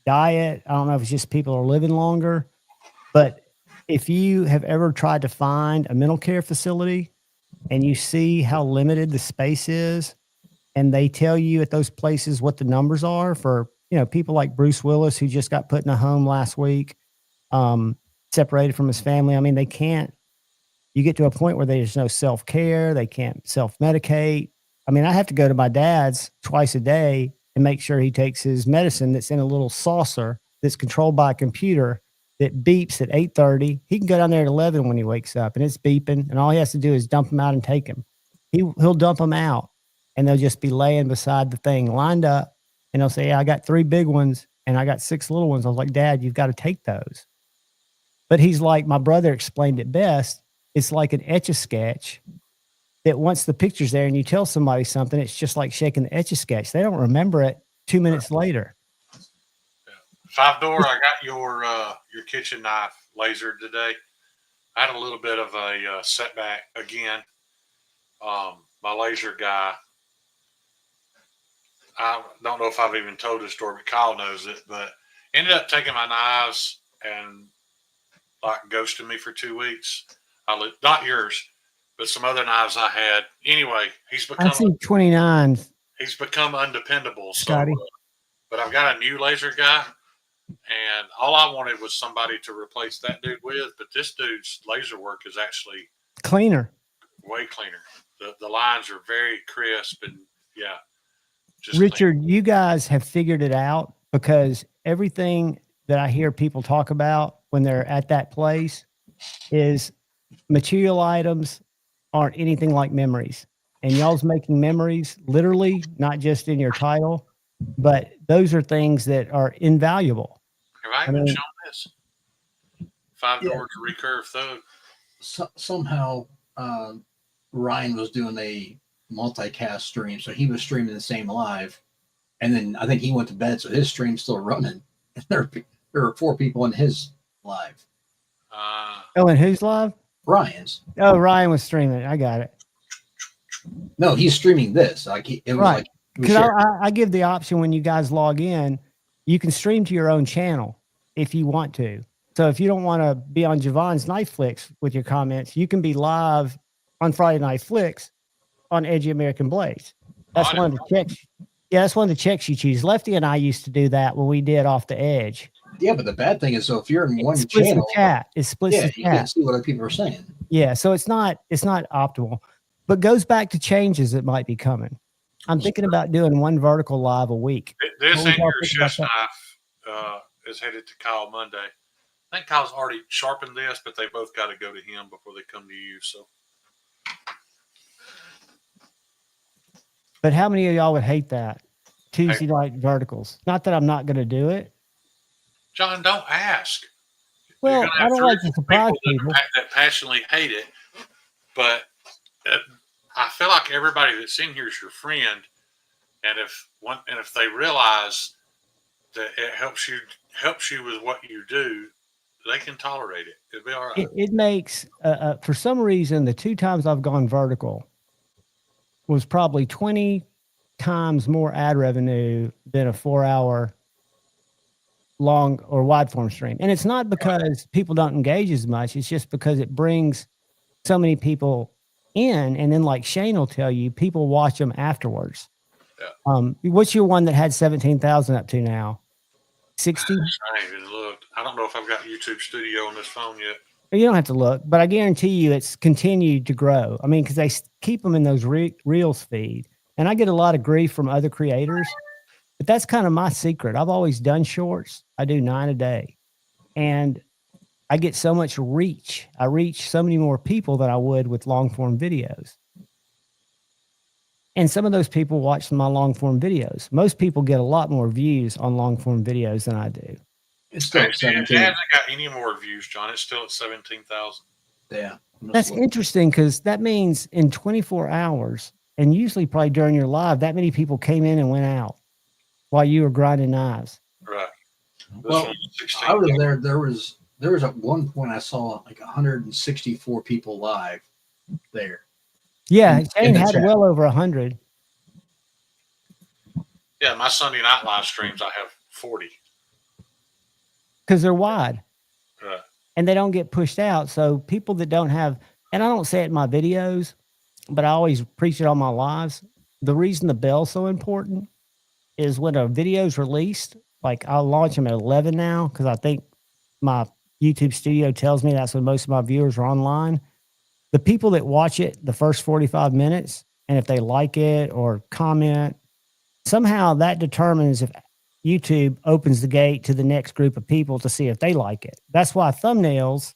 diet, I don't know if it's just people are living longer, but if you have ever tried to find a mental care facility and you see how limited the space is, and they tell you at those places what the numbers are for, people like Bruce Willis, who just got put in a home last week, separated from his family. I mean, you get to a point where there's no self-care. They can't self-medicate. I mean, I have to go to my dad's twice a day and make sure he takes his medicine that's in a little saucer that's controlled by a computer that beeps at 8:30. He can go down there at 11 when he wakes up, and it's beeping, and all he has to do is dump him out and take him. He'll dump them out, and they'll just be laying beside the thing lined up, and they'll say, yeah, I got 3 big ones and I got 6 little ones. I was like, Dad, you've got to take those. But he's like, my brother explained it best. It's like an Etch-a-Sketch that once the picture's there and you tell somebody something, it's just like shaking the Etch-a-Sketch. They don't remember it 2 minutes later. 5-door, I got your kitchen knife lasered today. I had a little bit of a setback again. My laser guy, I don't know if I've even told this story, but Kyle knows it, but ended up taking my knives and like ghosted me for 2 weeks. Not yours, but some other knives I had. Anyway, I see 29. He's become undependable. Scotty. So, but I've got a new laser guy, and all I wanted was somebody to replace that dude with. But this dude's laser work is actually Cleaner. way cleaner. The lines are very crisp, and yeah. Richard, you guys have figured it out, because everything that I hear people talk about when they're at that place is material items aren't anything like memories. And y'all's making memories, literally, not just in your title, but those are things that are invaluable. Have I even shown this? 5-door recurve thug. Somehow Ryan was doing a multicast stream, so he was streaming the same live, and then I think he went to bed, so his stream's still running. There were 4 people in his live. And who's live? Ryan's. Oh, Ryan was streaming. I got it. No, he's streaming this. It was right. Because like I give the option when you guys log in, you can stream to your own channel if you want to. So if you don't want to be on Juhvon's Night Flicks with your comments, you can be live on Friday Night Flicks on Edgy American Blades. That's one of the checks. Yeah, that's one of the checks you choose. Lefty and I used to do that when we did Off the Edge. Yeah, but the bad thing is, so if you're in one channel, it splits the chat. You can't see what other people are saying. Yeah, so it's not optimal, but goes back to changes that might be coming. I'm thinking about doing one vertical live a week. This and your chef knife is headed to Kyle Monday. I think Kyle's already sharpened this, but they both got to go to him before they come to you. So, but how many of y'all would hate that Tuesday night verticals? Not that I'm not going to do it. John, don't ask. Well, I don't like to surprise people that passionately hate it, but I feel like everybody that's in here is your friend, and if they realize that it helps you with what you do, they can tolerate it. It'll be all right. It makes for some reason the 2 times I've gone vertical was probably 20 times more ad revenue than a 4-hour long or wide form stream. And it's not because people don't engage as much. It's just because it brings so many people in. And then, like Shane will tell you, people watch them afterwards. Yeah. What's your one that had 17,000 up to now? 60? I ain't even looked. I don't know if I've got YouTube Studio on this phone yet. You don't have to look, but I guarantee you it's continued to grow. I mean, because they keep them in those Reels feed. And I get a lot of grief from other creators But that's kind of my secret. I've always done shorts. I do 9 a day. And I get so much reach. I reach so many more people than I would with long form videos. And some of those people watch my long form videos. Most people get a lot more views on long form videos than I do. It's still It 17. hasn't got any more views, John. It's still at 17,000. Yeah. That's interesting because that means in 24 hours, and usually probably during your live, that many people came in and went out while you were grinding knives. Right. Well, I was there. There was at one point I saw like 164 people live there. Yeah, In Shane the had chat. well over 100. Yeah, my Sunday night live streams, I have 40. Because they're wide. Right. And they don't get pushed out. So people that don't have, and I don't say it in my videos, but I always preach it on my lives. The reason the bell's so important is when a video's released, like I'll launch them at 11 now because I think my YouTube studio tells me that's when most of my viewers are online. The people that watch it the first 45 minutes, and if they like it or comment, somehow that determines if YouTube opens the gate to the next group of people to see if they like it. That's why thumbnails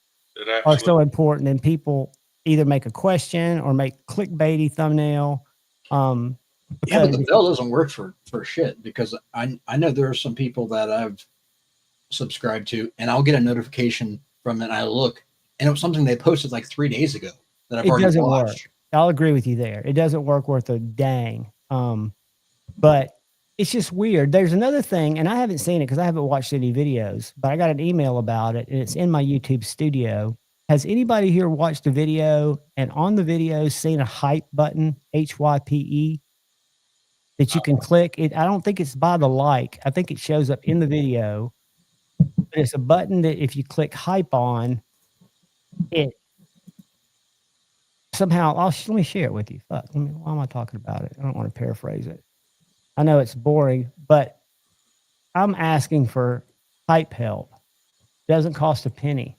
are so important, and people either make a question or make clickbaity thumbnail. Yeah, but the bell doesn't work for shit because I know there are some people that I've subscribed to, and I'll get a notification from it, and I look, and it was something they posted like 3 days ago that I've already watched. I'll agree with you there. It doesn't work worth a dang. But it's just weird. There's another thing, and I haven't seen it because I haven't watched any videos, but I got an email about it, and it's in my YouTube studio. Has anybody here watched a video and on the video seen a hype button, HYPE, that you can click? It. I don't think it's by the like. I think it shows up in the video. But it's a button that if you click hype on, it somehow, let me share it with you. Fuck, why am I talking about it? I don't want to paraphrase it. I know it's boring, but I'm asking for hype help. Doesn't cost a penny.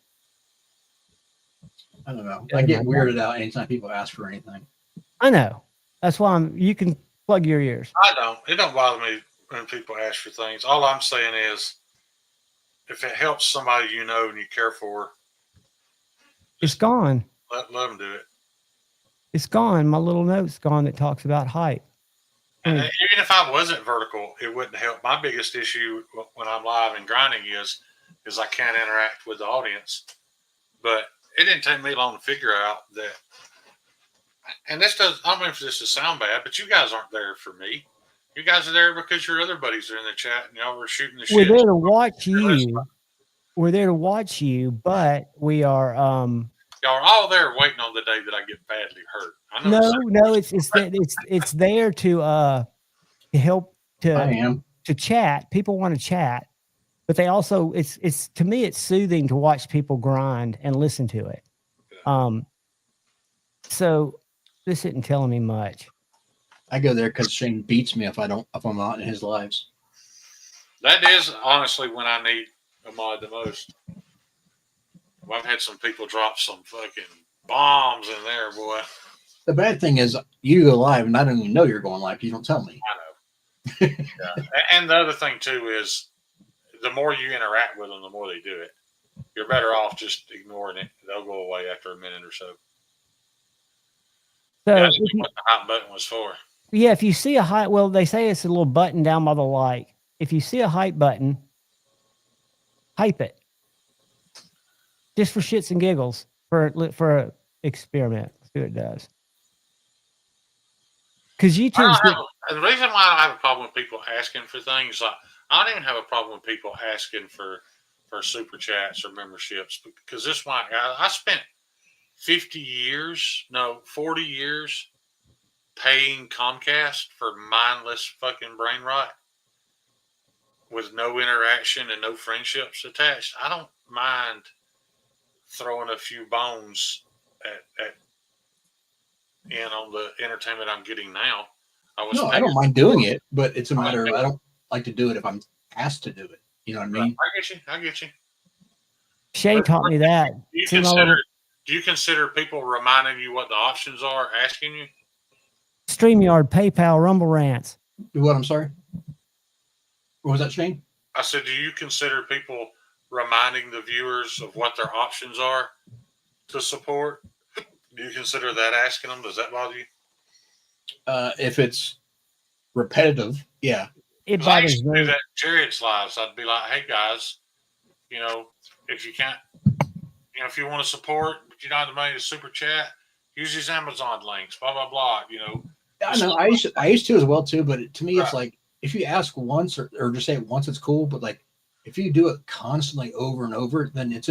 I don't know. I get weirded out anytime people ask for anything. I know. That's why you can plug your ears. I don't. It don't bother me when people ask for things. All I'm saying is, if it helps somebody you know and you care for, it's gone. Let them do it. It's gone. My little note's gone that talks about hype. And even if I wasn't vertical, it wouldn't help. My biggest issue when I'm live and grinding is I can't interact with the audience. But it didn't take me long to figure out that. And this does. I don't know if this will sound bad, but you guys aren't there for me. You guys are there because your other buddies are in the chat and y'all were shooting the shit. We're there to watch you. We're there to watch you, but we are. Y'all are all there waiting on the day that I get badly hurt. I know no, it's there to help to chat. People want to chat, but they also it's to me it's soothing to watch people grind and listen to it. So this isn't telling me much. I go there because Shane beats me if I'm not in his lives. That is honestly when I need a mod the most. Well, I've had some people drop some fucking bombs in there, boy. The bad thing is you go live and I don't even know you're going live. You don't tell me. I know. Yeah. And the other thing too is the more you interact with them, the more they do it. You're better off just ignoring it. They'll go away after a minute or so. So that's what the hot button was for. Yeah, if you see a hype, well, they say it's a little button down by the like. If you see a hype button, hype it. Just for shits and giggles, for an experiment. See what it does. Because the reason why I don't have a problem with people asking for things, like I don't even have a problem with people asking for super chats or memberships, because this one, I spent 40 years paying Comcast for mindless fucking brain rot with no interaction and no friendships attached. I don't mind throwing a few bones in on the entertainment I'm getting now. I don't mind doing it, but it's a matter of I don't like to do it if I'm asked to do it. You know what I mean? I get you. Shane taught me that. Do you consider people reminding you what the options are, asking you? StreamYard, PayPal, Rumble Rants. What? I'm sorry? What was that, Shane? I said, do you consider people reminding the viewers of what their options are to support? Do you consider that asking them? Does that bother you? If it's repetitive, yeah. It 'Cause I bothers used to do me. that in Jared's lives. I'd be like, hey guys, you know, if you can't, you know, if you want to support, but you don't have the money to super chat, use these Amazon links, blah, blah, blah, you know. I know. I used to as well too, but to me, Right. it's like if you ask once or just say it once, it's cool. But like if you do it constantly over and over, then it's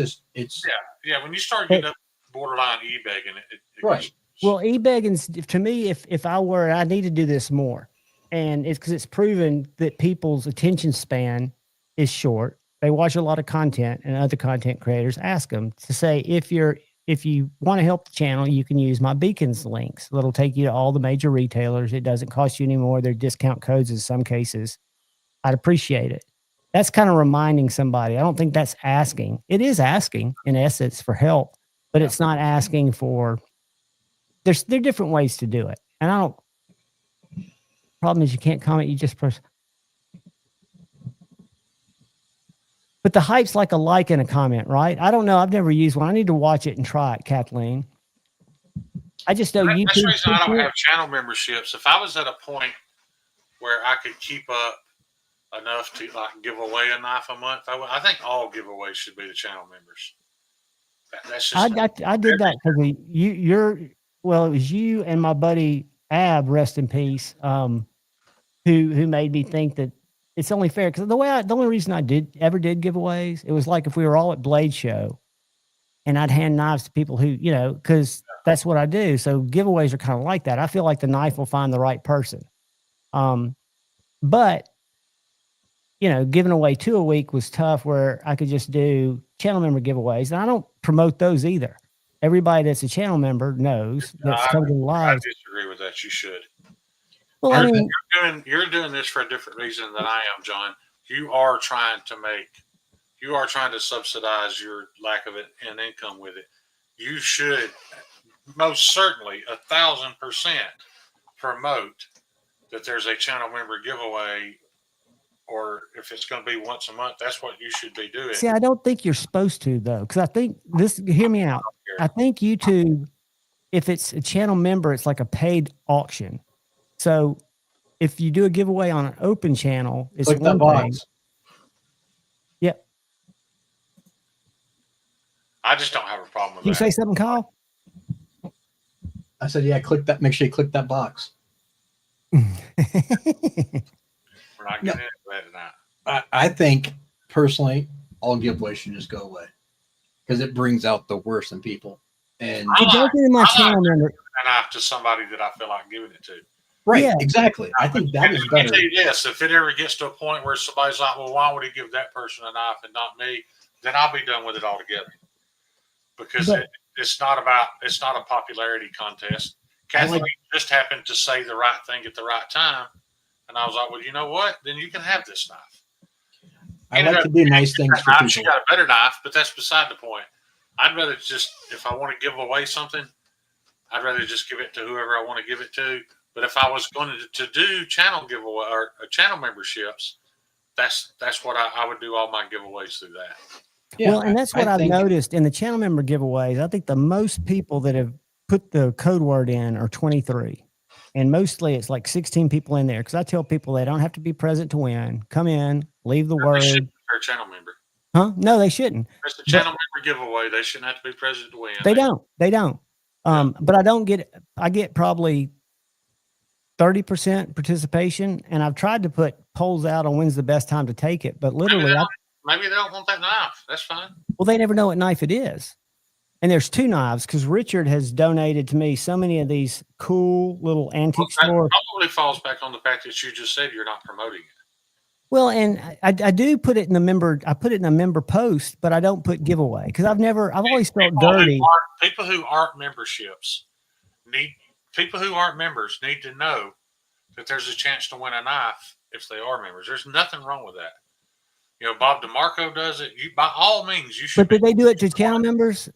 Yeah, when you start getting up borderline e-begging, it Right. gets- Well, e-begging, to me, if I were, I need to do this more. And it's because it's proven that people's attention span is short. They watch a lot of content, and other content creators ask them to say, if you want to help the channel, you can use my beacons links. That'll take you to all the major retailers. It doesn't cost you any more. They're discount codes in some cases. I'd appreciate it. That's kind of reminding somebody. I don't think that's asking. It is asking in essence for help, but it's not asking for. There are different ways to do it, and I don't. Problem is you can't comment. You just press. But the hype's like a like and a comment, right? I don't know. I've never used one. I need to watch it and try it, Kathleen. I just know YouTube. That's the reason I don't have channel memberships. If I was at a point where I could keep up enough to like give away a knife a month, I think all giveaways should be the channel members. That's just. I did that because it was you and my buddy Ab, rest in peace, who made me think that it's only fair. Because the only reason I ever did giveaways, it was like if we were all at Blade Show and I'd hand knives to people who, because that's what I do. So giveaways are kind of like that. I feel like the knife will find the right person. But giving away 2 a week was tough, where I could just do channel member giveaways. And I don't promote those either. Everybody that's a channel member knows that's coming to the I live. disagree with that. You should. Well, I mean, You're doing this for a different reason than I am, John. You are trying to subsidize your lack of it and income with it. You should most certainly 1,000% promote that there's a channel member giveaway, or if it's going to be once a month, that's what you should be doing. see, I don't think you're supposed to, though, because I think hear me out. I think YouTube, if it's a channel member, it's like a paid auction. So if you do a giveaway on an open channel, it's like that one thing. box. Yep. I just don't have a problem with You that. say something, Kyle? I said, yeah, click that. Make sure you click that box. We're not getting into that tonight. I think personally, all giveaways should just go away because it brings out the worst in people. And It does it in my channel member. A knife to somebody that I feel like giving it to. right, Yeah. exactly. I think that is Let me better. tell you this: if it ever gets to a point where somebody's like, "Well, why would he give that person a knife and not me?" then I'll be done with it altogether. Because But- it's not a popularity contest. Kathleen just happened to say the right thing at the right time, and I was like, "Well, you know what? Then you can have this knife." I like to do nice things for She people. got a better knife, but that's beside the point. I'd rather just, if I want to give away something, I'd rather just give it to whoever I want to give it to. But if I was going to do channel giveaway or channel memberships, that's what I would do all my giveaways through that. Yeah, Well, and that's what I I've think- noticed in the channel member giveaways. I think the most people that have put the code word in are 23. And mostly it's like 16 people in there, because I tell people they don't have to be present to win. Come in, leave the They word. shouldn't be a channel member. Huh? No, they shouldn't. It's a channel member giveaway. They shouldn't have to be present to win. They don't. But I get probably 30% participation, and I've tried to put polls out on when's the best time to take it, but literally, Maybe they don't want that knife. That's fine. well, they never know what knife it is. And there's 2 knives, because Richard has donated to me so many of these cool little antique That store. probably falls back on the fact that you just said you're not promoting it. Well, and I do put it in the member. I put it in a member post, but I don't put giveaway, because I've always felt dirty. People who aren't memberships people who aren't members need to know that there's a chance to win a knife if they are members. There's nothing wrong with that. Bob DeMarco does it. You, by all means, you should. But do they do it to channel members?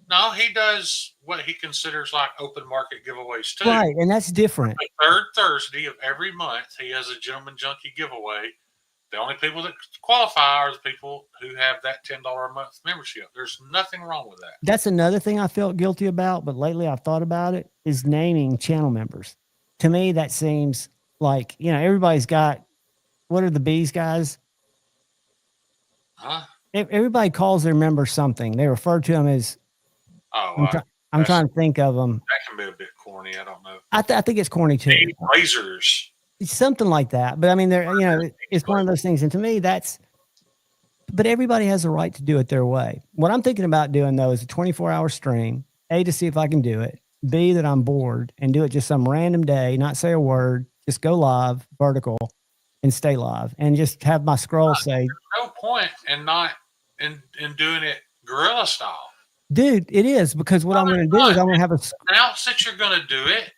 No, he does what he considers like open market giveaways too. Right, and that's different. The third Thursday of every month, he has a Gentleman Junkie giveaway The only people that qualify are the people who have that $10 a month membership. There's nothing wrong with that. That's another thing I felt guilty about, but lately I've thought about it, is naming channel members. To me, that seems like, everybody's got, what are the B's guys? Huh? Everybody calls their members something. They refer to them as, Oh, I'm trying to think of them. that can be a bit corny. I don't know. I think it's corny too. Razors. It's something like that. But I mean, it's one of those things. And to me, but everybody has the right to do it their way. What I'm thinking about doing though is a 24-hour stream, A, to see if I can do it, B, that I'm bored, and do it just some random day, not say a word, just go live, vertical, and stay live, and just have my scroll say, No point in not in doing it guerrilla style. dude, it is, because what I'm going to do is I'm going to have Announce that you're going to do it.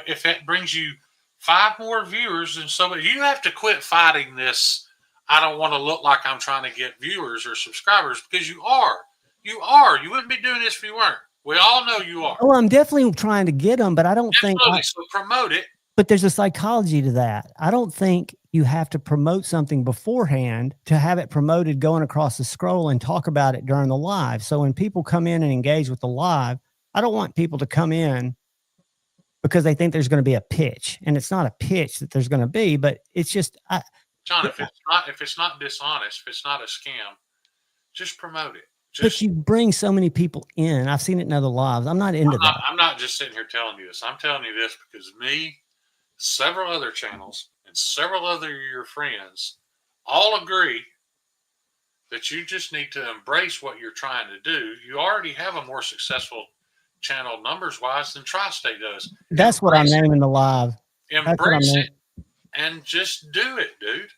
If that brings you 5 more viewers than somebody, you have to quit fighting this. I don't want to look like I'm trying to get viewers or subscribers, because you are. You are. You wouldn't be doing this if you weren't. We all know you are. Oh, I'm definitely trying to get them, but I don't think. So promote it. But there's a psychology to that. I don't think you have to promote something beforehand to have it promoted going across the scroll and talk about it during the live. So when people come in and engage with the live, I don't want people to come in because they think there's going to be a pitch, and it's not a pitch that there's going to be, but it's just, John, if it's not dishonest, if it's not a scam, just promote it. But you bring so many people in. I've seen it in other lives. I'm not into that. I'm not just sitting here telling you this. I'm telling you this because me, several other channels, and several other of your friends all agree that you just need to embrace what you're trying to do. You already have a more successful channel numbers-wise than Tri-State does. That's what I'm naming the live. Embrace it and just do it, dude.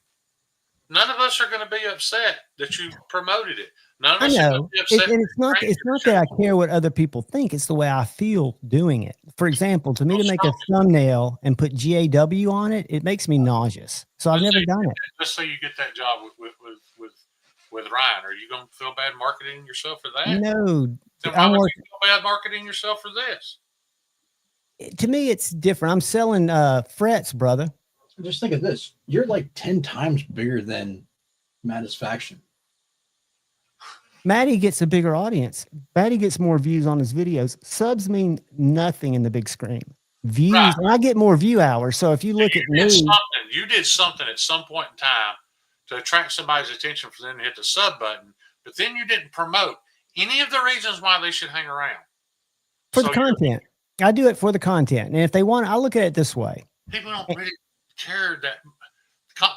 None of us are going to be upset that you promoted it. None of us are going to be upset. And it's not that I care what other people think. It's the way I feel doing it. For example, to me to make a thumbnail and put GAW on it, it makes me nauseous. So I've never done it. Let's say you get that job with Ryan. Are you going to feel bad marketing yourself for that? No. Then why would you feel bad marketing yourself for this? To me, it's different. I'm selling frets, brother. Just think of this. You're like 10 times bigger than Mattisfaction. Matty gets a bigger audience. Matty gets more views on his videos. Subs mean nothing in the big screen. Views, right. And I get more view hours. So if you look at me, you did something at some point in time to attract somebody's attention for them to hit the sub button, but then you didn't promote any of the reasons why they should hang around. For the content. I do it for the content. And if they want, I look at it this way. People don't really care that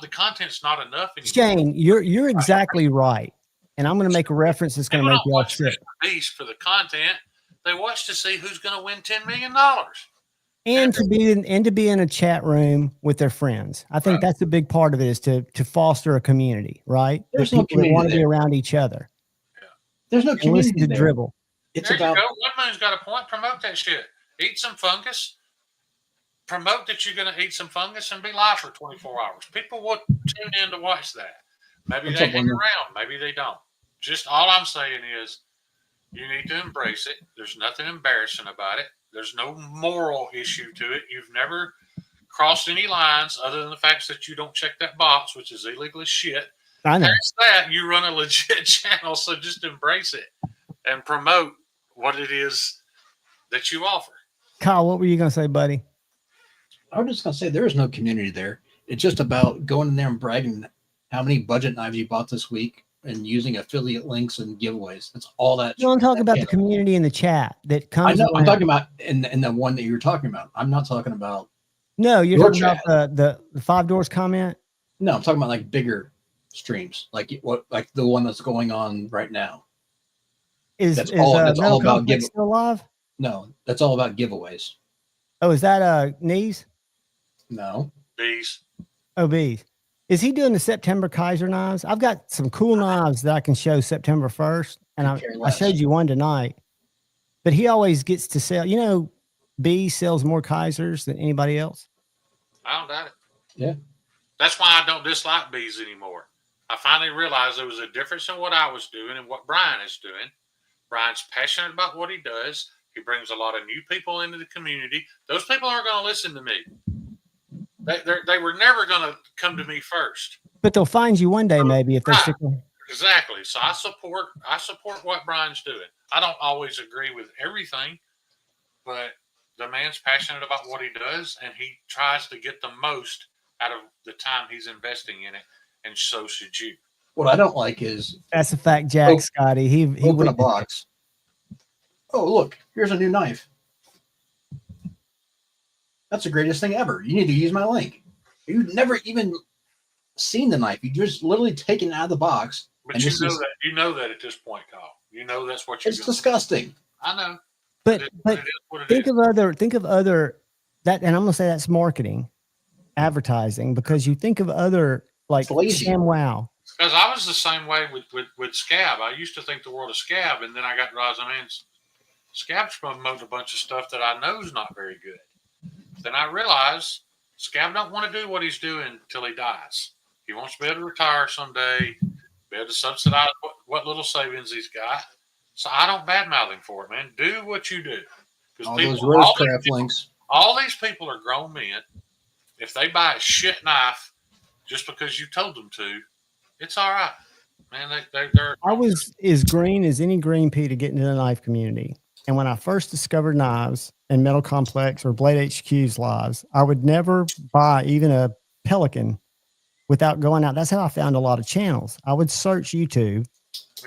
the content's not enough anymore. Shane, you're exactly right. And I'm going to make a reference that's going to make you all sick. Beast for the content. They watch to see who's going to win $10 million. And to be in a chat room with their friends. I think that's a big part of it, is to foster a community, right? There's no community. They want to be around each other. Yeah. There's no community to dribble. It's there about. You go. Woodman's got a point. Promote that shit. Eat some fungus. Promote that you're going to eat some fungus and be live for 24 hours. People will tune in to watch that. Maybe they hang around. Maybe they don't. Just all I'm saying is you need to embrace it. There's nothing embarrassing about it. There's no moral issue to it. You've never crossed any lines other than the fact that you don't check that box, which is illegal as shit. I know. Past that, you run a legit channel, so just embrace it and promote what it is that you offer. Kyle, what were you going to say, buddy? I was just going to say there is no community there. It's just about going in there and bragging how many budget knives you bought this week and using affiliate links and giveaways. That's all that. No, I'm talking about the community in the chat that comes. I know. I'm talking about in the one that you're talking about. I'm not talking about. No, you're talking about the 5 Doors comment. No, I'm talking about like bigger streams, like the one that's going on right now. That's all about giveaways. Still alive? No, that's all about giveaways. Oh, is that Knees? No. Bees. Oh, Bees. Is he doing the September Kaiser knives? I've got some cool knives that I can show September 1st. And I showed you one tonight. But he always gets to sell. You know, B sells more Kaisers than anybody else. I don't doubt it. Yeah. That's why I don't dislike bees anymore. I finally realized there was a difference in what I was doing and what Brian is doing. Brian's passionate about what he does. He brings a lot of new people into the community. Those people aren't going to listen to me. They were never going to come to me first. But they'll find you one day, maybe, if they Right. stick. Exactly. So I support what Brian's doing. I don't always agree with everything, but the man's passionate about what he does, and he tries to get the most out of the time he's investing in it, and so should you. What I don't like is That's a fact, Jack. Oh, Scotty. He open a witnessed it. box. Oh, look, here's a new knife. That's the greatest thing ever. You need to use my link. You've never even seen the knife. You just literally taken it out of the box. But And you this know is- that at this point, Kyle. You know that's what you're It's doing. disgusting. I know. But it but is what it think is. of other that, and I'm gonna say that's marketing, advertising, because you think of other like It's lazy. ShamWow. Because I was the same way with Scab. I used to think the world of Scab, and then I got to realize, Scab's promoting a bunch of stuff that I know is not very good. Then I realized Scab don't want to do what he's doing until he dies. He wants to be able to retire someday, be able to subsidize what little savings he's got. So I don't badmouth him for it, man. Do what you do. All Because those Rosecraft links. all these people are grown men. If they buy a shit knife just because you told them to, it's all right, man. They're. I was as green as any green pea to get into the knife community. And when I first discovered knives and Metal Complex or Blade HQ's lives, I would never buy even a Pelican without going out. That's how I found a lot of channels. I would search YouTube,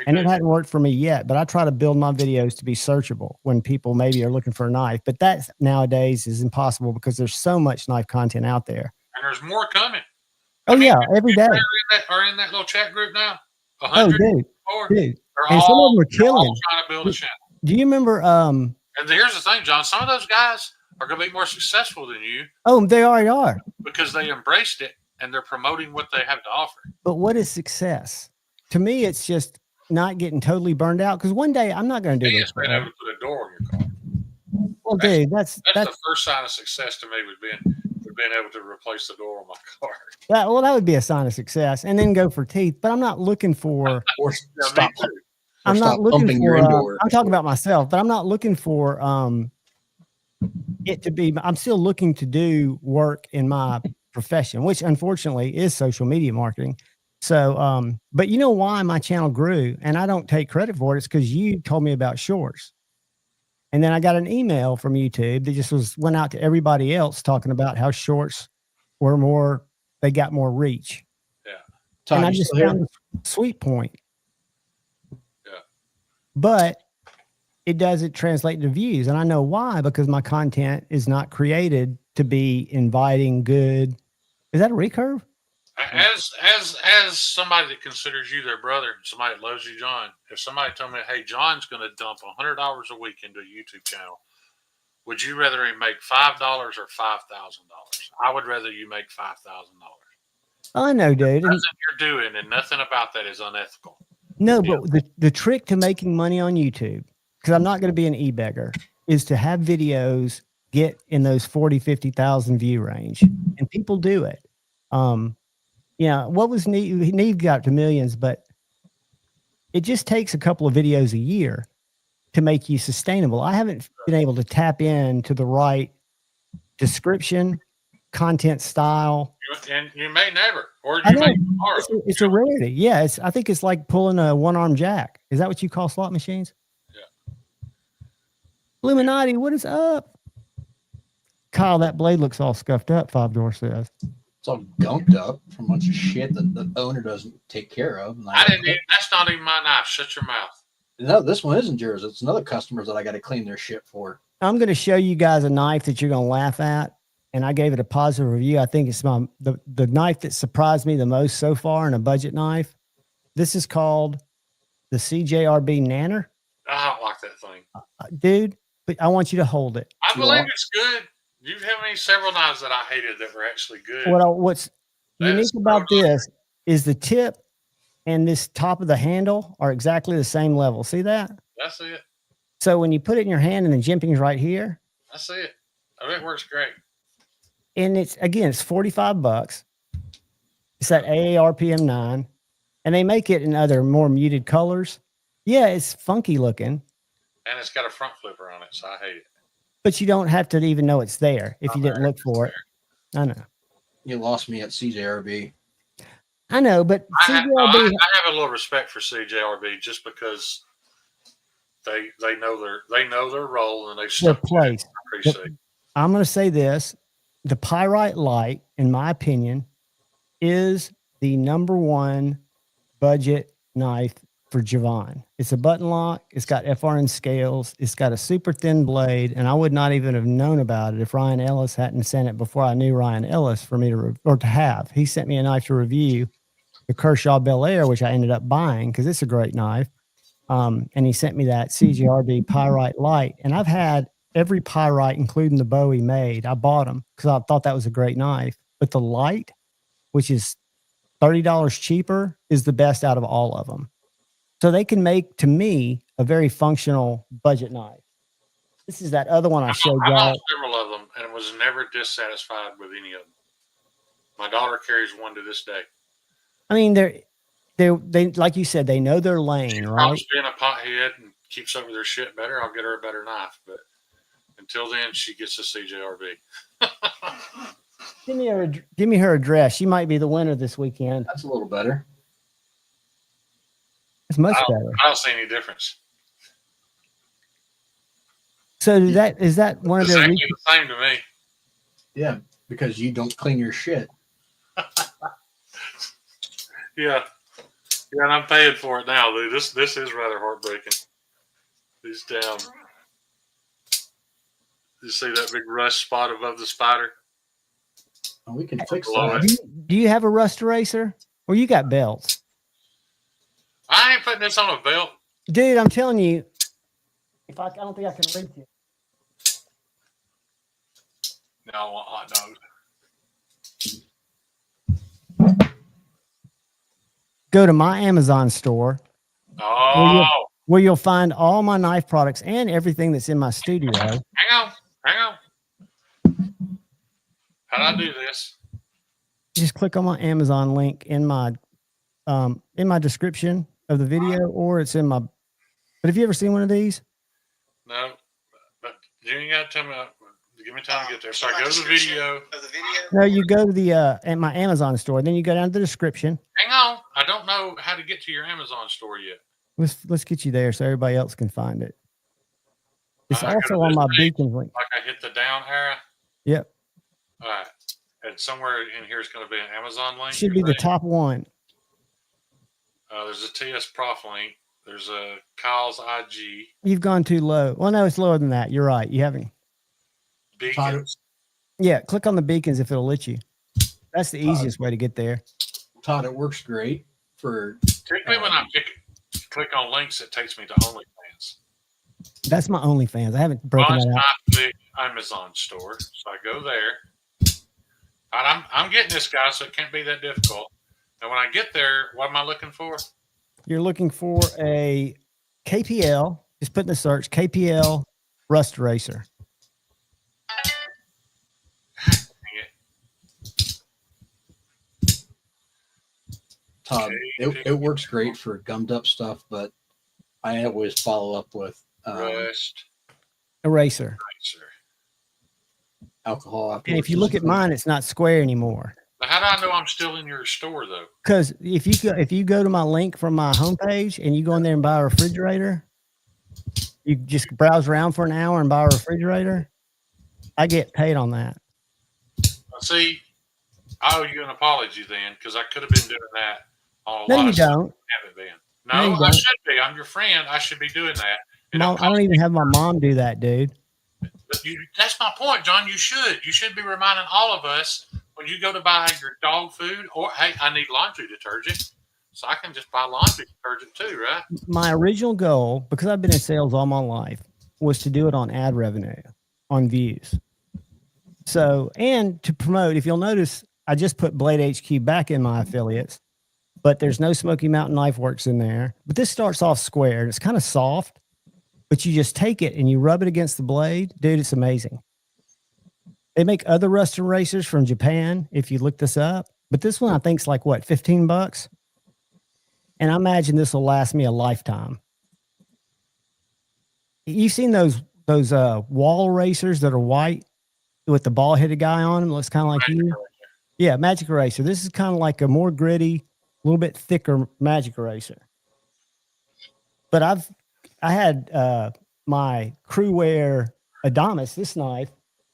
and it hadn't worked for me yet, but I try to build my videos to be searchable when people maybe are looking for a knife. But that nowadays is impossible because there's so much knife content out there. And there's more coming. Oh, yeah, every day. Are in that little chat group now. Oh, 100 dude. more. Dude. They're And some of all, them are they're all killing. trying to build a channel. Do you remember? And here's the thing, John. Some of those guys are going to be more successful than you Oh, they already are. because they embraced it and they're promoting what they have to offer. But what is success? To me, it's just not getting totally burned out. Because one day I'm not going to do It's this. being able to put a door on your car. Well, dude, That's the first sign of success to me would being able to replace the door on my car. that would be a sign of success, and then go for teeth. But I'm not looking for. Or Yeah, stop. me too. Or I'm not stop looking pumping for. your indoor. I'm talking about myself, but I'm not looking for it to be. I'm still looking to do work in my profession, which unfortunately is social media marketing. So, but you know why my channel grew, and I don't take credit for it. It's because you told me about shorts. And then I got an email from YouTube that just went out to everybody else talking about how shorts were they got more reach. Todd, And I you just still here? found a sweet point. Yeah. But it doesn't translate to views. And I know why, because my content is not created to be inviting, good. Is that a recurve? As somebody that considers you their brother, somebody that loves you, John, if somebody told me, hey, John's going to dump $100 a week into a YouTube channel, would you rather him make $5 or $5,000? I would rather you make $5,000. I know, dude. Nothing you're doing and nothing about that is unethical. No, but the trick to making money on YouTube, because I'm not going to be an e-beggar, is to have videos get in those 40, 50,000 view range. And people do it. What was Neve got to millions, but it just takes a couple of videos a year to make you sustainable. I haven't been able to tap into the right description, content style. And you may never, or I you know. may tomorrow. It's a rarity. Yeah, I think it's like pulling a one-arm jack. Is that what you call slot machines? Yeah. Illuminati, what is up? Kyle, that blade looks all scuffed up, Five Door says. It's all gunked up from a bunch of shit that the owner doesn't take care of. And That's not even my knife. Shut your mouth. No, this one isn't yours. It's another customer's that I got to clean their shit for. I'm going to show you guys a knife that you're going to laugh at. And I gave it a positive review. I think it's the knife that surprised me the most so far in a budget knife. This is called the CJRB Nanner. I don't like that thing. Dude, but I want you to hold it. I believe it's good. You've had several knives that I hated that were actually good. What's unique about this is the tip and this top of the handle are exactly the same level. See that? That's it. So when you put it in your hand and the jimping's right here. That's it. I mean, it works great. And it's $45. It's that AARPM 9. And they make it in other more muted colors. Yeah, it's funky looking. And it's got a front flipper on it, so I hate it. But you don't have to even know it's there if you didn't look for it. I know. You lost me at CJRB. I know, but I have CJRB, a little respect for CJRB just because they know their role and they their stuck to it. place. I appreciate it. I'm going to say this: the Pyrite Light, in my opinion, is the number one budget knife for Juhvon. It's a button lock. It's got FRN scales. It's got a super thin blade, and I would not even have known about it if Ryan Ellis hadn't sent it before I knew Ryan Ellis for me to have. He sent me a knife to review, the Kershaw Bel Air, which I ended up buying because it's a great knife. And he sent me that CGRB Pyrite Light, and I've had every Pyrite, including the bow he made. I bought them because I thought that was a great knife. But the light, which is $30 cheaper, is the best out of all of them. So they can make, to me, a very functional budget knife. This is that other one I showed I y'all. bought several of them and was never dissatisfied with any of them. My daughter carries one to this day. I mean, they like you said, they know their lane, She's right? probably being a pothead and keeps up with her shit better. I'll get her a better knife, but until then, she gets a CJRB. Give me her address. She might be the winner this weekend. That's a little better. It's much I better. don't see any difference. So is that one of It's their? exactly the same to me. Yeah, because you don't clean your shit. Yeah, and I'm paying for it now, dude. This is rather heartbreaking. These down. You see that big rust spot above the spider? And we can fix Below that. it. Do you have a rust eraser? Or you got belts? I ain't putting this on a belt. Dude, I'm telling you, I don't think I can reach it. No, I want hot dogs. Go to my Amazon store Oh, where you'll find all my knife products and everything that's in my studio. hang on. How do I do this? Just click on my Amazon link in my description of the video, or it's in my. But have you ever seen one of these? No, but you ain't got to tell me. Give me time to get there. So I go to the video. No, you go to the at my Amazon store, then you go down to the description. Hang on. I don't know how to get to your Amazon store yet. Let's get you there so everybody else can find it. It's I also go to on this my page. beacon link. Like I hit the down arrow. Yep, All right. And somewhere in here is going to be an Amazon link. should be the top one. There's a TS Prof link. There's a Kyle's IG. You've gone too low. Well, no, it's lower than that. You're right. You haven't. Beacons. Yeah, click on the beacons if it'll let you. That's the easiest way to get there. Todd, it works great for. Typically, when I click on links, it takes me to OnlyFans. That's my OnlyFans. I haven't broken Mine's that out. not the Amazon store, so I go there. And I'm getting this, guy, so it can't be that difficult. And when I get there, what am I looking for? You're looking for a KPL. Just put in the search KPL rust eraser. Todd, it works great for gummed up stuff, but I always follow up with Rust Eraser. eraser. alcohol. And if you look at mine, it's not square anymore. Now, how do I know I'm still in your store, though? Because if you go to my link from my homepage and you go in there and buy a refrigerator, you just browse around for an hour and buy a refrigerator, I get paid on that. See, I owe you an apology then, because I could have been doing that on a No, lot you of stuff. don't. Haven't been. No, No, you I don't. should be. I'm your friend. I should be doing that. It Mom, don't I don't cost even have my mom do that, dude. But that's my point, John. You should. You should be reminding all of us when you go to buy your dog food, or hey, I need laundry detergent, so I can just buy laundry detergent too, right? My original goal, because I've been in sales all my life, was to do it on ad revenue, on views. So, and to promote, if you'll notice, I just put Blade HQ back in my affiliates, but there's no Smoky Mountain Knife Works in there. But this starts off square and it's kind of soft, but you just take it and you rub it against the blade. Dude, it's amazing. They make other rust erasers from Japan, if you look this up. But this one, I think, is like, what, 15 bucks? And I imagine this will last me a lifetime. You've seen those wall erasers that are white with the ball-headed guy on them? Looks kind of like you. Yeah, Magic Eraser. This is kind of like a more gritty, little bit thicker magic eraser. But I had my Crewware Adamas, this knife,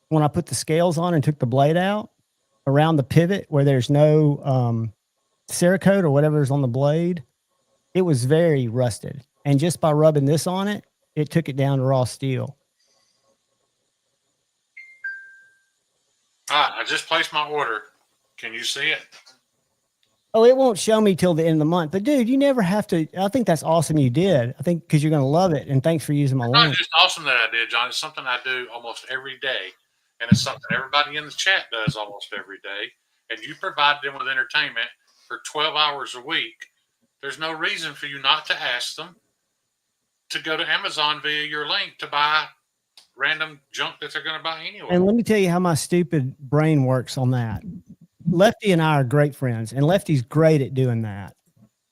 when I put the scales on and took the blade out around the pivot where there's no Cerakote or whatever's on the blade, it was very rusted. And just by rubbing this on it, it took it down to raw steel. All right, I just placed my order. Can you see it? Oh, it won't show me till the end of the month. But dude, you never have to. I think that's awesome you did. I think because you're going to love it. And thanks for using my It's not link. just awesome that I did, John. It's something I do almost every day. And it's something everybody in the chat does almost every day. And you provide them with entertainment for 12 hours a week. There's no reason for you not to ask them to go to Amazon via your link to buy random junk that they're going to buy anyway. And let me tell you how my stupid brain works on that. Lefty and I are great friends, and Lefty's great at doing that.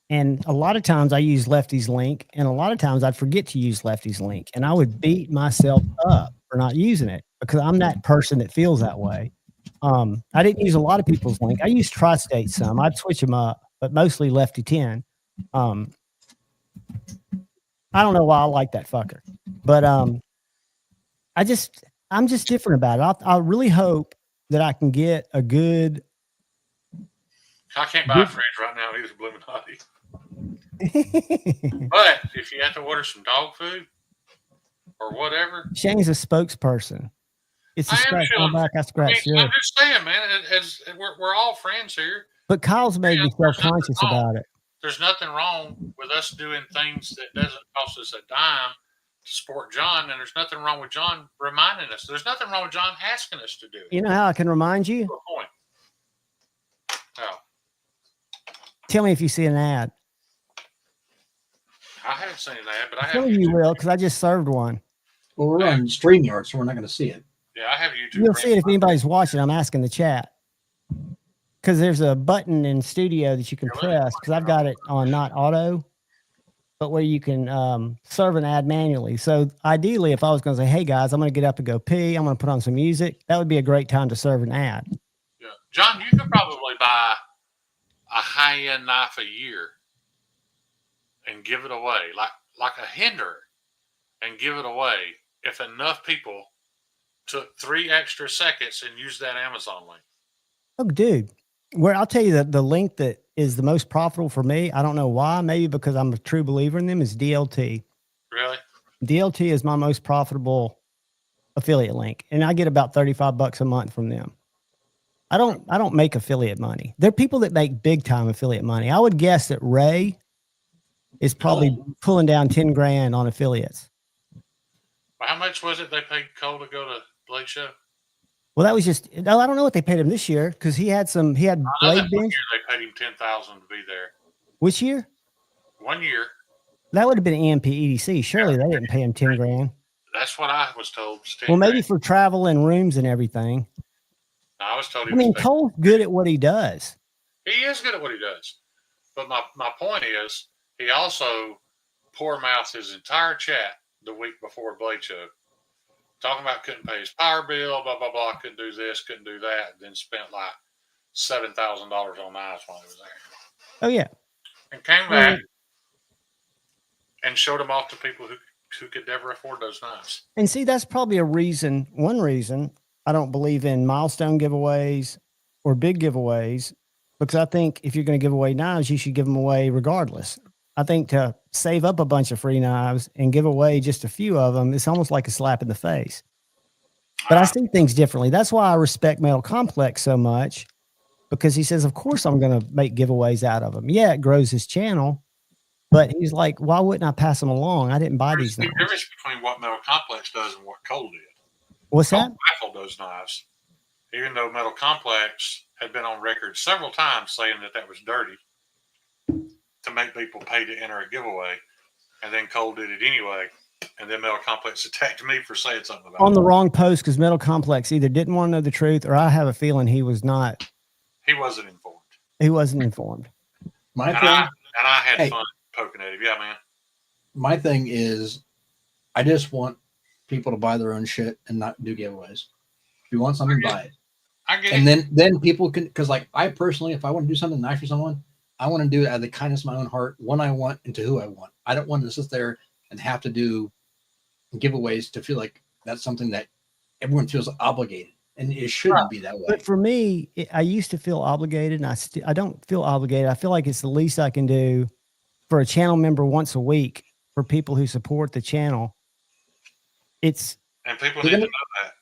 And a lot of times I use Lefty's link, and a lot of times I'd forget to use Lefty's link, and I would beat myself up for not using it because I'm that person that feels that way. I didn't use a lot of people's link. I used Tri-State some. I'd switch them up, but mostly Lefty 10. I don't know why I like that fucker, but I'm just different about it. I really hope that I can get a good. I can't buy a fridge right now either, Illuminati. But if you have to order some dog food or whatever, Shane's a spokesperson. It's a scratch on my back. I scratch I'm just saying, man. We're all friends here. But Kyle's made me self-conscious about it. There's nothing wrong with us doing things that doesn't cost us a dime to support John, and there's nothing wrong with John reminding us. There's nothing wrong with John asking us to do it. You know how I can remind you? To a point. Oh. Tell me if you see an ad. I haven't seen an ad, but I have. Tell me you will, because I just served one. Well, we're on StreamYard, so we're not going to see it. Yeah, I have YouTube. You'll see it if anybody's watching. I'm asking the chat. Because there's a button in Studio that you can press, because I've got it on not auto, but where you can serve an ad manually. So ideally, if I was going to say, hey guys, I'm going to get up and go pee, I'm going to put on some music, that would be a great time to serve an ad. Yeah. John, you could probably buy a high-end knife a year and give it away, like a Hinder, and give it away if enough people took 3 extra seconds and used that Amazon link. Oh, dude. Where I'll tell you that the link that is the most profitable for me, I don't know why, maybe because I'm a true believer in them, is DLT. Really? DLT is my most profitable affiliate link, and I get about $35 a month from them. I don't make affiliate money. There are people that make big time affiliate money. I would guess that Ray is probably pulling down 10 grand on affiliates. Well, how much was it they paid Cole to go to Blade Show? Well, that was just, I don't know what they paid him this year, because he had Blade Bench. Bench. They paid him $10,000 to be there. Which year? 1 year. That would have been EMP EDC. Surely they didn't pay him 10 grand. That's what I was told. Well, maybe for travel and rooms and everything. No, I was told he I mean, was paid. Cole's good at what he does. He is good at what he does. But my point is, he also poor mouthed his entire chat the week before Blade Show, talking about couldn't pay his power bill, blah, blah, blah, couldn't do this, couldn't do that, then spent like $7,000 on knives while he was there. Oh, yeah. And came back and showed them off to people who could never afford those knives. And see, that's probably one reason I don't believe in milestone giveaways or big giveaways, because I think if you're going to give away knives, you should give them away regardless. I think to save up a bunch of free knives and give away just a few of them, it's almost like a slap in the face. But I see things differently. That's why I respect Metal Complex so much, because he says, of course, I'm going to make giveaways out of them. Yeah, it grows his channel, but he's like, why wouldn't I pass them along? I didn't buy these knives. There's a difference between what Metal Complex does and what Cole did. What's that? Cole rifled those knives, even though Metal Complex had been on record several times saying that was dirty to make people pay to enter a giveaway. And then Cole did it anyway. And then Metal Complex attacked me for saying something about it. On the wrong post, because Metal Complex either didn't want to know the truth, or I have a feeling he wasn't informed. He wasn't informed. I had fun poking at him. Yeah, man. My thing is, I just want people to buy their own shit and not do giveaways. If you want something, buy it. I get and it. then people can, because like I personally, if I want to do something nice for someone, I want to do it out of the kindness of my own heart, when I want and to who I want. I don't want to sit there and have to do giveaways to feel like that's something that everyone feels obligated, and it shouldn't be that way. But for me, I used to feel obligated, and I don't feel obligated. I feel like it's the least I can do for a channel member once a week for people who support the channel. And people need to know that.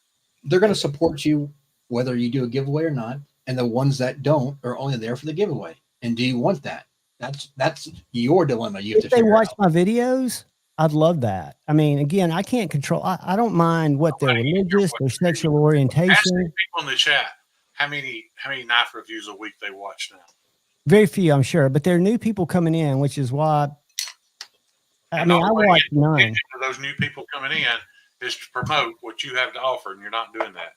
They're going to support you whether you do a giveaway or not, and the ones that don't are only there for the giveaway. And do you want that? That's your dilemma. You have If to they figure watch out. my videos, I'd love that. I mean, again, I can't control. I don't mind what their religious, their sexual Ask orientation. the people in the chat how many knife reviews a week they watch now. Very few, I'm sure, but there are new people coming in, which is why. I mean, I watch none. Those new people coming in is to promote what you have to offer, and you're not doing that.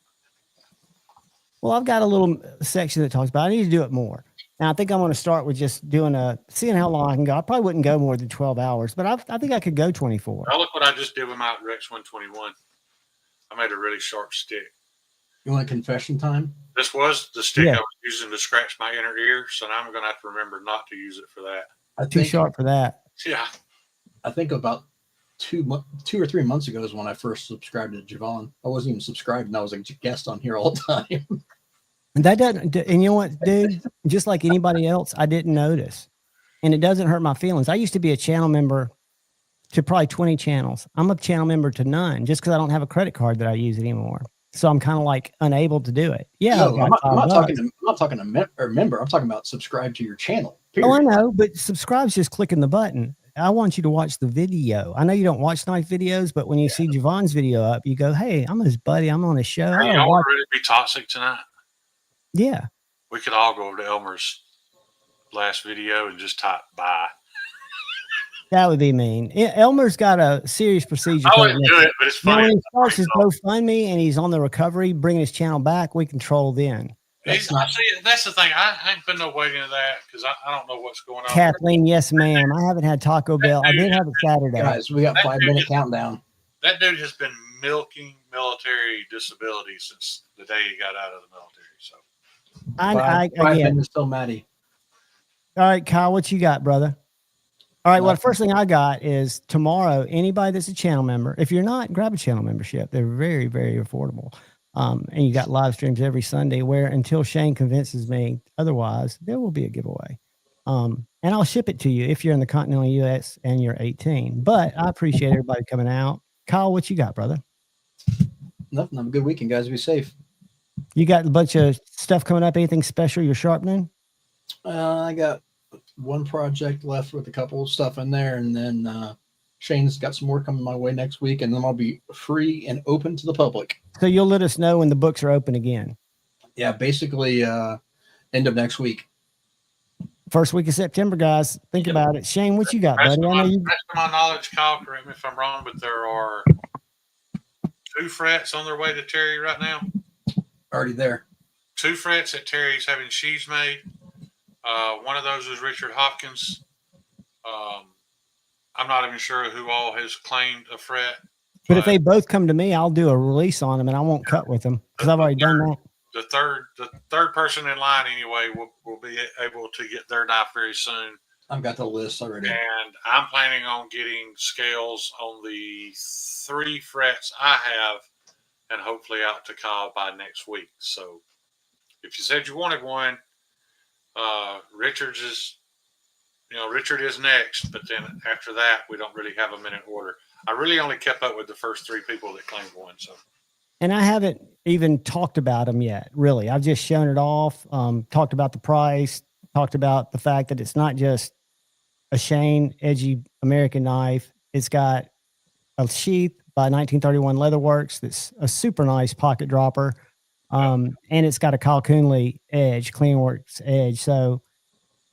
Well, I've got a little section that talks about. I need to do it more. And I think I'm going to start with just seeing how long I can go. I probably wouldn't go more than 12 hours, but I think I could go 24. Now look what I just did with my Rex 121. I made a really sharp stick. You want a confession time? This was the stick Yeah. I was using to scratch my inner ear, so now I'm going to have to remember not to use it for that. Too sharp for that. Yeah. I think about 2 or 3 months ago is when I first subscribed to Juhvon. I wasn't even subscribed, and I was a guest on here all the time. And that doesn't, and you know what, dude? Just like anybody else, I didn't notice. And it doesn't hurt my feelings. I used to be a channel member to probably 20 channels. I'm a channel member to none just because I don't have a credit card that I use anymore. So I'm kind of like unable to do it. Yeah. No, I'm not talking to member. I'm talking about subscribe to your channel. Period. Oh, I know, but subscribe's just clicking the button. I want you to watch the video. I know you don't watch knife videos, but when you see Juhvon's video up, you go, hey, I'm his buddy. I'm on his show. Are you all ready to be toxic tonight? Yeah. We could all go over to Elmer's last video and just type bye. That would be mean. Elmer's got a serious procedure. I wouldn't do it, but it's funny. Now, when he starts his GoFundMe and he's on the recovery, bringing his channel back, we control then. That's the thing. I ain't put no weight into that because I don't know what's going on. Kathleen, yes, ma'am. I haven't had Taco Bell. I did have it Saturday. Guys, we got 5-minute countdown. That dude has been milking military disability since the day he got out of the military. So Five minutes till Maddie. All right, Kyle, what you got, brother? All right, well, the first thing I got is tomorrow, anybody that's a channel member, if you're not, grab a channel membership. They're very, very affordable. And you got live streams every Sunday where until Shane convinces me otherwise, there will be a giveaway. And I'll ship it to you if you're in the continental U.S. and you're 18. But I appreciate everybody coming out. Kyle, what you got, brother? Nothing. Have a good weekend, guys. Be safe. You got a bunch of stuff coming up. Anything special you're sharpening? I got one project left with a couple of stuff in there, and then Shane's got some more coming my way next week, and then I'll be free and open to the public. So you'll let us know when the books are open again. Yeah, basically end of next week. First week of September, guys. Think about it. Shane, what you got, buddy? I know you. Rest of my knowledge, Kyle, correct me if I'm wrong, but there are 2 frets on their way to Terry right now. Already there. 2 frets at Terry's having sheaves made. One of those is Richard Hopkins. I'm not even sure who all has claimed a fret. But if they both come to me, I'll do a release on them, and I won't cut with them because I've already done that. The third person in line anyway will be able to get their knife very soon. I've got the list already. And I'm planning on getting scales on the 3 frets I have, and hopefully out to Kyle by next week. So if you said you wanted one, Richard is next, but then after that, we don't really have them in order. I really only kept up with the first 3 people that claimed one. So, and I haven't even talked about them yet. Really, I've just shown it off. Talked about the price. Talked about the fact that it's not just a Shane edgy American knife. It's got a sheath by 1931 Leatherworks. That's a super nice pocket dropper. And it's got a Kyle Coonley edge, Cleanworks edge. So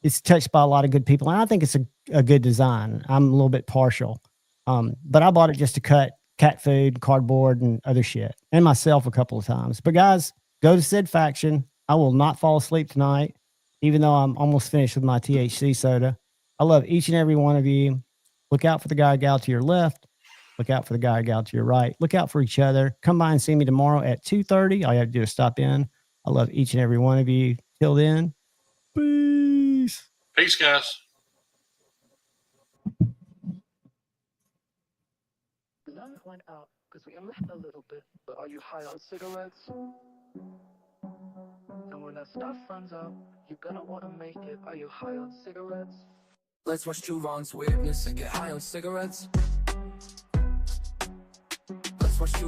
it's touched by a lot of good people. And I think it's a good design. I'm a little bit partial. But I bought it just to cut cat food, cardboard, and other shit, and myself a couple of times. But guys, go to Sid Faction. I will not fall asleep tonight, even though I'm almost finished with my THC soda. I love each and every one of you. Look out for the guy or gal to your left. Look out for the guy or gal to your right. Look out for each other. Come by and see me tomorrow at 2:30. All you have to do is stop in. I love each and every one of you. Till then, peace. Peace, guys. The light went out because we left a little bit, but are you high on cigarettes? And when that stuff runs out, you're gonna wanna make it. Are you high on cigarettes? Let's watch Juhvon's weirdness and get high on cigarettes. Let's watch